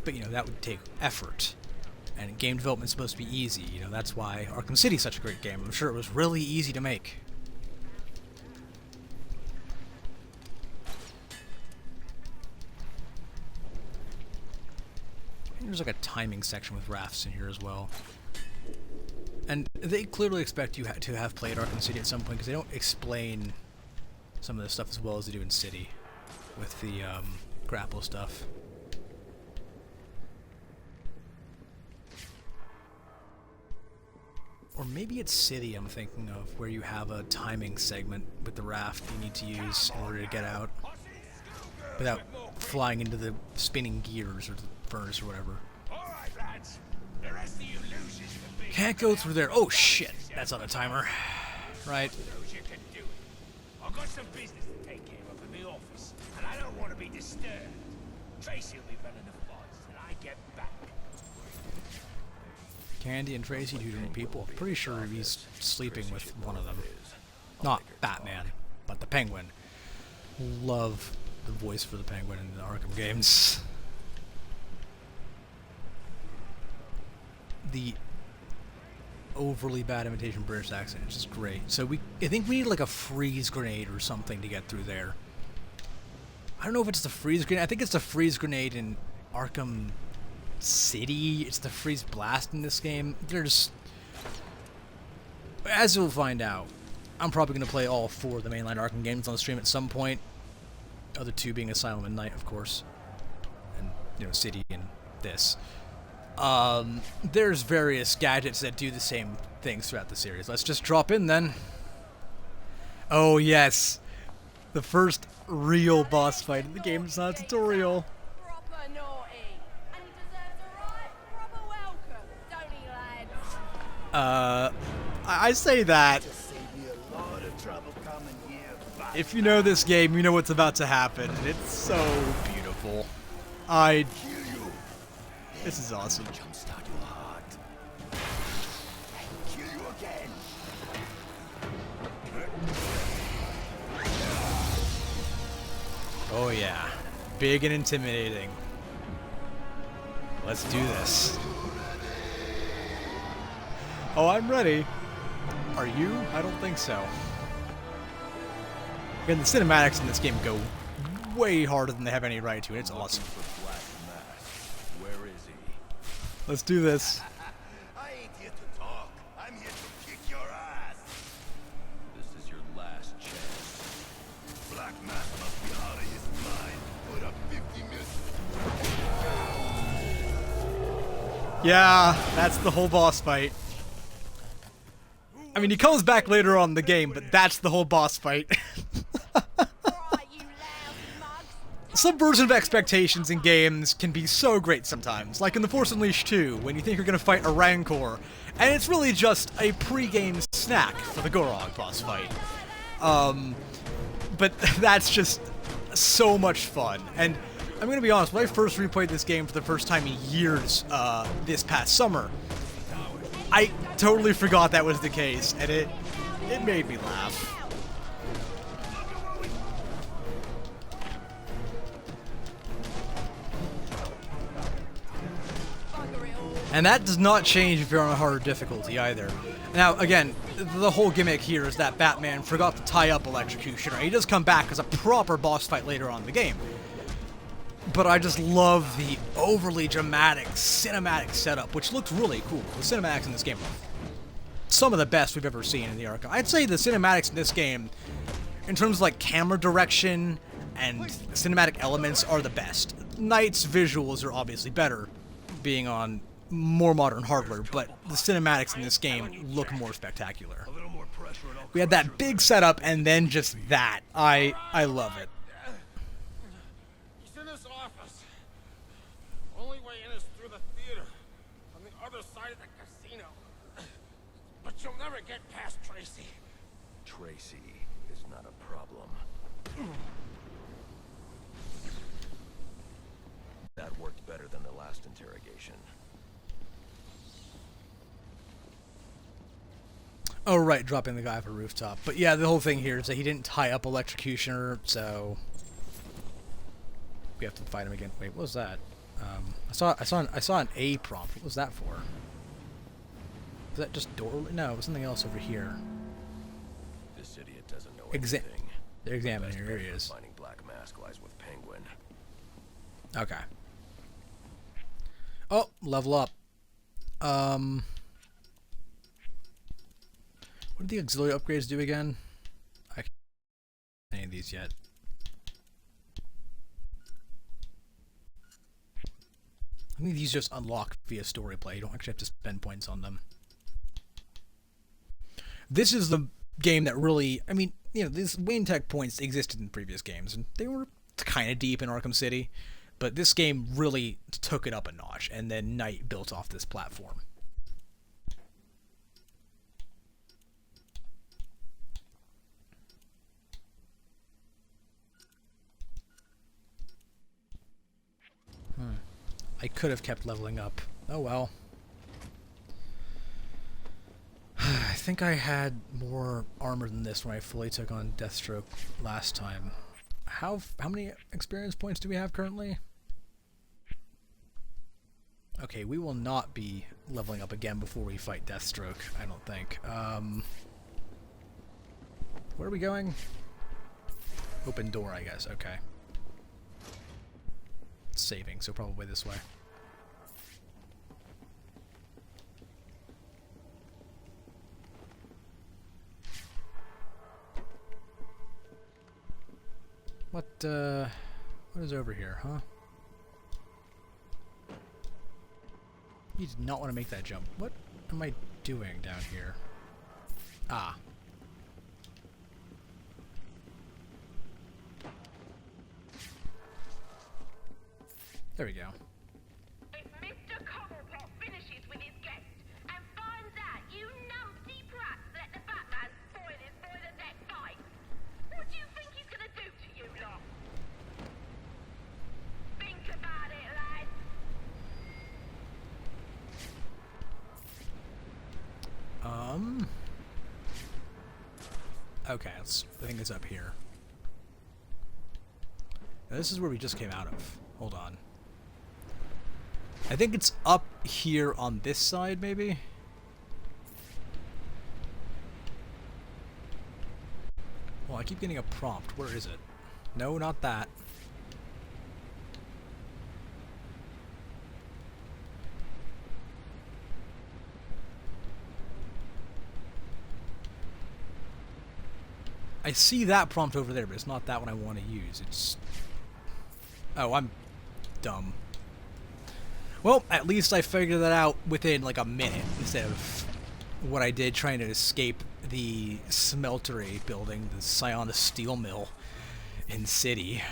But, you know, that would take effort. And game development's supposed to be easy. You know, that's why Arkham City's such a great game. I'm sure it was really easy to make. There's like a timing section with rafts in here as well. And they clearly expect you to have played Arkham City at some point, because they don't explain some of this stuff as well as they do in City with the grapple stuff. Or maybe it's City I'm thinking of, where you have a timing segment with the raft you need to use in order to get out without flying into the spinning gears or the furnace or whatever. Can't go through there. Oh shit, that's on a timer. Right. I've got some business to take care of in the office, and I don't want to be disturbed. Tracy will be running the fights till I get back. Candy and Tracy, two different people. Pretty sure he's sleeping with one of them. Not Batman, but the Penguin. Love the voice for the Penguin in the Arkham games. The overly bad imitation British accent is just great. So I think we need like a freeze grenade or something to get through there. I don't know if it's the freeze grenade. I think it's the freeze grenade in Arkham City. It's the freeze blast in this game. as you'll find out, I'm probably going to play all 4 of the mainline Arkham games on the stream at some point. Other 2 being Asylum and Night, of course. And, you know, City and this. There's various gadgets that do the same things throughout the series. Let's just drop in then. Oh, yes. The first real boss fight in the game. It's not a tutorial. Proper naughty. And he deserves a right proper welcome, don't he, lad? I say that. If you know this game, you know what's about to happen. It's so beautiful. This is awesome. Jumpstart your heart. Kill you again. Oh yeah. Big and intimidating. Let's do this. Oh, I'm ready. Are you? I don't think so. Again, the cinematics in this game go way harder than they have any right to, and it's awesome. Where is he? Let's do this. I ain't here to talk. I'm here to kick your ass. This is your last chance. Black Mask must be out of his mind. Put up 50 million. Yeah, that's the whole boss fight. I mean, he comes back later on in the game, but that's the whole boss fight. Subversion of expectations in games can be so great sometimes, like in The Force Unleashed 2, when you think you're going to fight a Rancor, and it's really just a pre-game snack for the Gorog boss fight. But that's just so much fun, and I'm going to be honest, when I first replayed this game for the first time in years this past summer, I totally forgot that was the case, and it made me laugh. And that does not change if you're on a harder difficulty either. Now, again, the whole gimmick here is that Batman forgot to tie up Electrocutioner. He does come back as a proper boss fight later on in the game. But I just love the overly dramatic, cinematic setup, which looks really cool. The cinematics in this game are some of the best we've ever seen in the Arkham. I'd say the cinematics in this game, in terms of like camera direction and cinematic elements, are the best. Knight's visuals are obviously better, being on more modern hardware, but the cinematics in this game look more spectacular. We had that big setup and then just that. I love it. He's in his office. Only way in is through the theater, on the other side of the casino. But you'll never get past Tracy. Tracy is not a problem. That worked better than the last interrogation. Oh, right, dropping the guy off a rooftop. But yeah, the whole thing here is that he didn't tie up Electrocutioner, so we have to fight him again. Wait, what was that? I saw an A prompt. What was that for? Was that just door? No, it was something else over here. This idiot doesn't know anything. They're examining here. Here he is. Finding Black Mask lies with Penguin. Okay. Oh, level up. What did the auxiliary upgrades do again? I can't see any of these yet. I think these just unlock via story play. You don't actually have to spend points on them. This is the game that really, I mean, you know, these Wayne Tech points existed in previous games, and they were kind of deep in Arkham City, but this game really took it up a notch, and then Knight built off this platform. I could have kept leveling up. Oh well. I think I had more armor than this when I fully took on Deathstroke last time. How many experience points do we have currently? Okay, we will not be leveling up again before we fight Deathstroke, I don't think. Where are we going? Open door, I guess. Okay. Saving, so probably this way. what is over here, huh? You did not want to make that jump. What am I doing down here? Ah. There we go. If Mr. Cobblepot finishes with his guest and finds out you numpty brats let the Batman spoil his boiler-deck fight, what do you think he's gonna do to you lot? Think about it, lads. Okay, I think it's up here. Now, this is where we just came out of. Hold on. I think it's up here on this side, maybe? Well, I keep getting a prompt. Where is it? No, not that. I see that prompt over there, but it's not that one I want to use. It's... Oh, I'm dumb. Well, at least I figured that out within like a minute instead of what I did trying to escape the smeltery building, the Sionis steel mill in City,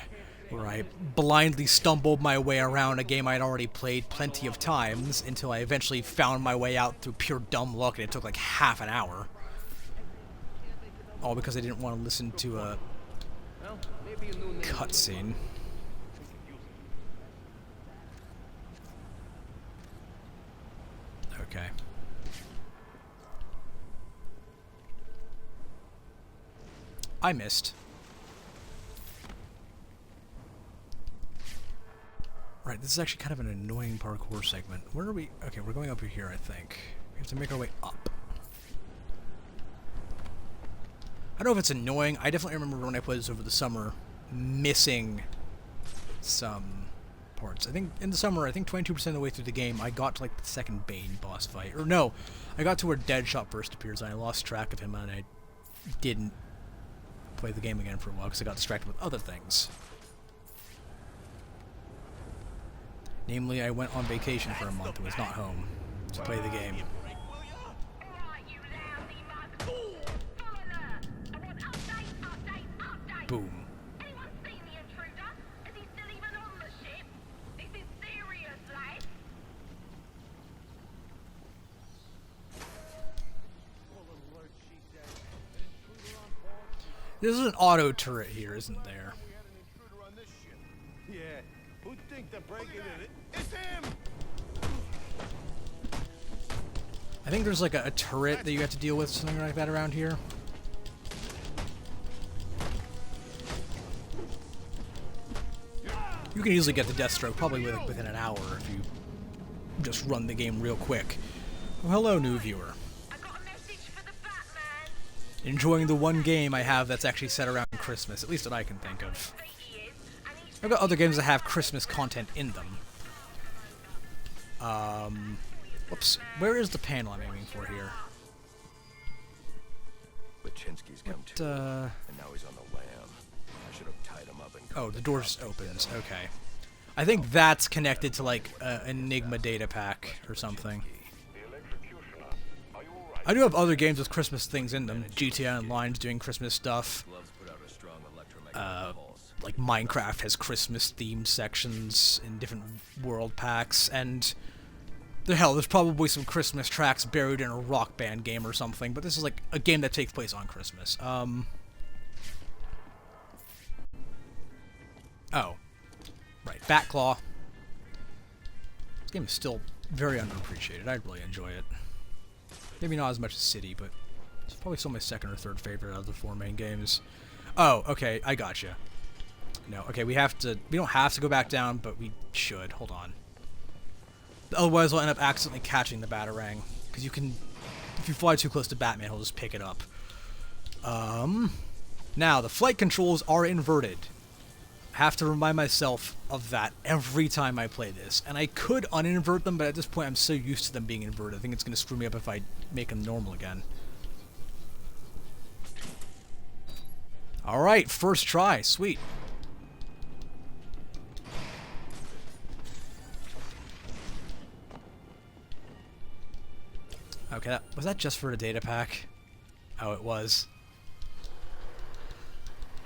where I blindly stumbled my way around a game I'd already played plenty of times until I eventually found my way out through pure dumb luck, and it took like half an hour. All because I didn't want to listen to a cutscene. Okay. I missed. Right, this is actually kind of an annoying parkour segment. Where are we? Okay, we're going up here, I think. We have to make our way up. I don't know if it's annoying. I definitely remember when I played this over the summer, missing some parts. I think in the summer, I think 22% of the way through the game, I got to like the second Bane boss fight. Or no, I got to where Deadshot first appears, and I lost track of him, and I didn't play the game again for a while because I got distracted with other things. Namely, I went on vacation for a month and was not home to play the game. Boom. Anyone seen the intruder? Is he still even on the ship? This is serious, lads. There's an auto turret here, isn't there? Yeah, who'd think the breaking it? It's him! I think there's like a turret that you have to deal with, something like that around here. You can easily get the Deathstroke, probably within an hour if you just run the game real quick. Oh, hello, new viewer. I got a message for the Batman. Enjoying the one game I have that's actually set around Christmas, at least that I can think of. I've got other games that have Christmas content in them. Whoops. Where is the panel I'm aiming for here? Baczynski's come to, and now he's on the lam. I should have tied him up and... Oh, the door just opens. Okay. I think that's connected to, like, Enigma data pack or something. I do have other games with Christmas things in them. GTA Online's doing Christmas stuff. Like, Minecraft has Christmas-themed sections in different world packs, and... there's probably some Christmas tracks buried in a Rock Band game or something, but this is, like, a game that takes place on Christmas. Oh. Right, Batclaw. This game is still very underappreciated. I really enjoy it. Maybe not as much as City, but it's probably still my second or third favorite out of the four main games. Oh, okay, I gotcha. No, okay, we don't have to go back down, but we should. Hold on. Otherwise, I'll end up accidentally catching the Batarang. Because you can... if you fly too close to Batman, he'll just pick it up. Now, the flight controls are inverted. I have to remind myself of that every time I play this. And I could uninvert them, but at this point I'm so used to them being inverted. I think it's going to screw me up if I make them normal again. Alright, first try. Sweet. Okay, was that just for a data pack? Oh, it was.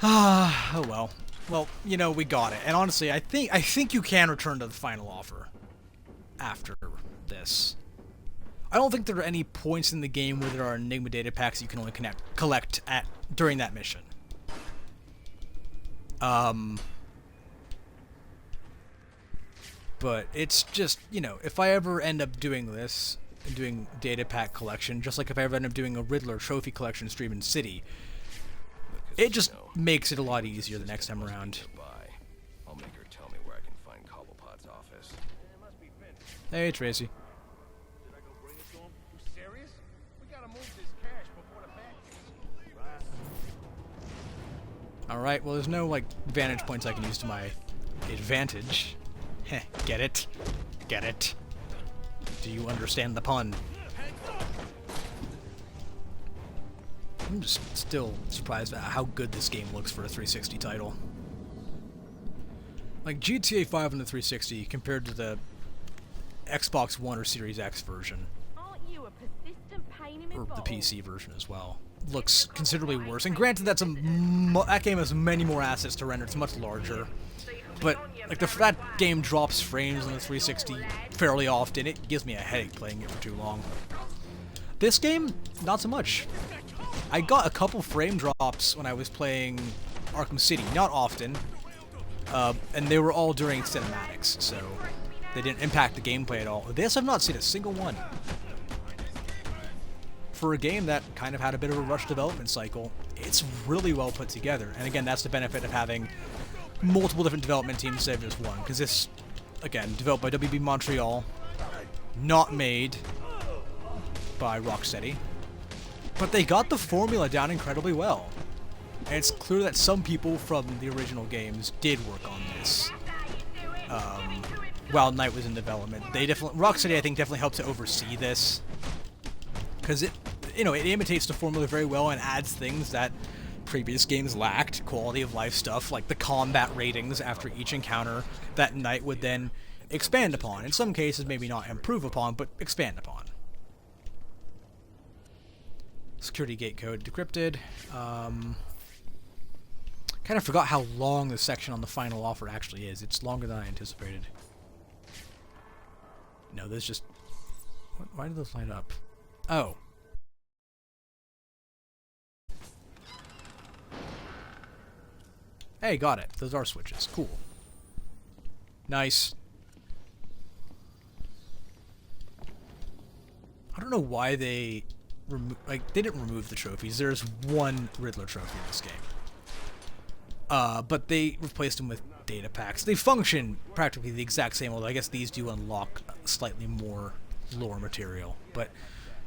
Ah, oh well. Well, you know, we got it. And honestly, I think you can return to the final offer after this. I don't think there are any points in the game where there are Enigma data packs you can only collect during that mission. But it's just, you know, if I ever end up doing this, doing data pack collection, just like if I ever end up doing a Riddler trophy collection stream in City, it just makes it a lot easier the next time around. I'll make her tell me where I can find Cobblepot's office. Hey, Tracy. Did I go bring it to him? You serious? We gotta move this cash before the bank gets. Alright, well there's no, like, vantage points I can use to my advantage. Heh, get it? Get it? Do you understand the pun? I'm just still surprised at how good this game looks for a 360 title. Like, GTA 5 on the 360 compared to the Xbox One or Series X version, Aren't you a persistent pain in or my the bottom? PC version as well, looks considerably worse. And granted, that game has many more assets to render, it's much larger. But, like, that game drops frames on the 360 fairly often. It gives me a headache playing it for too long. This game, not so much. I got a couple frame drops when I was playing Arkham City, not often, and they were all during cinematics, so they didn't impact the gameplay at all. This, I've not seen a single one. For a game that kind of had a bit of a rushed development cycle, it's really well put together. And again, that's the benefit of having multiple different development teams instead of just one, because this, again, developed by WB Montreal, not made by Rocksteady, but they got the formula down incredibly well. And it's clear that some people from the original games did work on this while Knight was in development. Rocksteady, I think, definitely helped to oversee this, because it imitates the formula very well and adds things that previous games lacked, quality of life stuff like the combat ratings after each encounter that Knight would then expand upon. In some cases, maybe not improve upon, but expand upon. Security gate code decrypted. Kind of forgot how long the section on the final offer actually is. It's longer than I anticipated. No, there's just... Why did those light up? Oh. Hey, got it. Those are switches. Cool. Nice. I don't know why they they didn't remove the trophies. There's one Riddler trophy in this game. But they replaced them with data packs. They function practically the exact same, although I guess these do unlock slightly more lore material. But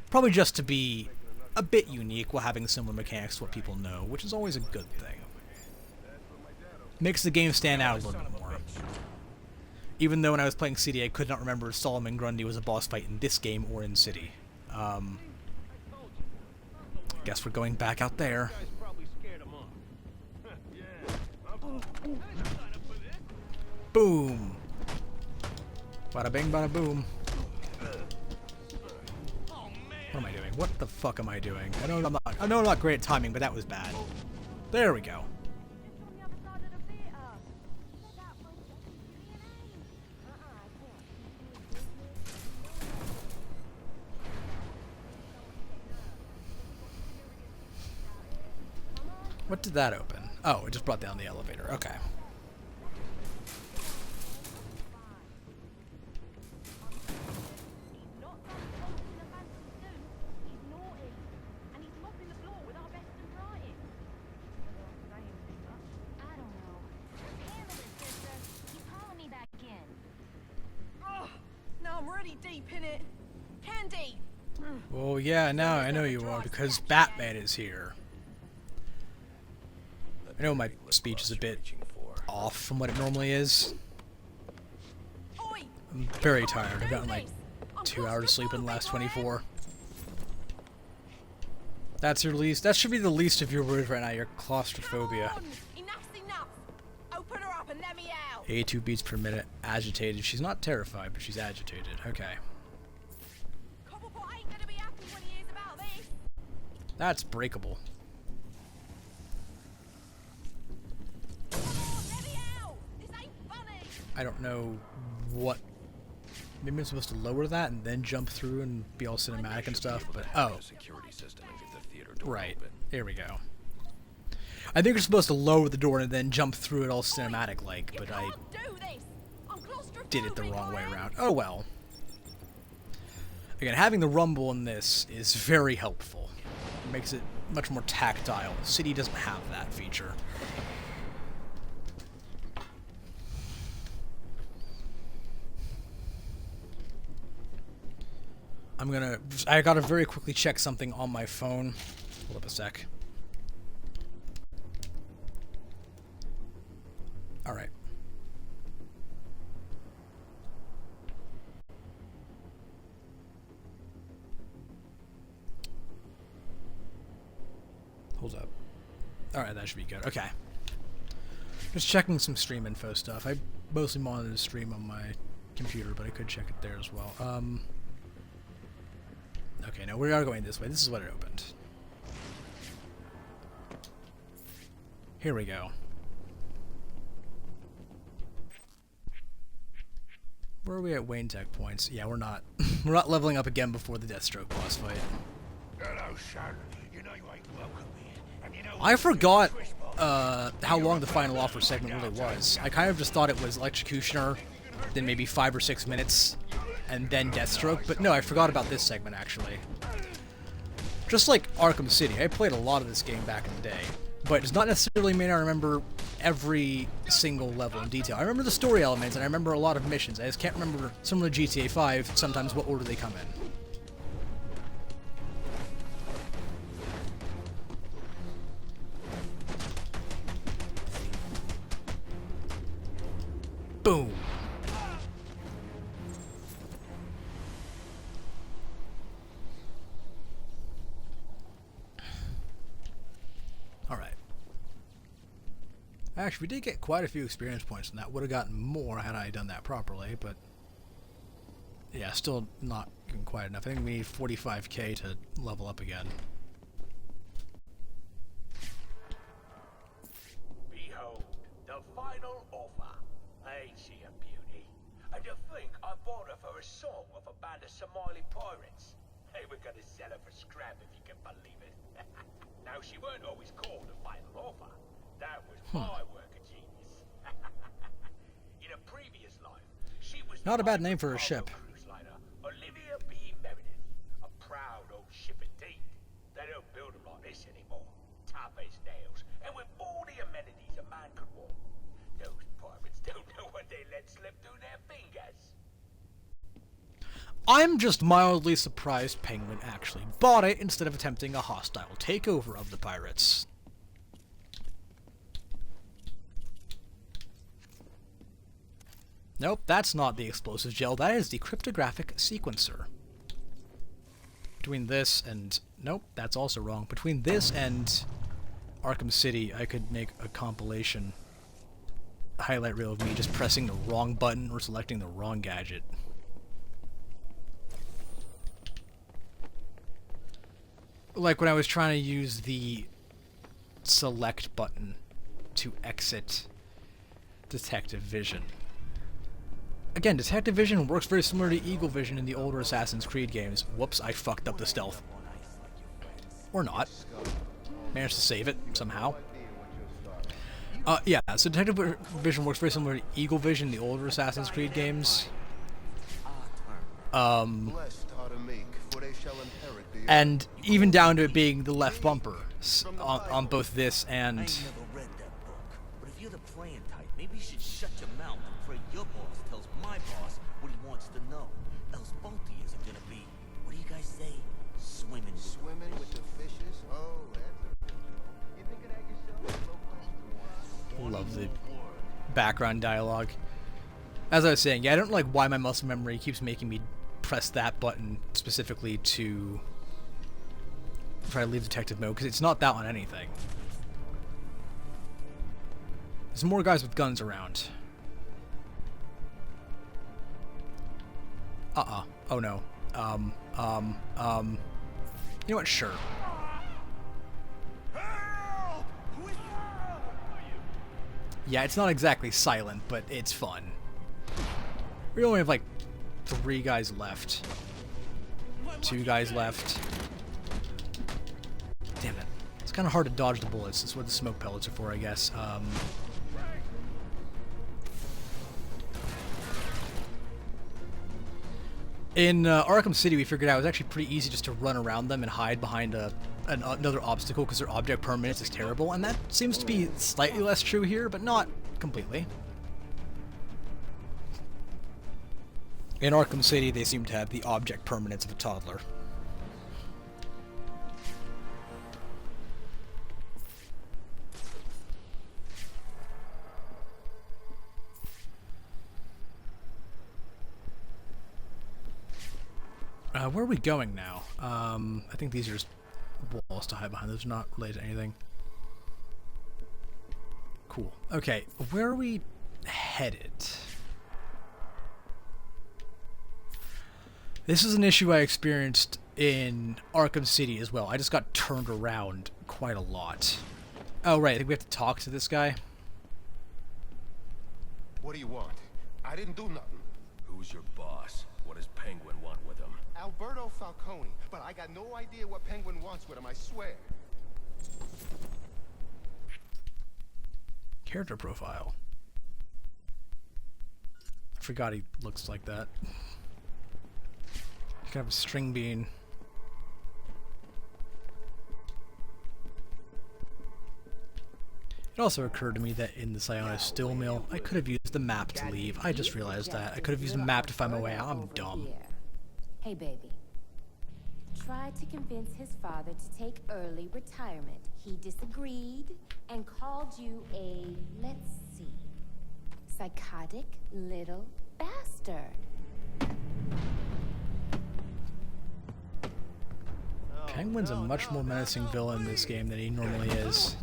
probably just to be a bit unique while having similar mechanics to what people know, which is always a good thing. Makes the game stand out a little bit more. Even though when I was playing City, I could not remember if Solomon Grundy was a boss fight in this game or in City. Guess we're going back out there. Boom! Bada bing, bada boom. What am I doing? What the fuck am I doing? I know I'm not great at timing, but that was bad. There we go. What did that open? Oh, it just brought down the elevator. Okay. Now I'm really deep in it. Candy! Well, yeah, now I know you are, because Batman is here. I know my speech is a bit off from what it normally is. I'm very tired. I've gotten like 2 hours of sleep in the last 24. That's your least. That should be the least of your worries right now. Your claustrophobia. Enough's enough. Open her up and let me out. 82 beats per minute. Agitated. She's not terrified, but she's agitated. Okay. Cobblepot ain't gonna be happy That's breakable. I don't know what... Maybe I'm supposed to lower that and then jump through and be all cinematic and stuff, but... Oh. Right. Here we go. I think you're supposed to lower the door and then jump through it all cinematic-like, but I did it the wrong way around. Oh well. Again, having the rumble in this is very helpful. It makes it much more tactile. The City doesn't have that feature. I gotta very quickly check something on my phone. Hold up a sec. Alright. Hold up. Alright, that should be good. Okay. Just checking some stream info stuff. I mostly monitored the stream on my computer, but I could check it there as well. Okay, no, we are going this way. This is what it opened. Here we go. Where are we at Wayne Tech points? Yeah, we're not. We're not leveling up again before the Deathstroke boss fight. Hello, son. You know you ain't welcome here. And you know I forgot how long the final offer segment really was. I kind of just thought it was Electrocutioner, then maybe 5 or 6 minutes, and then Deathstroke, but no, I forgot about this segment, actually. Just like Arkham City, I played a lot of this game back in the day, but it does not necessarily mean I remember every single level in detail. I remember the story elements, and I remember a lot of missions. I just can't remember, similar to GTA 5, sometimes what order they come in. Boom. Alright. Actually, we did get quite a few experience points, and that would have gotten more had I done that properly, but... yeah, still not quite enough. I think we need 45k to level up again. Behold, the final offer. Ain't she a beauty? And to think I bought her for a song of a band of Somali pirates. They were gonna sell her for scrap, if you can believe it. Now, she weren't always called a final offer. That was my work of genius. In a previous life, she was not a bad name for a ship. Olivia B. Meredith. A proud old ship indeed. They don't build them like this anymore. Tough as nails, and with all the amenities a man could want. Those pirates don't know what they let slip through their fingers. I'm just mildly surprised Penguin actually bought it instead of attempting a hostile takeover of the pirates. Nope, that's not the explosive gel, that is the cryptographic sequencer. Between this and... nope, that's also wrong. Between this and Arkham City, I could make a compilation highlight reel of me just pressing the wrong button or selecting the wrong gadget. Like when I was trying to use the select button to exit Detective Vision. Again, Detective Vision works very similar to Eagle Vision in the older Assassin's Creed games. Whoops, I fucked up the stealth. Or not. Managed to save it, somehow. Yeah, so Detective Vision works very similar to Eagle Vision in the older Assassin's Creed games. And even down to it being the left bumper on both this and... I ain't never read that book, but if you're the playing type, maybe you should shut your mouth and pray your boss tells my boss what he wants to know. Else both of you are gonna be, what do you guys say? Swimming with the fishes? Oh, that's you thinking that yourself? Love the background dialogue. As I was saying, yeah, I don't like why my muscle memory keeps making me press that button specifically to try to leave detective mode, because it's not that on anything. There's more guys with guns around. Oh no. You know what? Sure. Yeah, it's not exactly silent, but it's fun. We only have like 3 guys left. 2 guys left. Damn it. It's kind of hard to dodge the bullets. That's what the smoke pellets are for, I guess. In Arkham City, we figured out it was actually pretty easy just to run around them and hide behind another obstacle because their object permanence is terrible, and that seems to be slightly less true here, but not completely. In Arkham City, they seem to have the object permanence of a toddler. Where are we going now? I think these are just walls to hide behind. Those are not related to anything. Cool. Okay, where are we headed? This is an issue I experienced in Arkham City as well. I just got turned around quite a lot. Oh, right. I think we have to talk to this guy. What do you want? I didn't do nothing. Who's your boss? What does Penguin want with him? Alberto Falcone, but I got no idea what Penguin wants with him, I swear. Character profile. I forgot he looks like that. He's kind of a string bean. It also occurred to me that in the Sionis Steel Mill, I could have used the map to leave. I just realized that. I could have used the map to find my way out. I'm dumb. Hey, baby. Tried to convince his father to take early retirement. He disagreed and called you a, let's see, psychotic little bastard. Penguin's a much more menacing villain in this game than he normally is.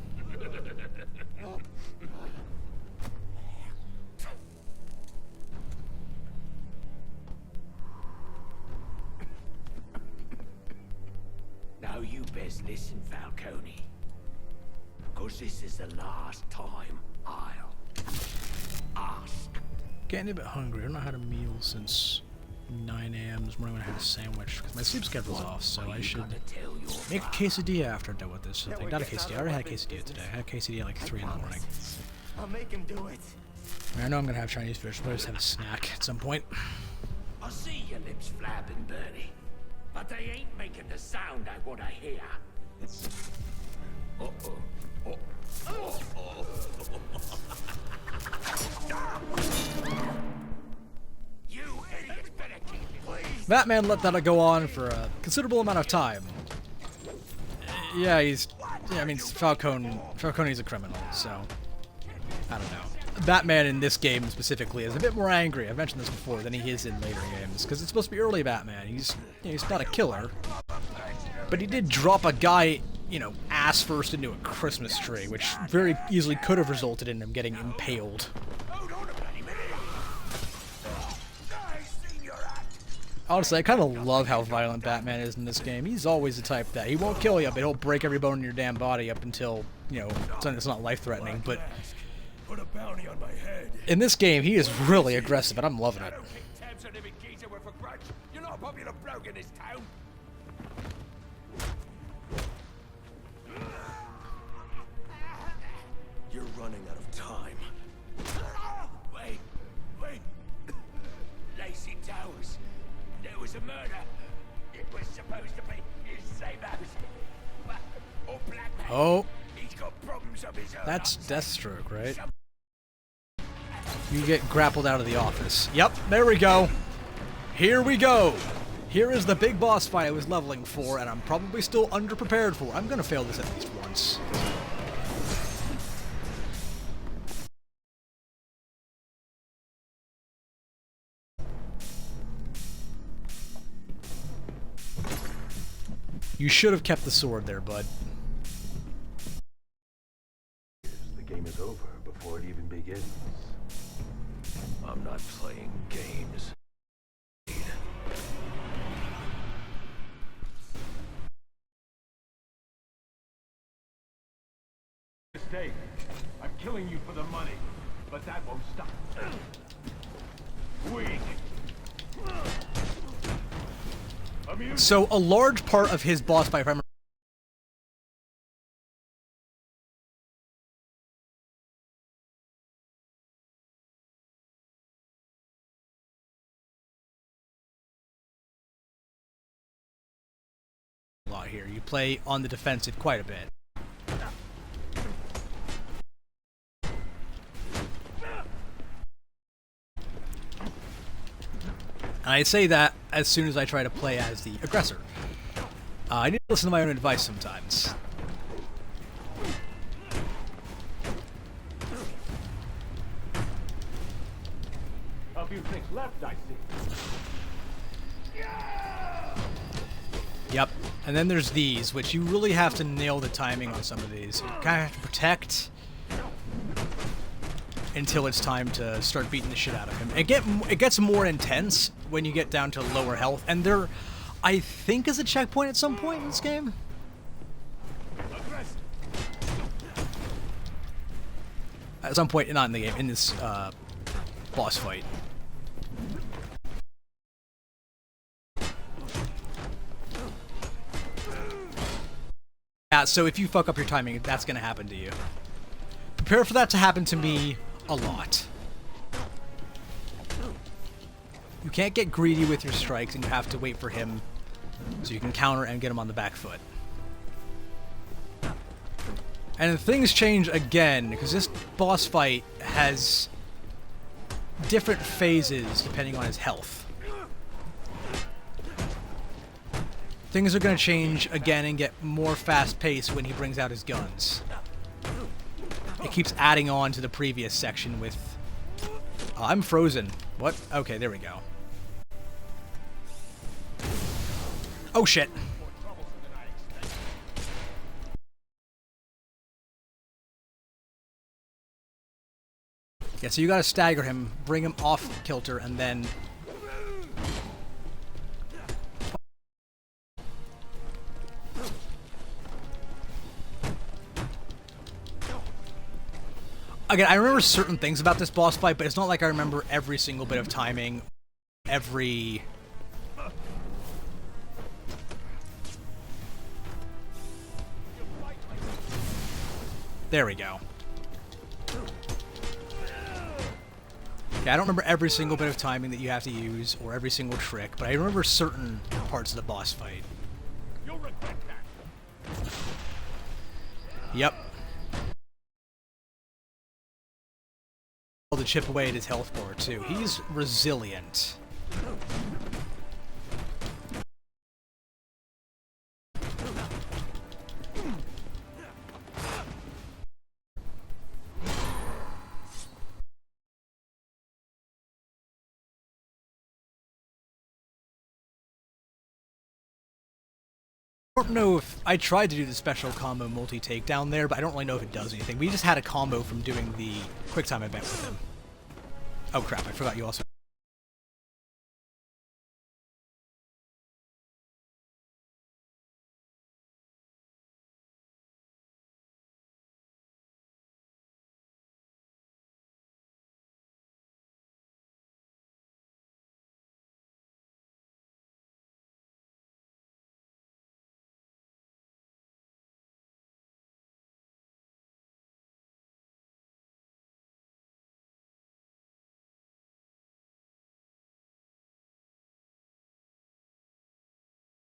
Now you best listen, Falcone. Because this is the last time I'll ask. Getting a bit hungry. I don't know how to meal since 9 a.m. this morning when I had a sandwich, because my sleep schedule's off, so I should make a quesadilla after I'm done with this. So not a quesadilla. I already had a quesadilla today. I had a quesadilla at like 3 in the morning. I'll make him do it. I know I'm gonna have Chinese fish, but I just have a snack at some point. I see your lips flapping, Bernie. But they ain't making the sound I want to hear. You idiots better keep it, please. Batman let that go on for a considerable amount of time. Yeah, I mean, Falcone's a criminal, so I don't know. Batman in this game specifically is a bit more angry. I've mentioned this before than he is in later games, because it's supposed to be early Batman. He's not a killer, but he did drop a guy, ass first into a Christmas tree, which very easily could have resulted in him getting impaled. Honestly, I kind of love how violent Batman is in this game. He's always the type that he won't kill you, but he'll break every bone in your damn body up until, it's not life-threatening, but Put a bounty on my head. in this game, he is really aggressive, and I'm loving it. You're not a popular bloke in this town. You're running out of time. Wait. Lacey Towers. There was a murder. It was supposed to be his same house. Or Black Man. Oh, He's got problems of his own. that's Deathstroke, right? You get grappled out of the office. Yep, there we go. Here we go. Here is the big boss fight I was leveling for, and I'm probably still underprepared for. I'm gonna fail this at least once. You should have kept the sword there, bud. The game is over before it even begins. I'm not playing games. Mistake. I'm killing you for the money. but that won't stop. Weak. So a large part of his boss fight, if I remember, a lot here. You play on the defensive quite a bit. And I say that as soon as I try to play as the aggressor. I need to listen to my own advice sometimes. A few things left, I see. Yep. And then there's these, which you really have to nail the timing on some of these. You kind of have to protect until it's time to start beating the shit out of him. It gets more intense when you get down to lower health, and there, I think, is a checkpoint at some point in this game. At some point, not in the game, in this boss fight. Yeah, so if you fuck up your timing, that's gonna happen to you. Prepare for that to happen to me a lot. You can't get greedy with your strikes, and you have to wait for him so you can counter and get him on the back foot. And things change again, because this boss fight has different phases depending on his health. Things are going to change again and get more fast-paced when he brings out his guns. It keeps adding on to the previous section with... I'm frozen. What? Okay, there we go. Oh, shit. Yeah, so you gotta stagger him, bring him off kilter, and then... Again, I remember certain things about this boss fight, but it's not like I remember every single bit of timing, every... There we go. Okay, I don't remember every single bit of timing that you have to use, or every single trick, but I remember certain parts of the boss fight. You'll regret that. Yep. To chip away at his health bar, too. He's resilient. I don't know if I tried to do the special combo multi-take down there, but I don't really know if it does anything. We just had a combo from doing the quick time event with him. Oh crap, I forgot you also...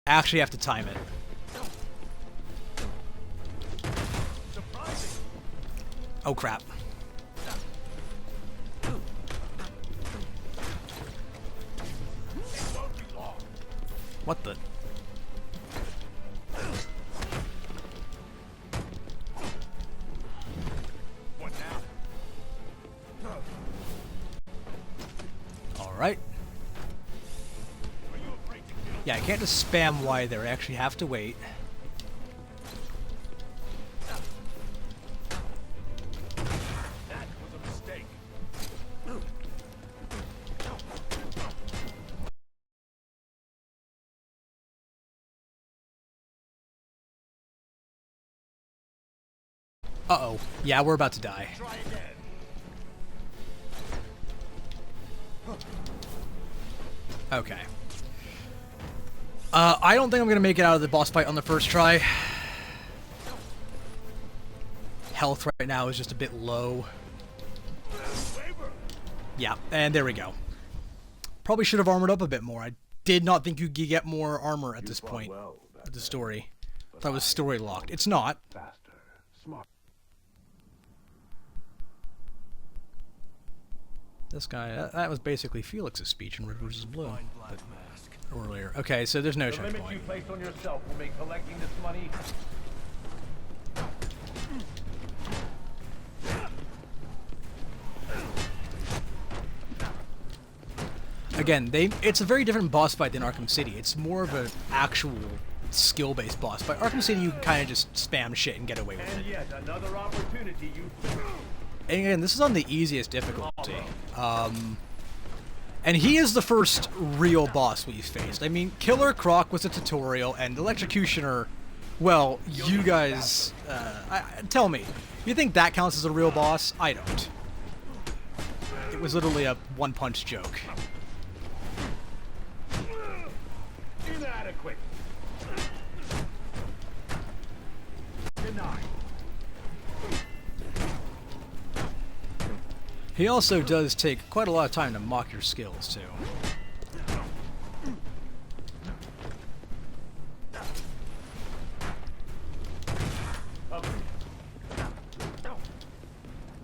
I actually have to time it. Oh crap. What the? What now? All right. Yeah, I can't just spam Y there. I actually have to wait. That was a mistake. Uh-oh. Yeah, we're about to die. Try again. Okay. I don't think I'm gonna make it out of the boss fight on the first try. Health right now is just a bit low. Yeah, and there we go. Probably should have armored up a bit more. I did not think you could get more armor at this point of the story. I thought it was story locked. It's not. This guy, that was basically Felix's speech in Red vs. Blue. Earlier. Okay, so there's no checkpoint. The limit you place on yourself will make collecting this money. Again, it's a very different boss fight than Arkham City. It's more of an actual skill-based boss fight. Arkham City, you can kind of just spam shit and get away with it. And yet another opportunity you. And again, this is on the easiest difficulty. And he is the first real boss we've faced. I mean, Killer Croc was a tutorial, and Electrocutioner, well, you guys, tell me, you think that counts as a real boss? I don't. It was literally a one-punch joke. Inadequate. Denied. He also does take quite a lot of time to mock your skills, too.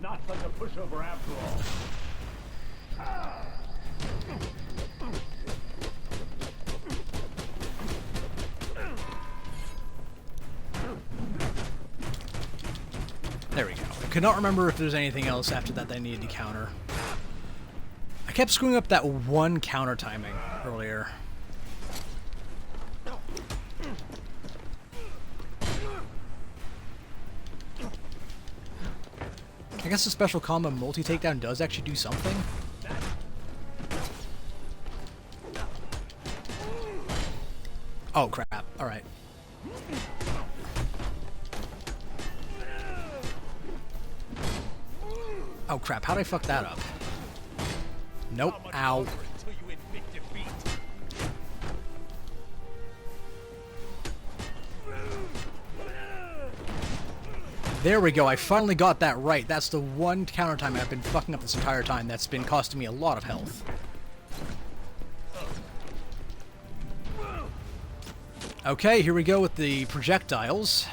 Not such a pushover after all. There we go. I could not remember if there's anything else after that I needed to counter. I kept screwing up that one counter timing earlier. I guess the special combo multi-takedown does actually do something. Oh crap, alright. Oh crap, how'd I fuck that up? Nope, ow. There we go, I finally got that right. That's the one counter time I've been fucking up this entire time that's been costing me a lot of health. Okay, here we go with the projectiles.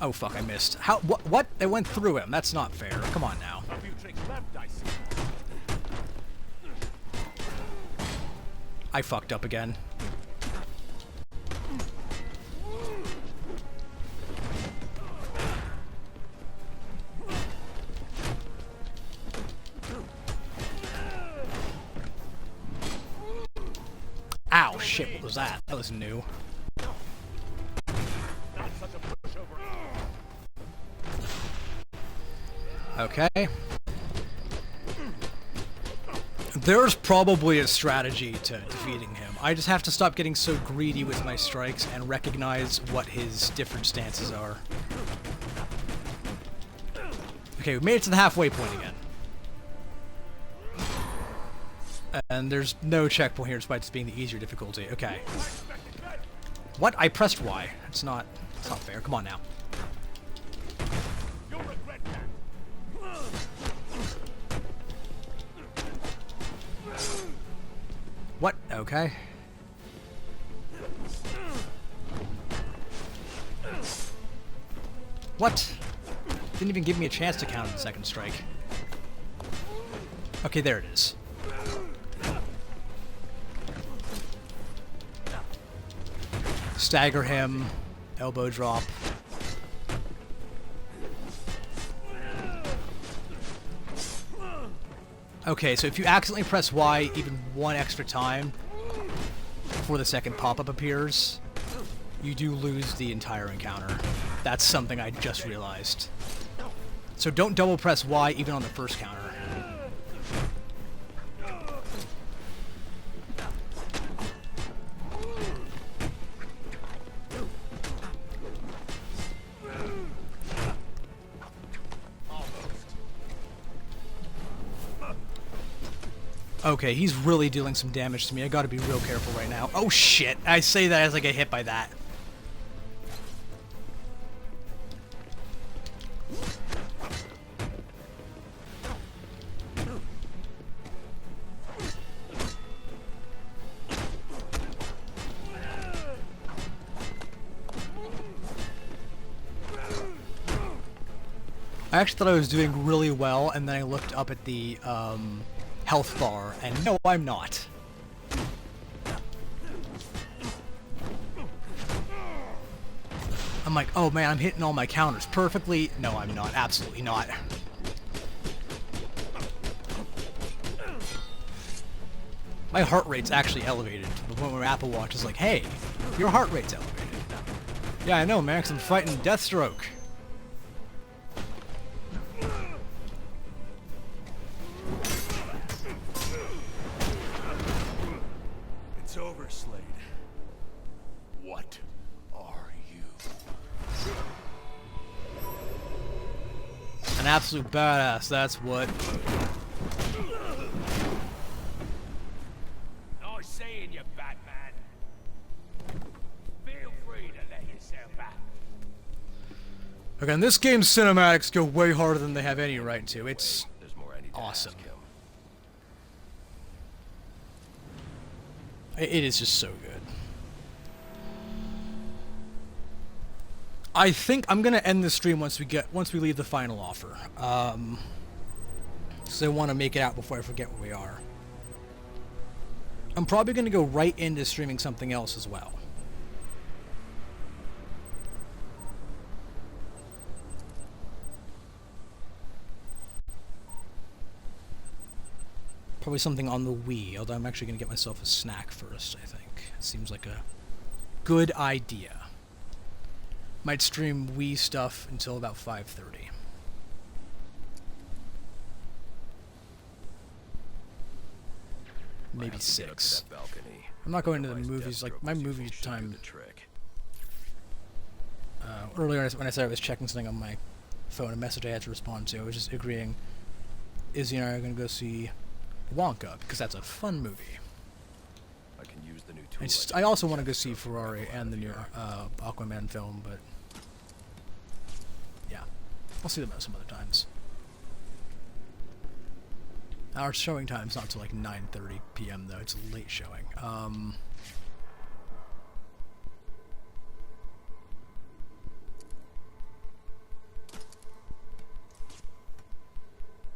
Oh fuck, I missed. How? What? It went through him. That's not fair. Come on now. I fucked up again. Ow, shit, what was that? That was new. Okay. There's probably a strategy to defeating him. I just have to stop getting so greedy with my strikes and recognize what his different stances are. Okay, we made it to the halfway point again. And there's no checkpoint here despite this being the easier difficulty. Okay. What? I pressed Y. It's not fair. Come on now. What? Okay. What? Didn't even give me a chance to counter the second strike. Okay, there it is. Stagger him. Elbow drop. Okay, so if you accidentally press Y even one extra time before the second pop-up appears, you do lose the entire encounter. That's something I just realized. So don't double press Y even on the first counter. Okay, he's really dealing some damage to me. I gotta be real careful right now. Oh shit! I say that as I get hit by that. I actually thought I was doing really well, and then I looked up at the health bar, and no, I'm not. I'm like, oh man, I'm hitting all my counters perfectly. No, I'm not. Absolutely not. My heart rate's actually elevated to the point where Apple Watch is like, hey, your heart rate's elevated. Yeah, I know, man, 'cause I'm fighting Deathstroke. It's over, Slade. What are you? An absolute badass, that's what. Nice seeing you, Batman. Feel free to let yourself out. Okay, and this game's cinematics go way harder than they have any right to. It's awesome. It is just so good. I think I'm gonna end the stream once we leave the final offer. So I want to make it out before I forget where we are. I'm probably gonna go right into streaming something else as well. Probably something on the Wii, although I'm actually going to get myself a snack first, I think. It seems like a good idea. Might stream Wii stuff until about 5:30. Maybe 6. I'm not going to the movies, like, my movie time... earlier when I said I was checking something on my phone, a message I had to respond to, I was just agreeing, Izzy and I are going to go see Wonka, because that's a fun movie. I can use the new tool. I also want to go see Ferrari and the new Aquaman film, but yeah, I'll see them at some other times. Our showing time's not till like 9:30 p.m. though. It's a late showing.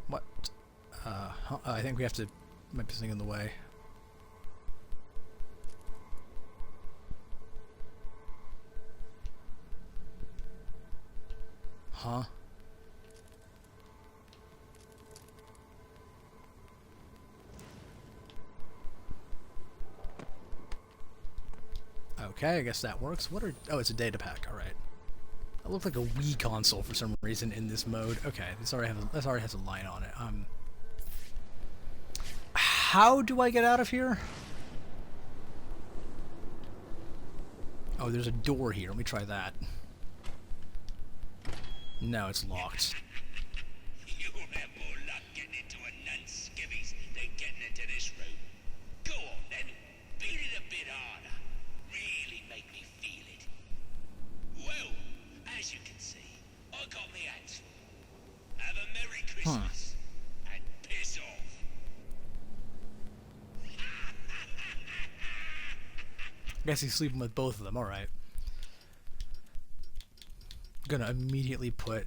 What? I think we have to... might be something in the way. Huh? Okay, I guess that works. What are... oh, it's a data pack. Alright. That looked like a Wii console for some reason in this mode. Okay, this already has a line on it. How do I get out of here? Oh, there's a door here. Let me try that. No, it's locked. You'll have more luck getting into a nun's skivvies than getting into this room. Go on then, beat it a bit harder. Really make me feel it. Well, as you can see, I got me hands full. Have a Merry Christmas and piss off. I guess he's sleeping with both of them. Alright. Gonna immediately put...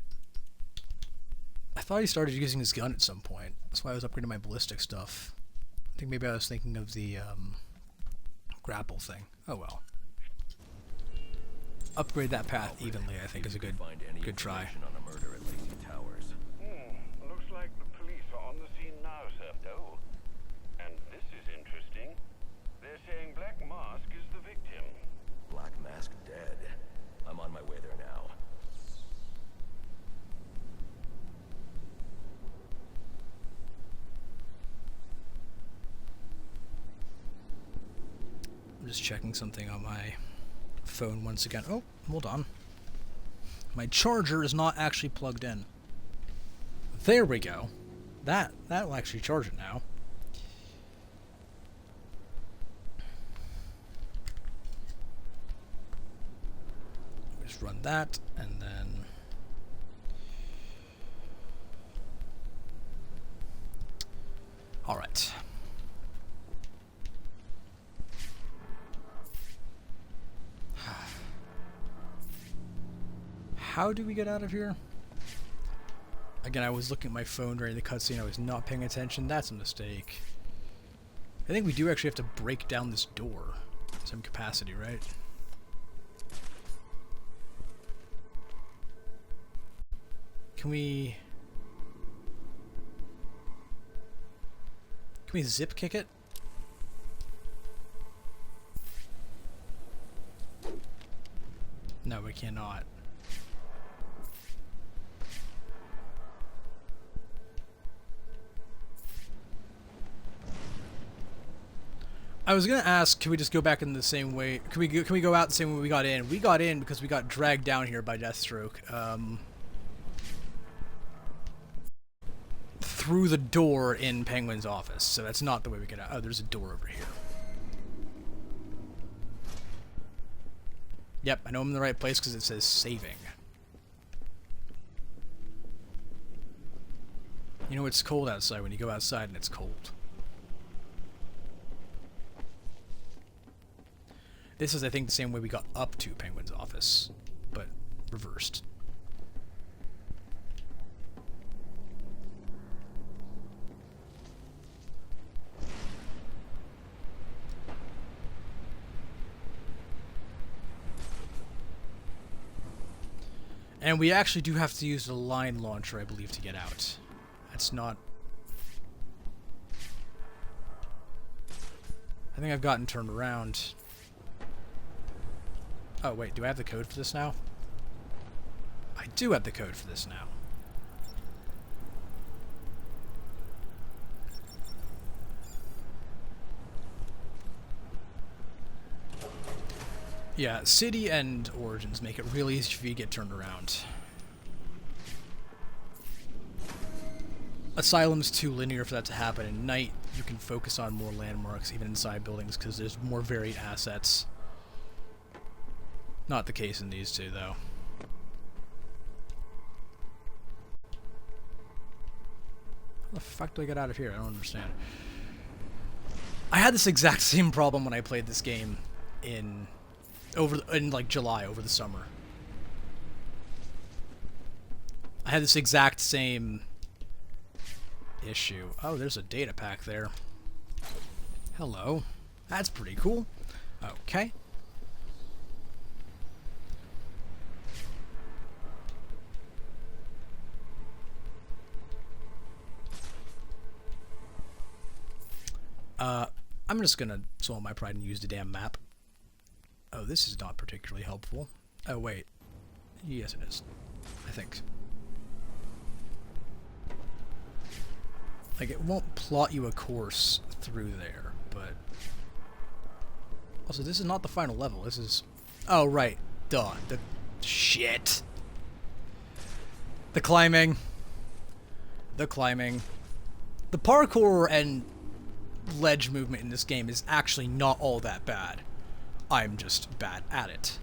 I thought he started using his gun at some point. That's why I was upgrading my ballistic stuff. I think maybe I was thinking of the grapple thing. Oh well. Upgrade that path evenly, I think, is a good try. Looks like the police are on the scene now, sir. Oh, and this is interesting. They're saying Black Mask is the victim. Black Mask dead. I'm on my way there now. I'm just checking something on my phone once again. Oh, hold on. My charger is not actually plugged in. There we go. That'll actually charge it now. that, and then... Alright. How do we get out of here? Again, I was looking at my phone during the cutscene. I was not paying attention. That's a mistake. I think we do actually have to break down this door. Some capacity, right? Can we zip kick it? No, we cannot. I was gonna ask, can we just go back in the same way? Can we go out the same way we got in? We got in because we got dragged down here by Deathstroke. Through the door in Penguin's office. So that's not the way we get out. Oh, there's a door over here. Yep, I know I'm in the right place because it says saving. You know, it's cold outside when you go outside and it's cold. This is, I think, the same way we got up to Penguin's office, but reversed. And we actually do have to use the line launcher, I believe, to get out. That's not... I think I've gotten turned around. Oh, wait, do I have the code for this now? I do have the code for this now. Yeah, City and Origins make it really easy for you to get turned around. Asylum's too linear for that to happen. In Night, you can focus on more landmarks, even inside buildings, because there's more varied assets. Not the case in these two, though. How the fuck do I get out of here? I don't understand. I had this exact same problem when I played this game in like July, over the summer. I had this exact same issue. Oh, there's a data pack there. Hello. That's pretty cool. Okay. I'm just gonna swallow my pride and use the damn map. Oh, this is not particularly helpful. Oh, wait. Yes, it is. I think. Like, it won't plot you a course through there, but... Also, this is not the final level. This is... Oh, right. Duh. The... Shit. The climbing. The climbing. The parkour and ledge movement in this game is actually not all that bad. I'm just bad at it.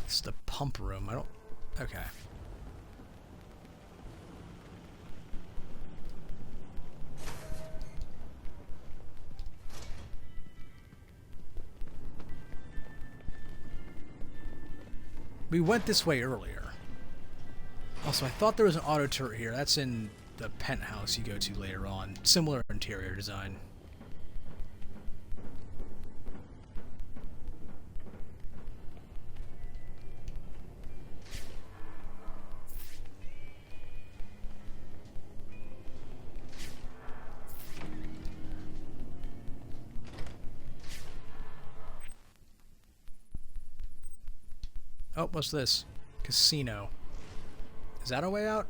It's the pump room. I don't... Okay. We went this way earlier. Also, I thought there was an auto turret here. That's in the penthouse you go to later on. Similar interior design. Oh, what's this? Casino. Is that a way out?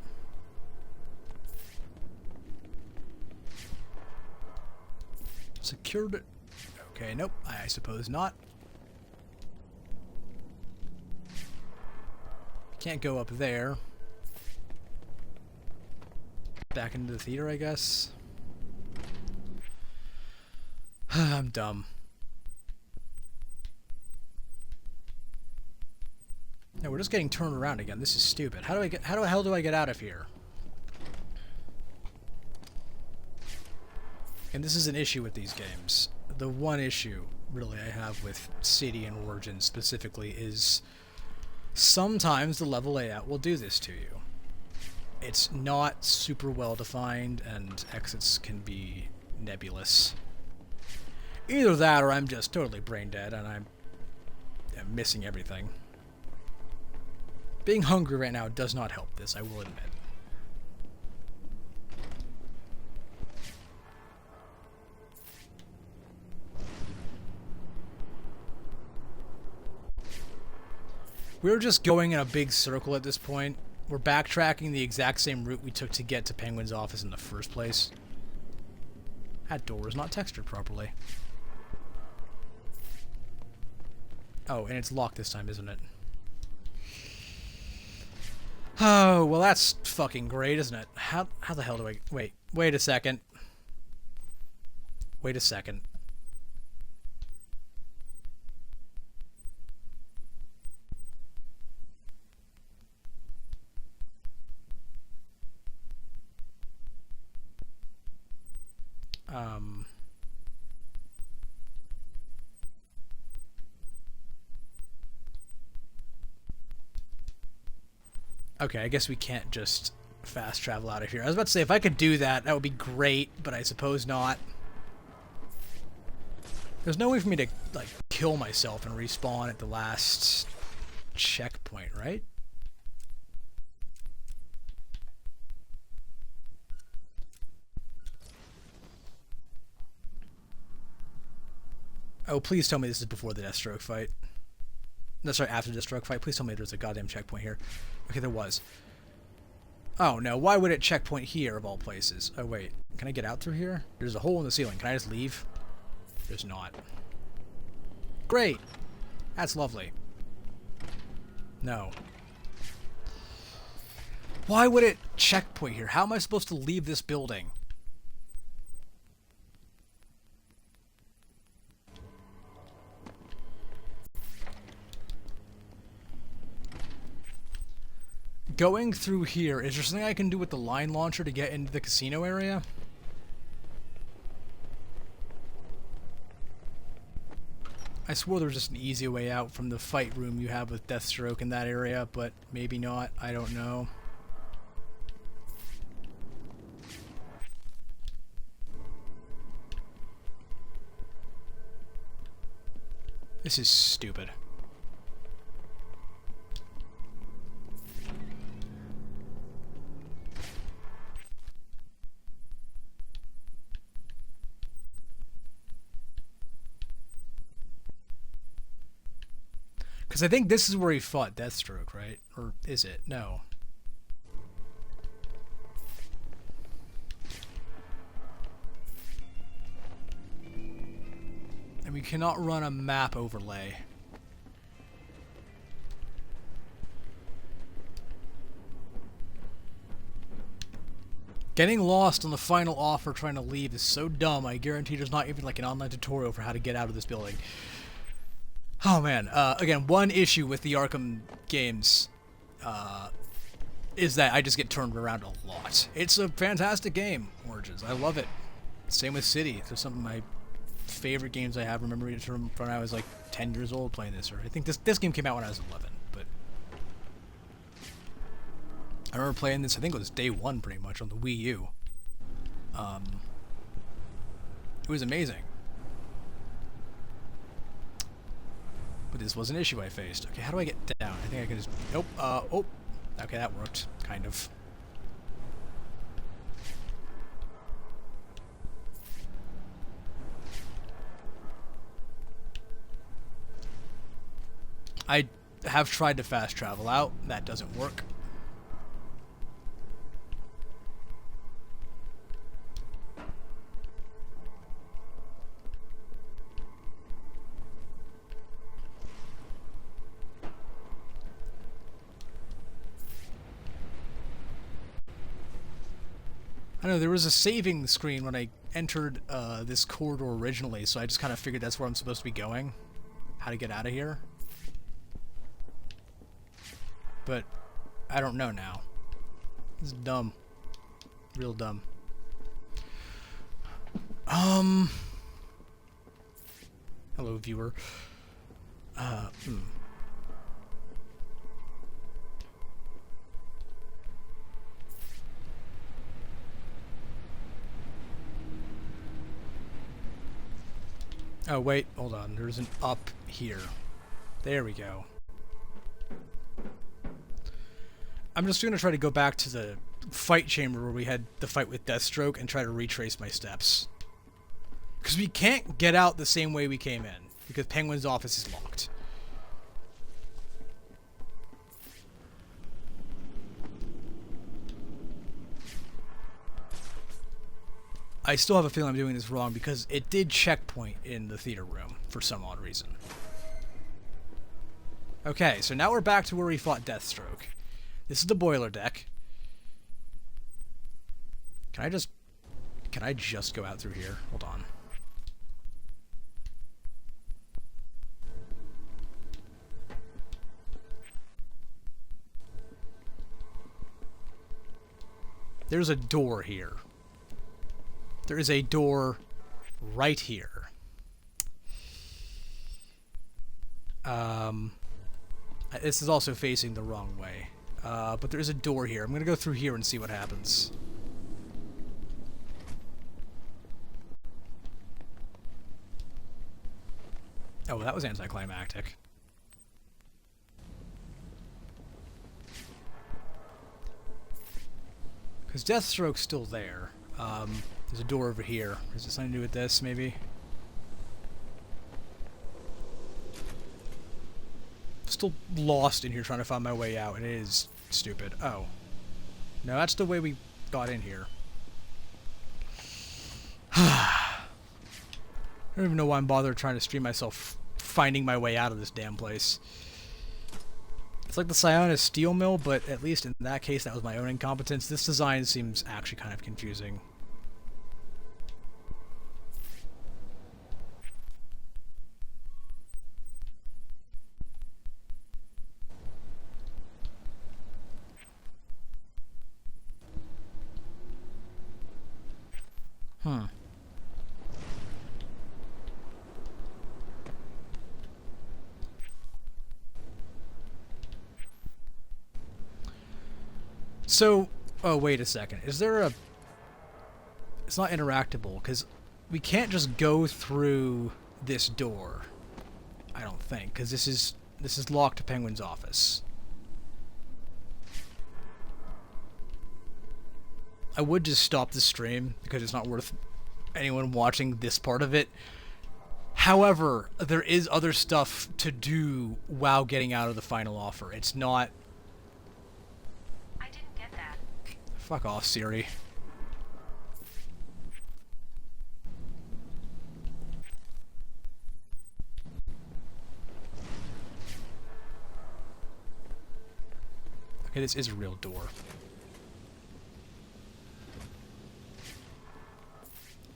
Secured it. Okay, nope. I suppose not. Can't go up there. back into the theater, I guess. I'm dumb. No, we're just getting turned around again. This is stupid. How the hell do I get out of here? And this is an issue with these games. The one issue, really, I have with City and Origin specifically is sometimes the level layout will do this to you. It's not super well defined, and exits can be nebulous. Either that, or I'm just totally brain dead, and I'm missing everything. Being hungry right now does not help this, I will admit. We're just going in a big circle at this point. We're backtracking the exact same route we took to get to Penguin's office in the first place. That door is not textured properly. Oh, and it's locked this time, isn't it? Oh, well that's fucking great, isn't it? How the hell do I... Wait a second. Wait a second. Okay, I guess we can't just fast travel out of here. I was about to say, if I could do that, that would be great, but I suppose not. There's no way for me to, like, kill myself and respawn at the last checkpoint, right? Oh, please tell me this is before the Deathstroke fight. No, sorry, after the Deathstroke fight. Please tell me there's a goddamn checkpoint here. Okay, there was. Oh, no. Why would it checkpoint here, of all places? Oh, wait. Can I get out through here? There's a hole in the ceiling. Can I just leave? There's not. Great! That's lovely. No. Why would it checkpoint here? How am I supposed to leave this building? Going through here, is there something I can do with the line launcher to get into the casino area? I swore there was just an easy way out from the fight room you have with Deathstroke in that area, but maybe not. I don't know. This is stupid. Because I think this is where he fought Deathstroke, right? Or is it? No. And we cannot run a map overlay. Getting lost on the final offer trying to leave is so dumb, I guarantee there's not even like an online tutorial for how to get out of this building. Oh man, again, one issue with the Arkham games is that I just get turned around a lot. It's a fantastic game, Origins. I love it. Same with City. It's some of my favorite games I have. Remember it from when I was like 10 years old playing this, or I think this game came out when I was 11, but I remember playing this, I think it was day one pretty much on the Wii U. It was amazing. But this was an issue I faced. Okay, how do I get down? I think I can just... Nope. Oh. Okay, that worked. Kind of. I have tried to fast travel out. That doesn't work. I know there was a saving screen when I entered this corridor originally, so I just kind of figured that's where I'm supposed to be going. How to get out of here. But I don't know now. This is dumb. Real dumb. Hello, viewer. Oh, wait, hold on. There's an up here. There we go. I'm just gonna try to go back to the fight chamber where we had the fight with Deathstroke and try to retrace my steps. Because we can't get out the same way we came in, because Penguin's office is locked. I still have a feeling I'm doing this wrong because it did checkpoint in the theater room for some odd reason. Okay, so now we're back to where we fought Deathstroke. This is the boiler deck. Can I just go out through here? Hold on. There's a door here. There is a door right here. This is also facing the wrong way. But there is a door here. I'm gonna go through here and see what happens. Oh, that was anticlimactic. Because Deathstroke's still there. There's a door over here. Is it something to do with this, maybe? Still lost in here trying to find my way out, and it is stupid. Oh. No, that's the way we got in here. I don't even know why I'm bothered trying to stream myself finding my way out of this damn place. It's like the Sionis steel mill, but at least in that case that was my own incompetence. This design seems actually kind of confusing. So, oh wait a second, is there a... It's not interactable, because we can't just go through this door, I don't think, because this is locked to Penguin's office. I would just stop the stream, because it's not worth anyone watching this part of it. However, there is other stuff to do while getting out of the final offer. It's not... Fuck off, Siri. Okay, this is a real door.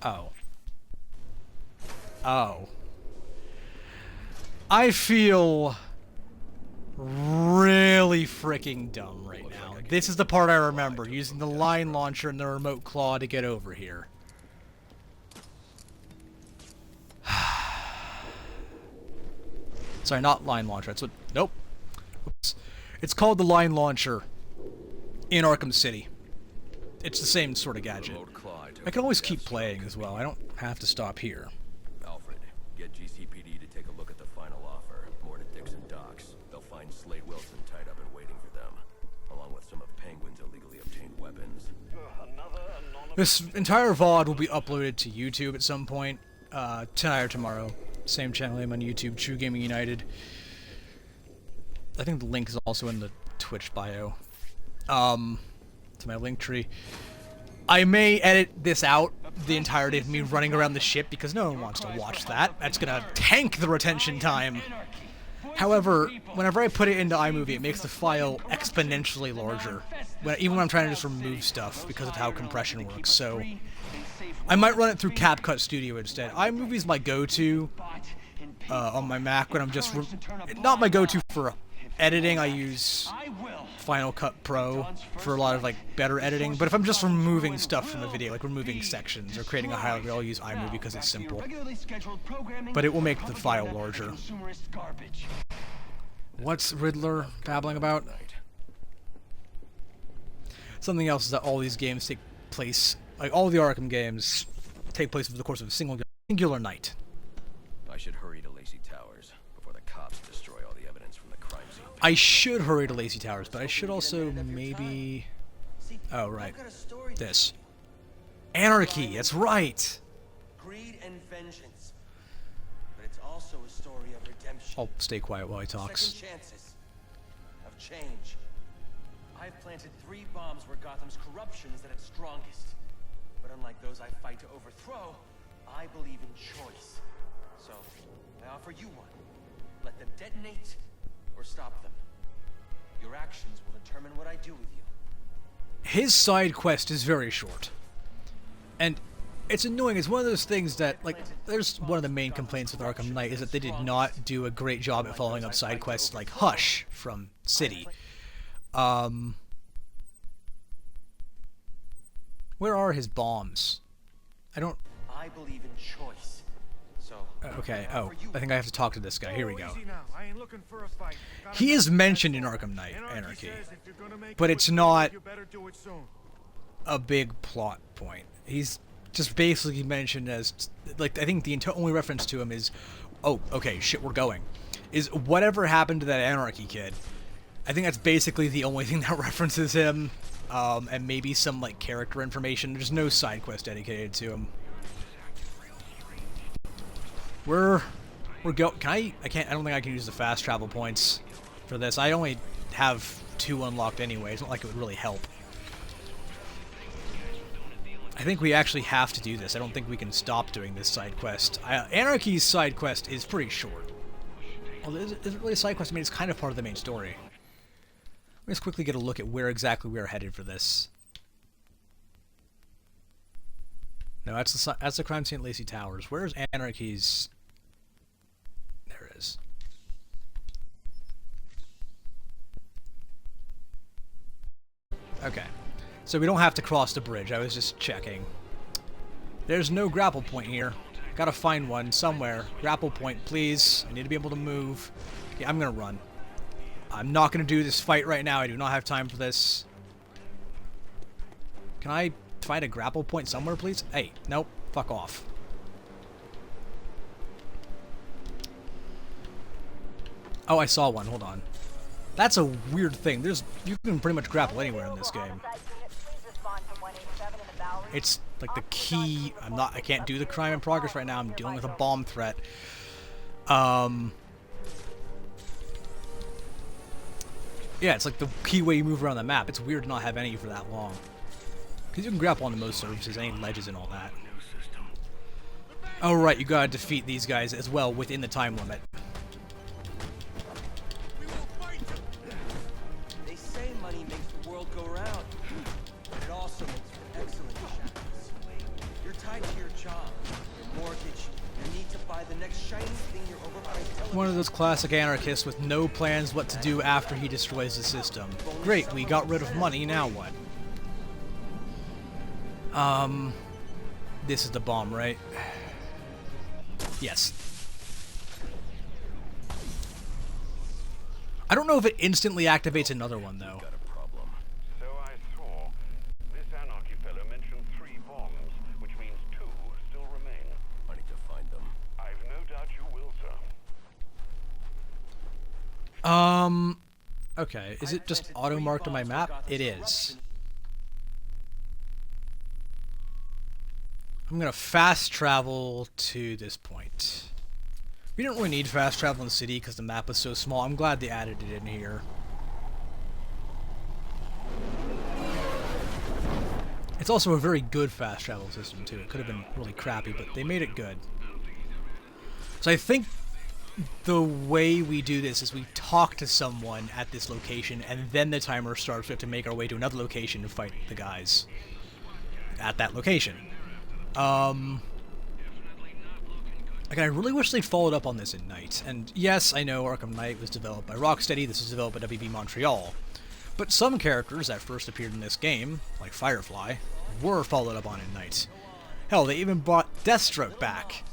Oh. Oh. I feel really freaking dumb right now. This is the part I remember, using the line launcher and the remote claw to get over here. Sorry, not line launcher. That's what... Nope. Oops. It's called the line launcher in Arkham City. It's the same sort of gadget. I can always keep playing as well. I don't have to stop here. Alfred, get GCPD to take a look at the final offer. More to Dixon Docks. They'll find Slade Wilson tied up and waiting for them, along with some of Penguin's illegally obtained weapons. This entire VOD will be uploaded to YouTube at some point, tonight or tomorrow. Same channel name on YouTube, True Gaming United. I think the link is also in the Twitch bio. To my link tree. I may edit this out, the entirety of me running around the ship, because no one wants to watch that. That's gonna tank the retention time. However, whenever I put it into iMovie, it makes the file exponentially larger. even when I'm trying to just remove stuff because of how compression works. So I might run it through CapCut Studio instead. iMovie's my go-to on my Mac when I'm just not my go-to for editing. I use Final Cut Pro for a lot of like better editing, but if I'm just removing stuff from a video, like removing sections or creating a highlight reel, I'll use iMovie because it's simple. But it will make the file larger. What's Riddler babbling about? Something else is that all these games take place, like all the Arkham games, take place over the course of a singular night. I should hurry to Lacey Towers before the cops destroy all the evidence from the crime scene. I should hurry to Lacey Towers, but I should also maybe... Oh, right. This. Anarchy, that's right! Greed and vengeance. But it's also a story of redemption. I'll stay quiet while he talks. Second chances. Of change. I've planted 3 bombs where Gotham's corruption is at its strongest. But unlike those I fight to overthrow, I believe in choice. So, I offer you one. Let them detonate, or stop them. Your actions will determine what I do with you. His side quest is very short. And it's annoying. It's one of those things that, like, there's one of the main complaints with Arkham Knight is that they did not do a great job at following up side quests like Hush from City. Where are his bombs? I believe in choice. So okay, oh, I think I have to talk to this guy. Here we go. He is mentioned in Arkham Knight Anarchy, but it's not a big plot point. He's just basically mentioned as, like, I think the only reference to him is, oh, okay, shit, we're going. Is whatever happened to that Anarchy kid. I think that's basically the only thing that references him, and maybe some, like, character information. There's no side quest dedicated to him. We're go. I don't think I can use the fast travel points for this. I only have 2 unlocked anyway. It's not like it would really help. I think we actually have to do this. I don't think we can stop doing this side quest. Anarchy's side quest is pretty short. Well, is it really a side quest? I mean, it's kind of part of the main story. Let's quickly get a look at where exactly we are headed for this. No, that's the crime scene at Lacey Towers. Where's Anarchy's? There it is. Okay. So we don't have to cross the bridge. I was just checking. There's no grapple point here. Gotta find one somewhere. Grapple point, please. I need to be able to move. Okay, I'm gonna run. I'm not gonna do this fight right now. I do not have time for this. Can I find a grapple point somewhere, please? Hey, nope. Fuck off. Oh, I saw one. Hold on. That's a weird thing. You can pretty much grapple anywhere in this game. It's like the key. I can't do the crime in progress right now. I'm dealing with a bomb threat. Yeah, it's like the key way you move around the map. It's weird to not have any for that long. Because you can grapple onto most surfaces, any ledges and all that. Oh right, you gotta defeat these guys as well within the time limit. They say money makes the world go round, but it also makes for excellent shadows. You're tied to your job, your mortgage, your need to buy the next shiny thing you're overpriced television. One of those classic anarchists with no plans what to do after he destroys the system. Great, we got rid of money, now what? This is the bomb, right? Yes. I don't know if it instantly activates another one, though. So I saw. This anarchy fellow mentioned 3 bombs, which means 2 still remain. I need to find them. I've no doubt you will, sir. Okay. Is it just auto-marked on my map? It is. I'm gonna fast travel to this point. We didn't really need fast travel in the city because the map was so small. I'm glad they added it in here. It's also a very good fast travel system too. It could have been really crappy, but they made it good. So I think the way we do this is we talk to someone at this location, and then the timer starts. We have to make our way to another location to fight the guys at that location. Like, I really wish they'd followed up on this in Knight. And yes, I know Arkham Knight was developed by Rocksteady, this was developed by WB Montreal. But some characters that first appeared in this game, like Firefly, were followed up on in Knight. Hell, they even brought Deathstroke back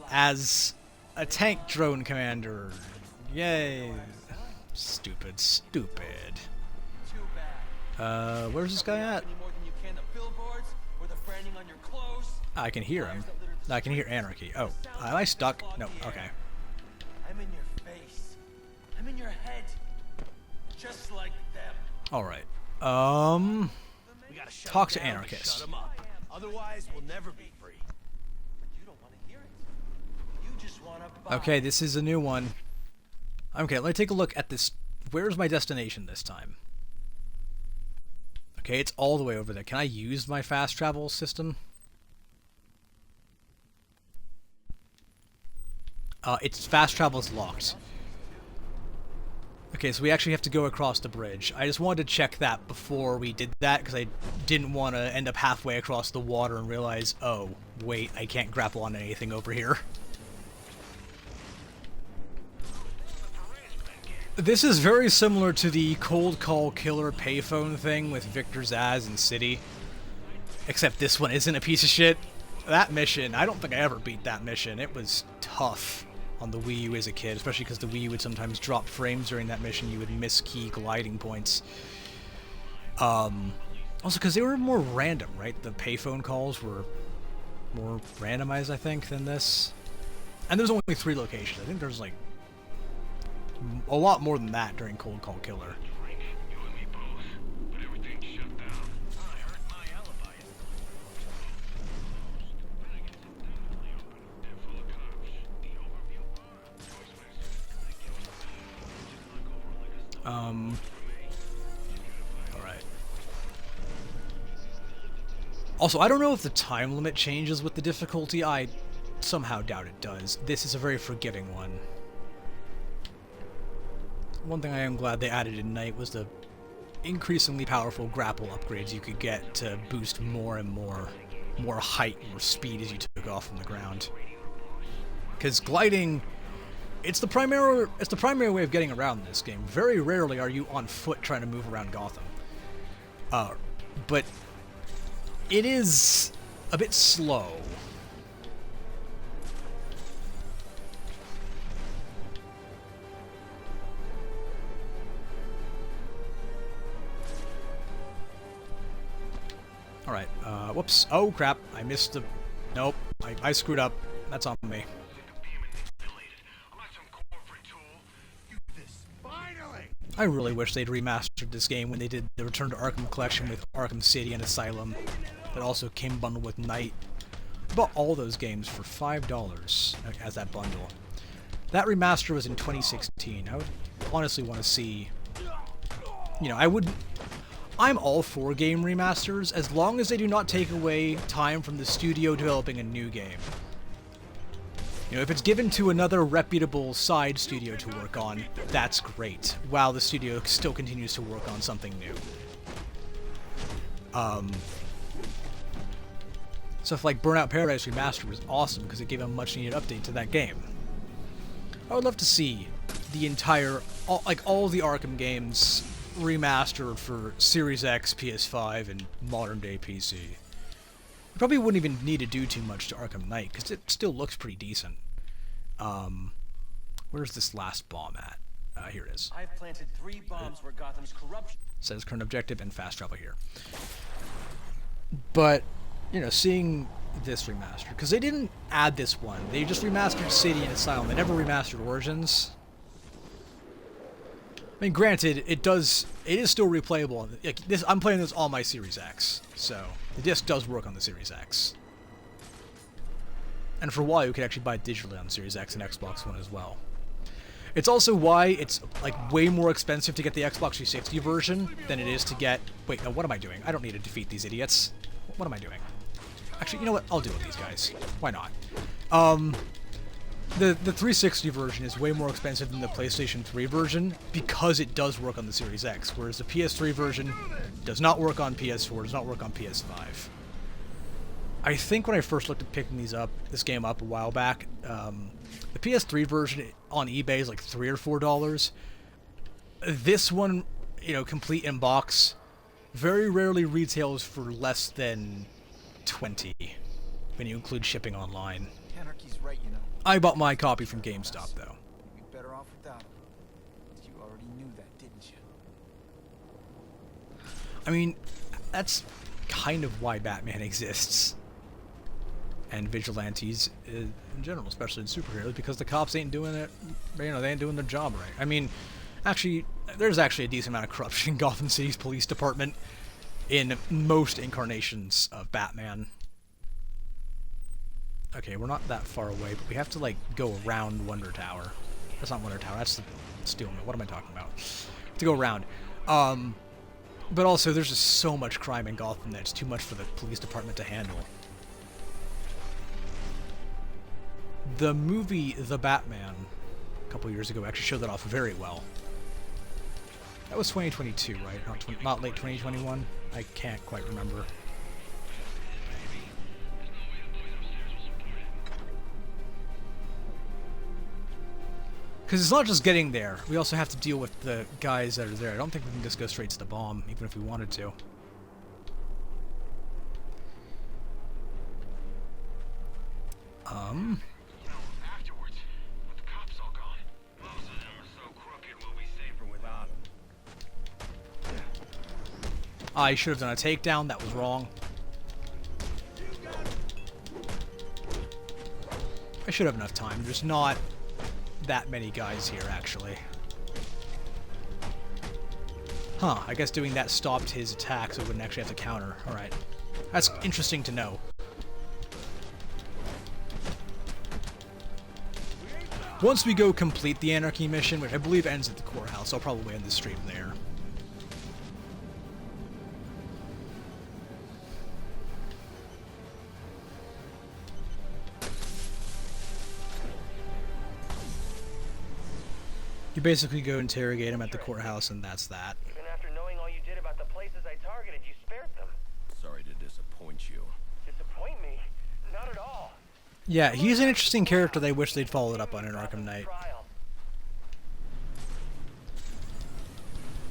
as a tank drone commander. Yay. Stupid, stupid. Where's this guy at? I can hear him. I can hear Anarchy. Oh, am I stuck? No, okay. I'm in your face. I'm in your head. Just like them. Alright. Talk to Anarchist. Shut 'em up. Otherwise, we'll never be free. But you don't want to hear it. You just want to Okay, this is a new one. Okay, let me take a look at this. Where's my destination this time? Okay, it's all the way over there. Can I use my fast travel system? Its fast travel is locked. Okay, so we actually have to go across the bridge. I just wanted to check that before we did that, because I didn't want to end up halfway across the water and realize, oh, wait, I can't grapple on anything over here. This is very similar to the Cold Call Killer payphone thing with Victor Zsasz and City. Except this one isn't a piece of shit. That mission, I don't think I ever beat that mission. It was tough on the Wii U as a kid, especially because the Wii U would sometimes drop frames during that mission. You would miss key gliding points. Also, because they were more random, right? The payphone calls were more randomized, I think, than this. And there's only 3 locations. I think there's, like, a lot more than that during Cold Call Killer. Alright. Also, I don't know if the time limit changes with the difficulty. I somehow doubt it does. This is a very forgiving one. One thing I am glad they added in Knight was the increasingly powerful grapple upgrades you could get to boost more and more height, more speed as you took off from the ground. Because gliding, it's the primary way of getting around this game. Very rarely are you on foot trying to move around Gotham. But it is a bit slow. Alright, whoops. Oh, crap. I missed the... Nope. I screwed up. That's on me. I really wish they'd remastered this game when they did the Return to Arkham collection with Arkham City and Asylum. That also came bundled with Knight. I bought all those games for $5 as that bundle. That remaster was in 2016. I would honestly want to see... You know, I'm all for game remasters, as long as they do not take away time from the studio developing a new game. You know, if it's given to another reputable side studio to work on, that's great, while the studio still continues to work on something new. Stuff like Burnout Paradise Remastered was awesome because it gave a much-needed update to that game. I would love to see the entire, all the Arkham games remastered for Series X, PS5, and modern-day PC. I probably wouldn't even need to do too much to Arkham Knight, because it still looks pretty decent. Where's this last bomb at? Here it is. I've planted 3 bombs where Gotham's corruption... Says current objective and fast travel here. But, you know, seeing this remaster, because they didn't add this one. They just remastered City and Asylum. They never remastered Origins. I mean, granted, it is still replayable. Like this, I'm playing this on my Series X, so the disc does work on the Series X. And for a while, you could actually buy it digitally on Series X and Xbox One as well. It's also why it's like way more expensive to get the Xbox 360 version than it is to get... Wait, no, what am I doing? I don't need to defeat these idiots. What am I doing? Actually, you know what? I'll deal with these guys. Why not? The 360 version is way more expensive than the PlayStation 3 version because it does work on the Series X, whereas the PS3 version does not work on PS4, does not work on PS5. I think when I first looked at picking this game up a while back, the PS3 version on eBay is like $3 or $4. This one, complete in box, very rarely retails for less than $20 when you include shipping online. Anarchy's right, you know. I bought my copy from GameStop, though. You'd be better off without him. You already knew that, didn't you? I mean, that's kind of why Batman exists. And vigilantes in general, especially in superheroes, because the cops ain't doing it, they ain't doing their job right. I mean, actually, there's actually a decent amount of corruption in Gotham City's police department in most incarnations of Batman. Okay, we're not that far away, but we have to, like, go around Wonder Tower. That's not Wonder Tower, that's the Steel Mill. What am I talking about? To go around. But also, there's just so much crime in Gotham that it's too much for the police department to handle. The movie The Batman, a couple years ago, actually showed that off very well. That was 2022, right? Not late 2021? I can't quite remember. Because it's not just getting there. We also have to deal with the guys that are there. I don't think we can just go straight to the bomb, even if we wanted to. Afterwards, with the cops all gone, most of them are so crooked we'll be safer without them. I should have done a takedown. That was wrong. I should have enough time. There's not that many guys here, actually. Huh, I guess doing that stopped his attack, so we wouldn't actually have to counter. Alright. That's interesting to know. Once we go complete the Anarchy mission, which I believe ends at the courthouse, I'll probably end the stream there. You basically go interrogate him at the courthouse, and that's that. Even after knowing all you did about the places I targeted, you spared them. Sorry to disappoint you. Disappoint me? Not at all. Yeah, he's an interesting character they wish they'd followed up on in Arkham Knight.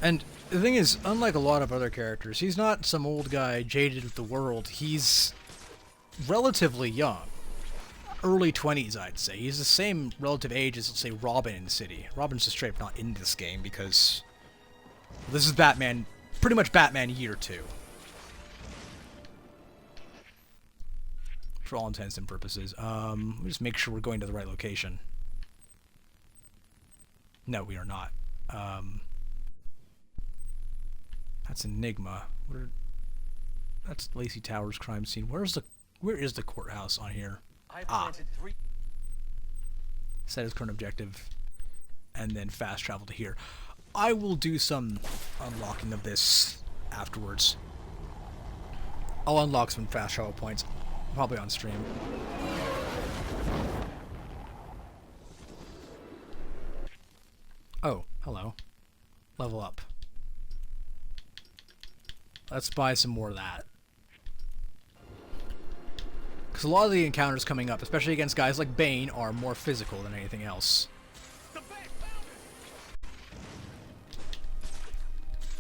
And the thing is, unlike a lot of other characters, he's not some old guy jaded with the world. He's relatively young. Early 20s, I'd say. He's the same relative age as, let's say, Robin in the city. Robin's just straight up not in this game because this is Batman, pretty much Batman Year 2. For all intents and purposes. Let me just make sure we're going to the right location. No, we are not. That's Enigma. That's Lacey Towers crime scene. Where is the courthouse on here? Set his current objective, and then fast travel to here. I will do some unlocking of this afterwards. I'll unlock some fast travel points, probably on stream. Oh, hello. Level up. Let's buy some more of that. Because a lot of the encounters coming up, especially against guys like Bane, are more physical than anything else.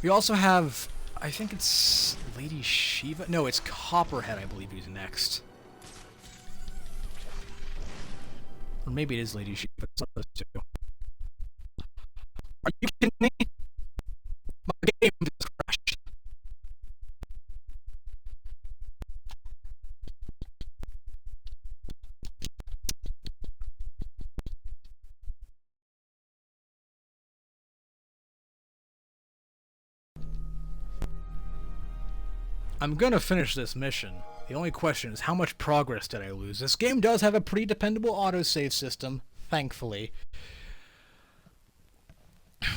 We also have, I think it's Lady Shiva? No, it's Copperhead, I believe, who's next. Or maybe it is Lady Shiva. It's one of those two. Are you kidding me? My game just crashed. I'm gonna finish this mission. The only question is, how much progress did I lose? This game does have a pretty dependable autosave system, thankfully.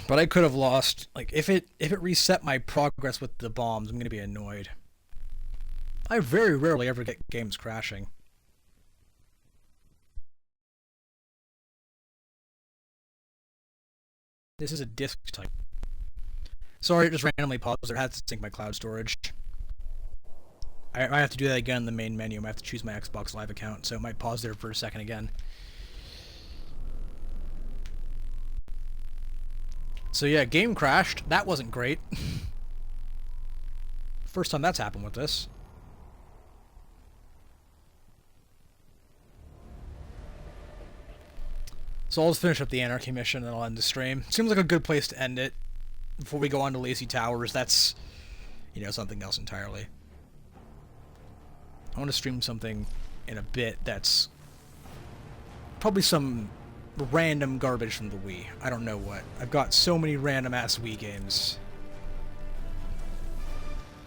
But I could have lost, like, if it reset my progress with the bombs, I'm gonna be annoyed. I very rarely ever get games crashing. This is a disk type. Sorry, it just randomly paused there. I had to sync my cloud storage. I have to do that again in the main menu. I might have to choose my Xbox Live account, so it might pause there for a second again. So yeah, game crashed. That wasn't great. First time that's happened with this. So I'll just finish up the Anarchy mission and I'll end the stream. Seems like a good place to end it. Before we go on to Lazy Towers, that's, you know, something else entirely. I want to stream something in a bit that's probably some random garbage from the Wii. I don't know what. I've got so many random-ass Wii games.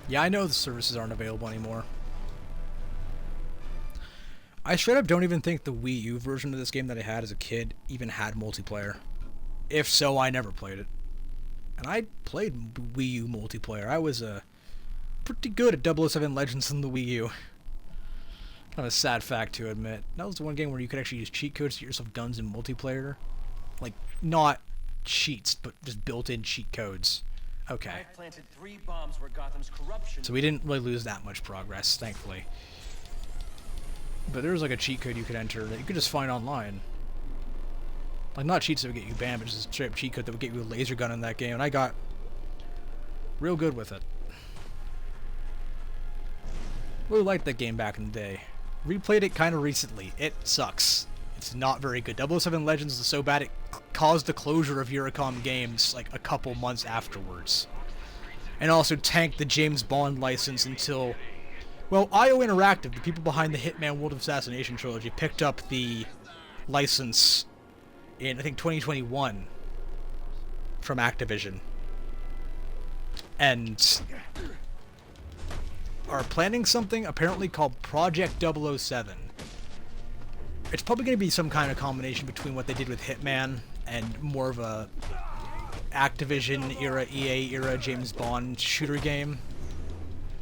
Yeah, I know the services aren't available anymore. I straight up don't even think the Wii U version of this game that I had as a kid even had multiplayer. If so, I never played it. And I played Wii U multiplayer. I was pretty good at 007 Legends in the Wii U. Kind of a sad fact to admit. That was the one game where you could actually use cheat codes to get yourself guns in multiplayer. Like, not cheats, but just built-in cheat codes. Okay. I've planted 3 bombs where Gotham's corruption. So we didn't really lose that much progress, thankfully. But there was like a cheat code you could enter that you could just find online. Like, not cheats that would get you banned, but just a straight up cheat code that would get you a laser gun in that game, and I got real good with it. Really liked that game back in the day. Replayed it kind of recently. It sucks. It's not very good. 007 Legends is so bad it caused the closure of Eurocom Games like a couple months afterwards. And also tanked the James Bond license until... Well, IO Interactive, the people behind the Hitman World of Assassination trilogy, picked up the license in, I think, 2021 from Activision. And are planning something apparently called Project 007. It's probably going to be some kind of combination between what they did with Hitman and more of a Activision era, EA era James Bond shooter game.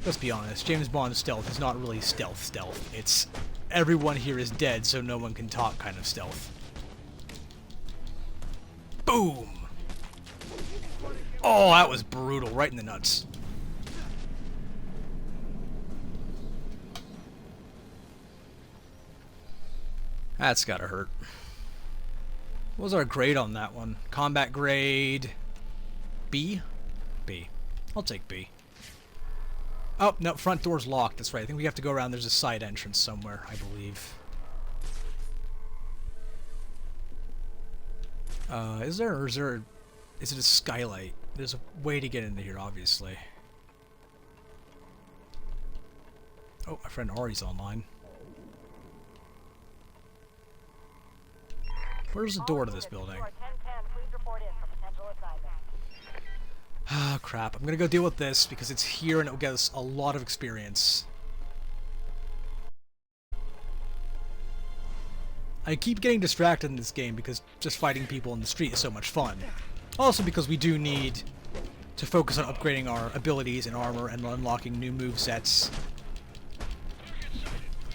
Let's be honest, James Bond stealth is not really stealth. It's everyone here is dead so no one can talk kind of stealth. Boom! Oh, that was brutal, right in the nuts. That's gotta hurt. What was our grade on that one? Combat grade... B? B. I'll take B. Oh, no, front door's locked. That's right. I think we have to go around. There's a side entrance somewhere, I believe. Is there, or is there... Is it a skylight? There's a way to get into here, obviously. Oh, my friend Ari's online. Where's the door to this building? Ah, crap. I'm gonna go deal with this because it's here and it'll get us a lot of experience. I keep getting distracted in this game because just fighting people in the street is so much fun. Also because we do need to focus on upgrading our abilities and armor and unlocking new movesets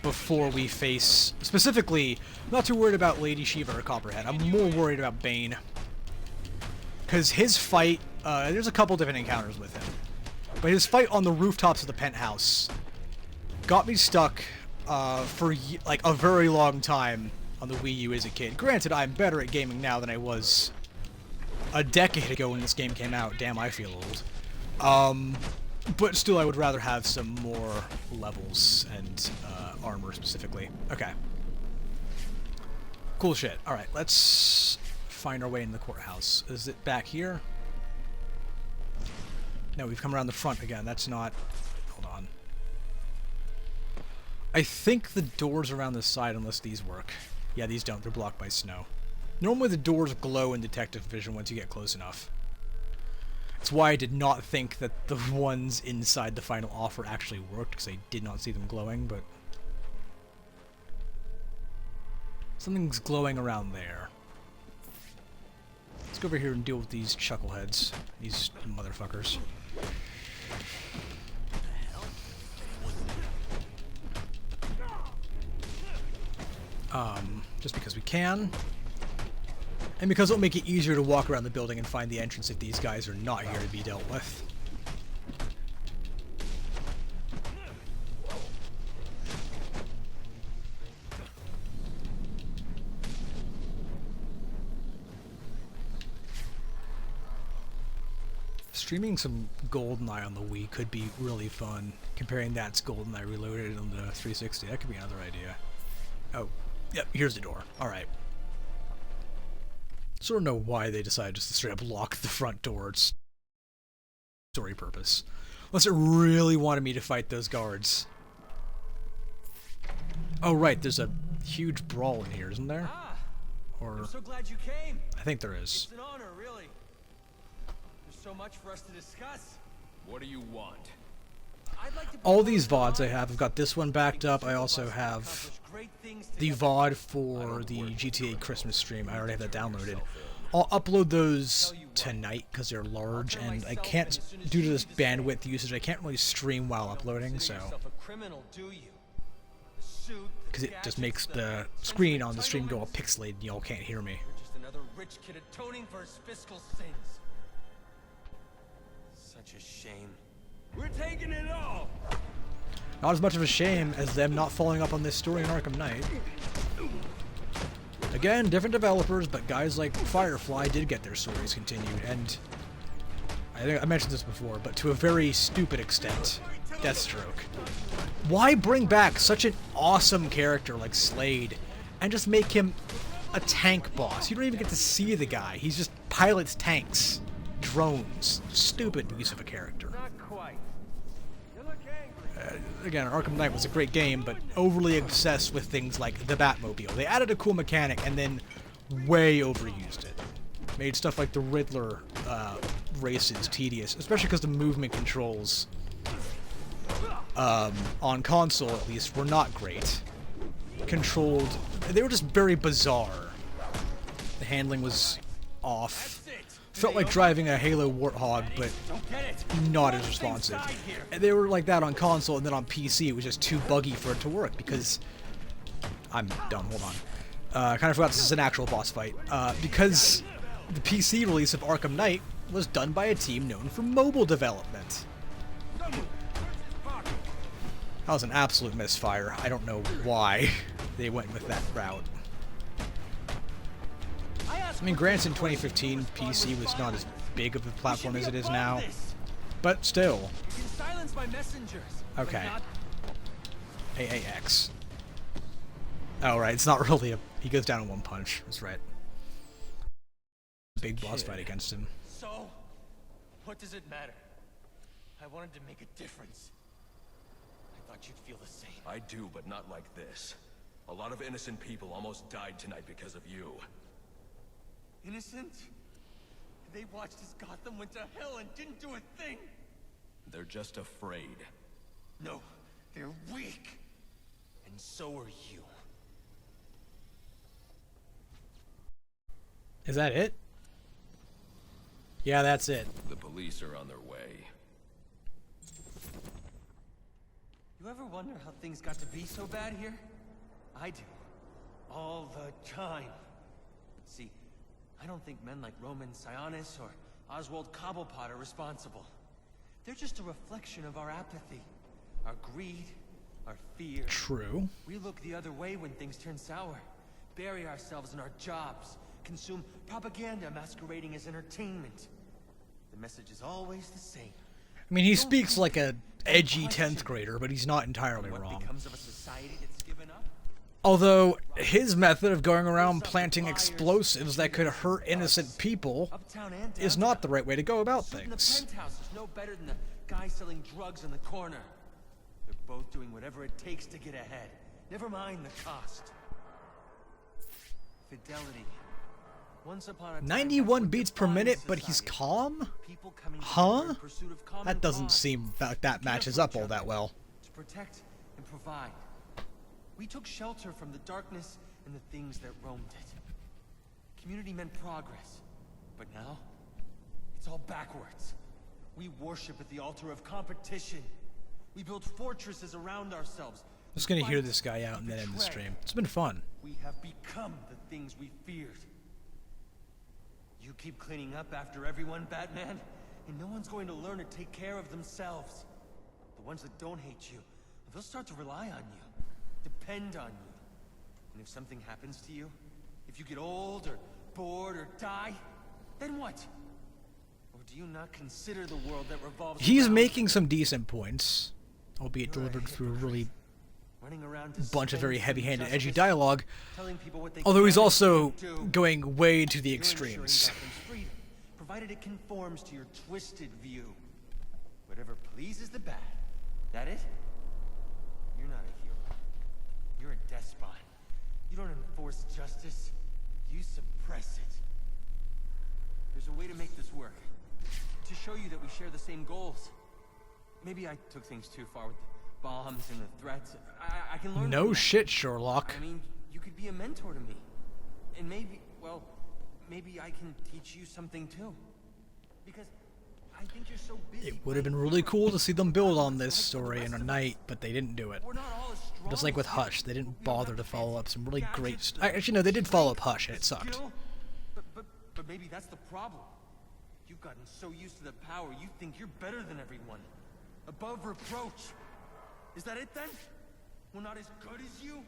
before we face... Specifically, I'm not too worried about Lady Shiva or Copperhead. I'm more worried about Bane. Because his fight... there's a couple different encounters with him. But his fight on the rooftops of the penthouse got me stuck for like a very long time on the Wii U as a kid. Granted, I'm better at gaming now than I was a decade ago when this game came out. Damn, I feel old. But still, I would rather have some more levels and armor specifically. Okay. Cool shit. Alright, let's find our way in the courthouse. Is it back here? No, we've come around the front again. That's not... Hold on. I think the doors around the side, unless these work. Yeah, these don't. They're blocked by snow. Normally the doors glow in detective vision once you get close enough. That's why I did not think that the ones inside the final offer actually worked, because I did not see them glowing, but... Something's glowing around there. Let's go over here and deal with these chuckleheads. These motherfuckers. Just because we can. And because it'll make it easier to walk around the building and find the entrance if these guys are not here to be dealt with. Streaming some GoldenEye on the Wii could be really fun. Comparing that to GoldenEye Reloaded on the 360, that could be another idea. Oh, yep, here's the door. Alright. Sort of know why they decided just to straight up lock the front door. It's story purpose. Unless it really wanted me to fight those guards. Oh right, there's a huge brawl in here, isn't there? Or I'm so glad you came. I think there is. It's an honor, really. There's so much for us to discuss. What do you want? All these VODs I have, I've got this one backed up. I also have the VOD for the GTA Christmas stream. I already have that downloaded. I'll upload those tonight because they're large, and I can't, due to this bandwidth usage, I can't really stream while uploading, so... Because it just makes the screen on the stream go all pixelated and y'all can't hear me. You're just another rich kid atoning for his fiscal sins. Such a shame. We're taking it all! Not as much of a shame as them not following up on this story in Arkham Knight. Again, different developers, but guys like Firefly did get their stories continued, and I think I mentioned this before, but to a very stupid extent, Deathstroke. Why bring back such an awesome character like Slade and just make him a tank boss? You don't even get to see the guy. He just pilots tanks, drones. Stupid use of a character. Again, Arkham Knight was a great game, but overly obsessed with things like the Batmobile. They added a cool mechanic and then way overused it. Made stuff like the Riddler races tedious, especially because the movement controls on console, at least, were not great. They were just very bizarre. The handling was off. Felt like driving a Halo Warthog, but not as responsive. And they were like that on console, and then on PC it was just too buggy for it to work, because... I'm dumb, hold on. I kind of forgot this is an actual boss fight. Because the PC release of Arkham Knight was done by a team known for mobile development. That was an absolute misfire. I don't know why they went with that route. I mean, granted, in 2015, PC was not as big of a platform as it is now, but still. Okay. AAX. Oh, right, it's not really a... He goes down in one punch. That's right. Big boss fight against him. So, what does it matter? I wanted to make a difference. I thought you'd feel the same. I do, but not like this. A lot of innocent people almost died tonight because of you. Innocent? They watched as Gotham went to hell and didn't do a thing! They're just afraid. No, they're weak! And so are you. Is that it? Yeah, that's it. The police are on their way. You ever wonder how things got to be so bad here? I do. All the time. See, I don't think men like Roman Sionis or Oswald Cobblepot are responsible. They're just a reflection of our apathy, our greed, our fear. True. We look the other way when things turn sour, bury ourselves in our jobs, consume propaganda masquerading as entertainment. The message is always the same. I mean, he speaks like a edgy 10th grader, but he's not entirely wrong. Becomes of a society that's given up? Although, his method of going around planting explosives that could hurt innocent people is not the right way to go about things. The penthouse is no better than the guy selling drugs in the corner. They're both doing whatever it takes to get ahead. Never mind the cost. Fidelity. Once upon a time, 91 beats per minute, but he's calm? Huh? That doesn't seem like that matches up all that well. To protect and provide. We took shelter from the darkness and the things that roamed it. Community meant progress. But now, it's all backwards. We worship at the altar of competition. We build fortresses around ourselves. I'm just gonna hear this guy out and then end the stream. It's been fun. We have become the things we feared. You keep cleaning up after everyone, Batman, and no one's going to learn to take care of themselves. The ones that don't hate you, they'll start to rely on you, depend on you. And if something happens to you, if you get old or bored or die, then what? Or do you not consider the world that revolves He's around making some decent points, albeit delivered through a really bunch of very heavy-handed, edgy dialogue, although he's also going way to the extremes. Provided it conforms to your twisted view. Whatever pleases the bat. That it? You're not a hero. You're a despot. You don't enforce justice. You suppress it. There's a way to make this work. To show you that we share the same goals. Maybe I took things too far with the bombs and the threats. I can learn. No shit, Sherlock. I mean, you could be a mentor to me. And maybe, well, maybe I can teach you something too. Because I think you're so busy. It would have been really cool to see them build on this story in a night, but they didn't do it. Just like with Hush, they didn't bother to follow up some really great... Actually, no, they did follow up Hush, and it sucked. But maybe that's the problem. You've gotten so used to the power, you think you're better than everyone. Above reproach. Is that it then? We're not as good as you?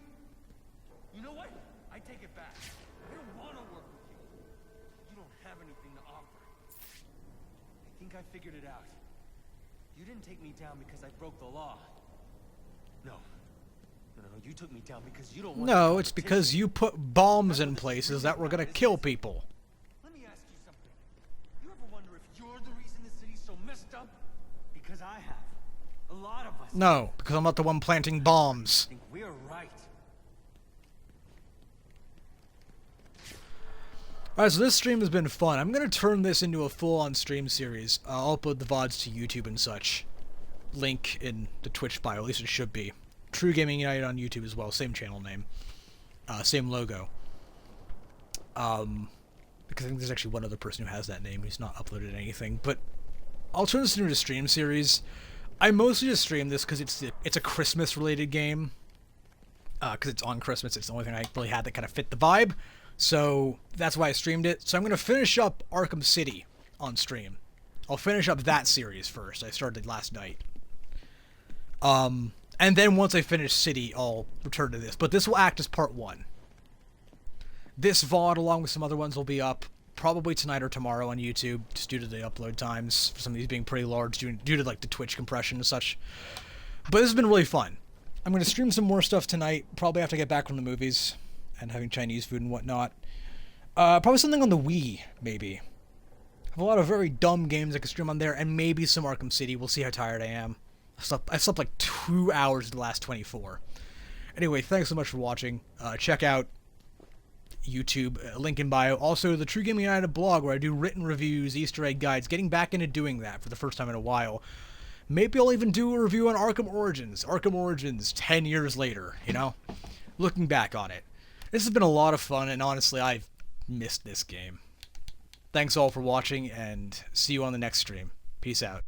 You know what? I take it back. I don't want to work with you. You don't have anything to offer. I think I figured it out. You didn't take me down because I broke the law. No. No, you took me down because you don't want No, it's because you put bombs in places that were gonna kill people. Let me ask you something. You ever wonder if you're the reason the city's so messed up? Because I have. A lot of us. No, because I'm not the one planting bombs. I think we're right. Alright, so this stream has been fun. I'm gonna turn this into a full-on stream series. I'll upload the VODs to YouTube and such. Link in the Twitch bio, at least it should be. True Gaming United on YouTube as well, same channel name. Same logo. Because I think there's actually one other person who has that name who's not uploaded anything. But I'll turn this into a stream series. I mostly just stream this because it's a Christmas-related game. Because it's on Christmas, it's the only thing I really had that kind of fit the vibe. So that's why I streamed it. So I'm going to finish up Arkham City on stream. I'll finish up that series first. I started last night. And then once I finish City, I'll return to this. But this will act as part 1. This VOD, along with some other ones, will be up probably tonight or tomorrow on YouTube, just due to the upload times, for some of these being pretty large, due to like the Twitch compression and such. But this has been really fun. I'm going to stream some more stuff tonight, probably after I get back from the movies, and having Chinese food and whatnot. Probably something on the Wii, maybe. I have a lot of very dumb games I can stream on there, and maybe some Arkham City. We'll see how tired I am. I slept like 2 hours in the last 24. Anyway, thanks so much for watching. Check out YouTube, link in bio. Also, the True Gaming United blog, where I do written reviews, Easter egg guides, getting back into doing that for the first time in a while. Maybe I'll even do a review on Arkham Origins. Arkham Origins 10 years later, you know? Looking back on it. This has been a lot of fun, and honestly, I've missed this game. Thanks all for watching, and see you on the next stream. Peace out.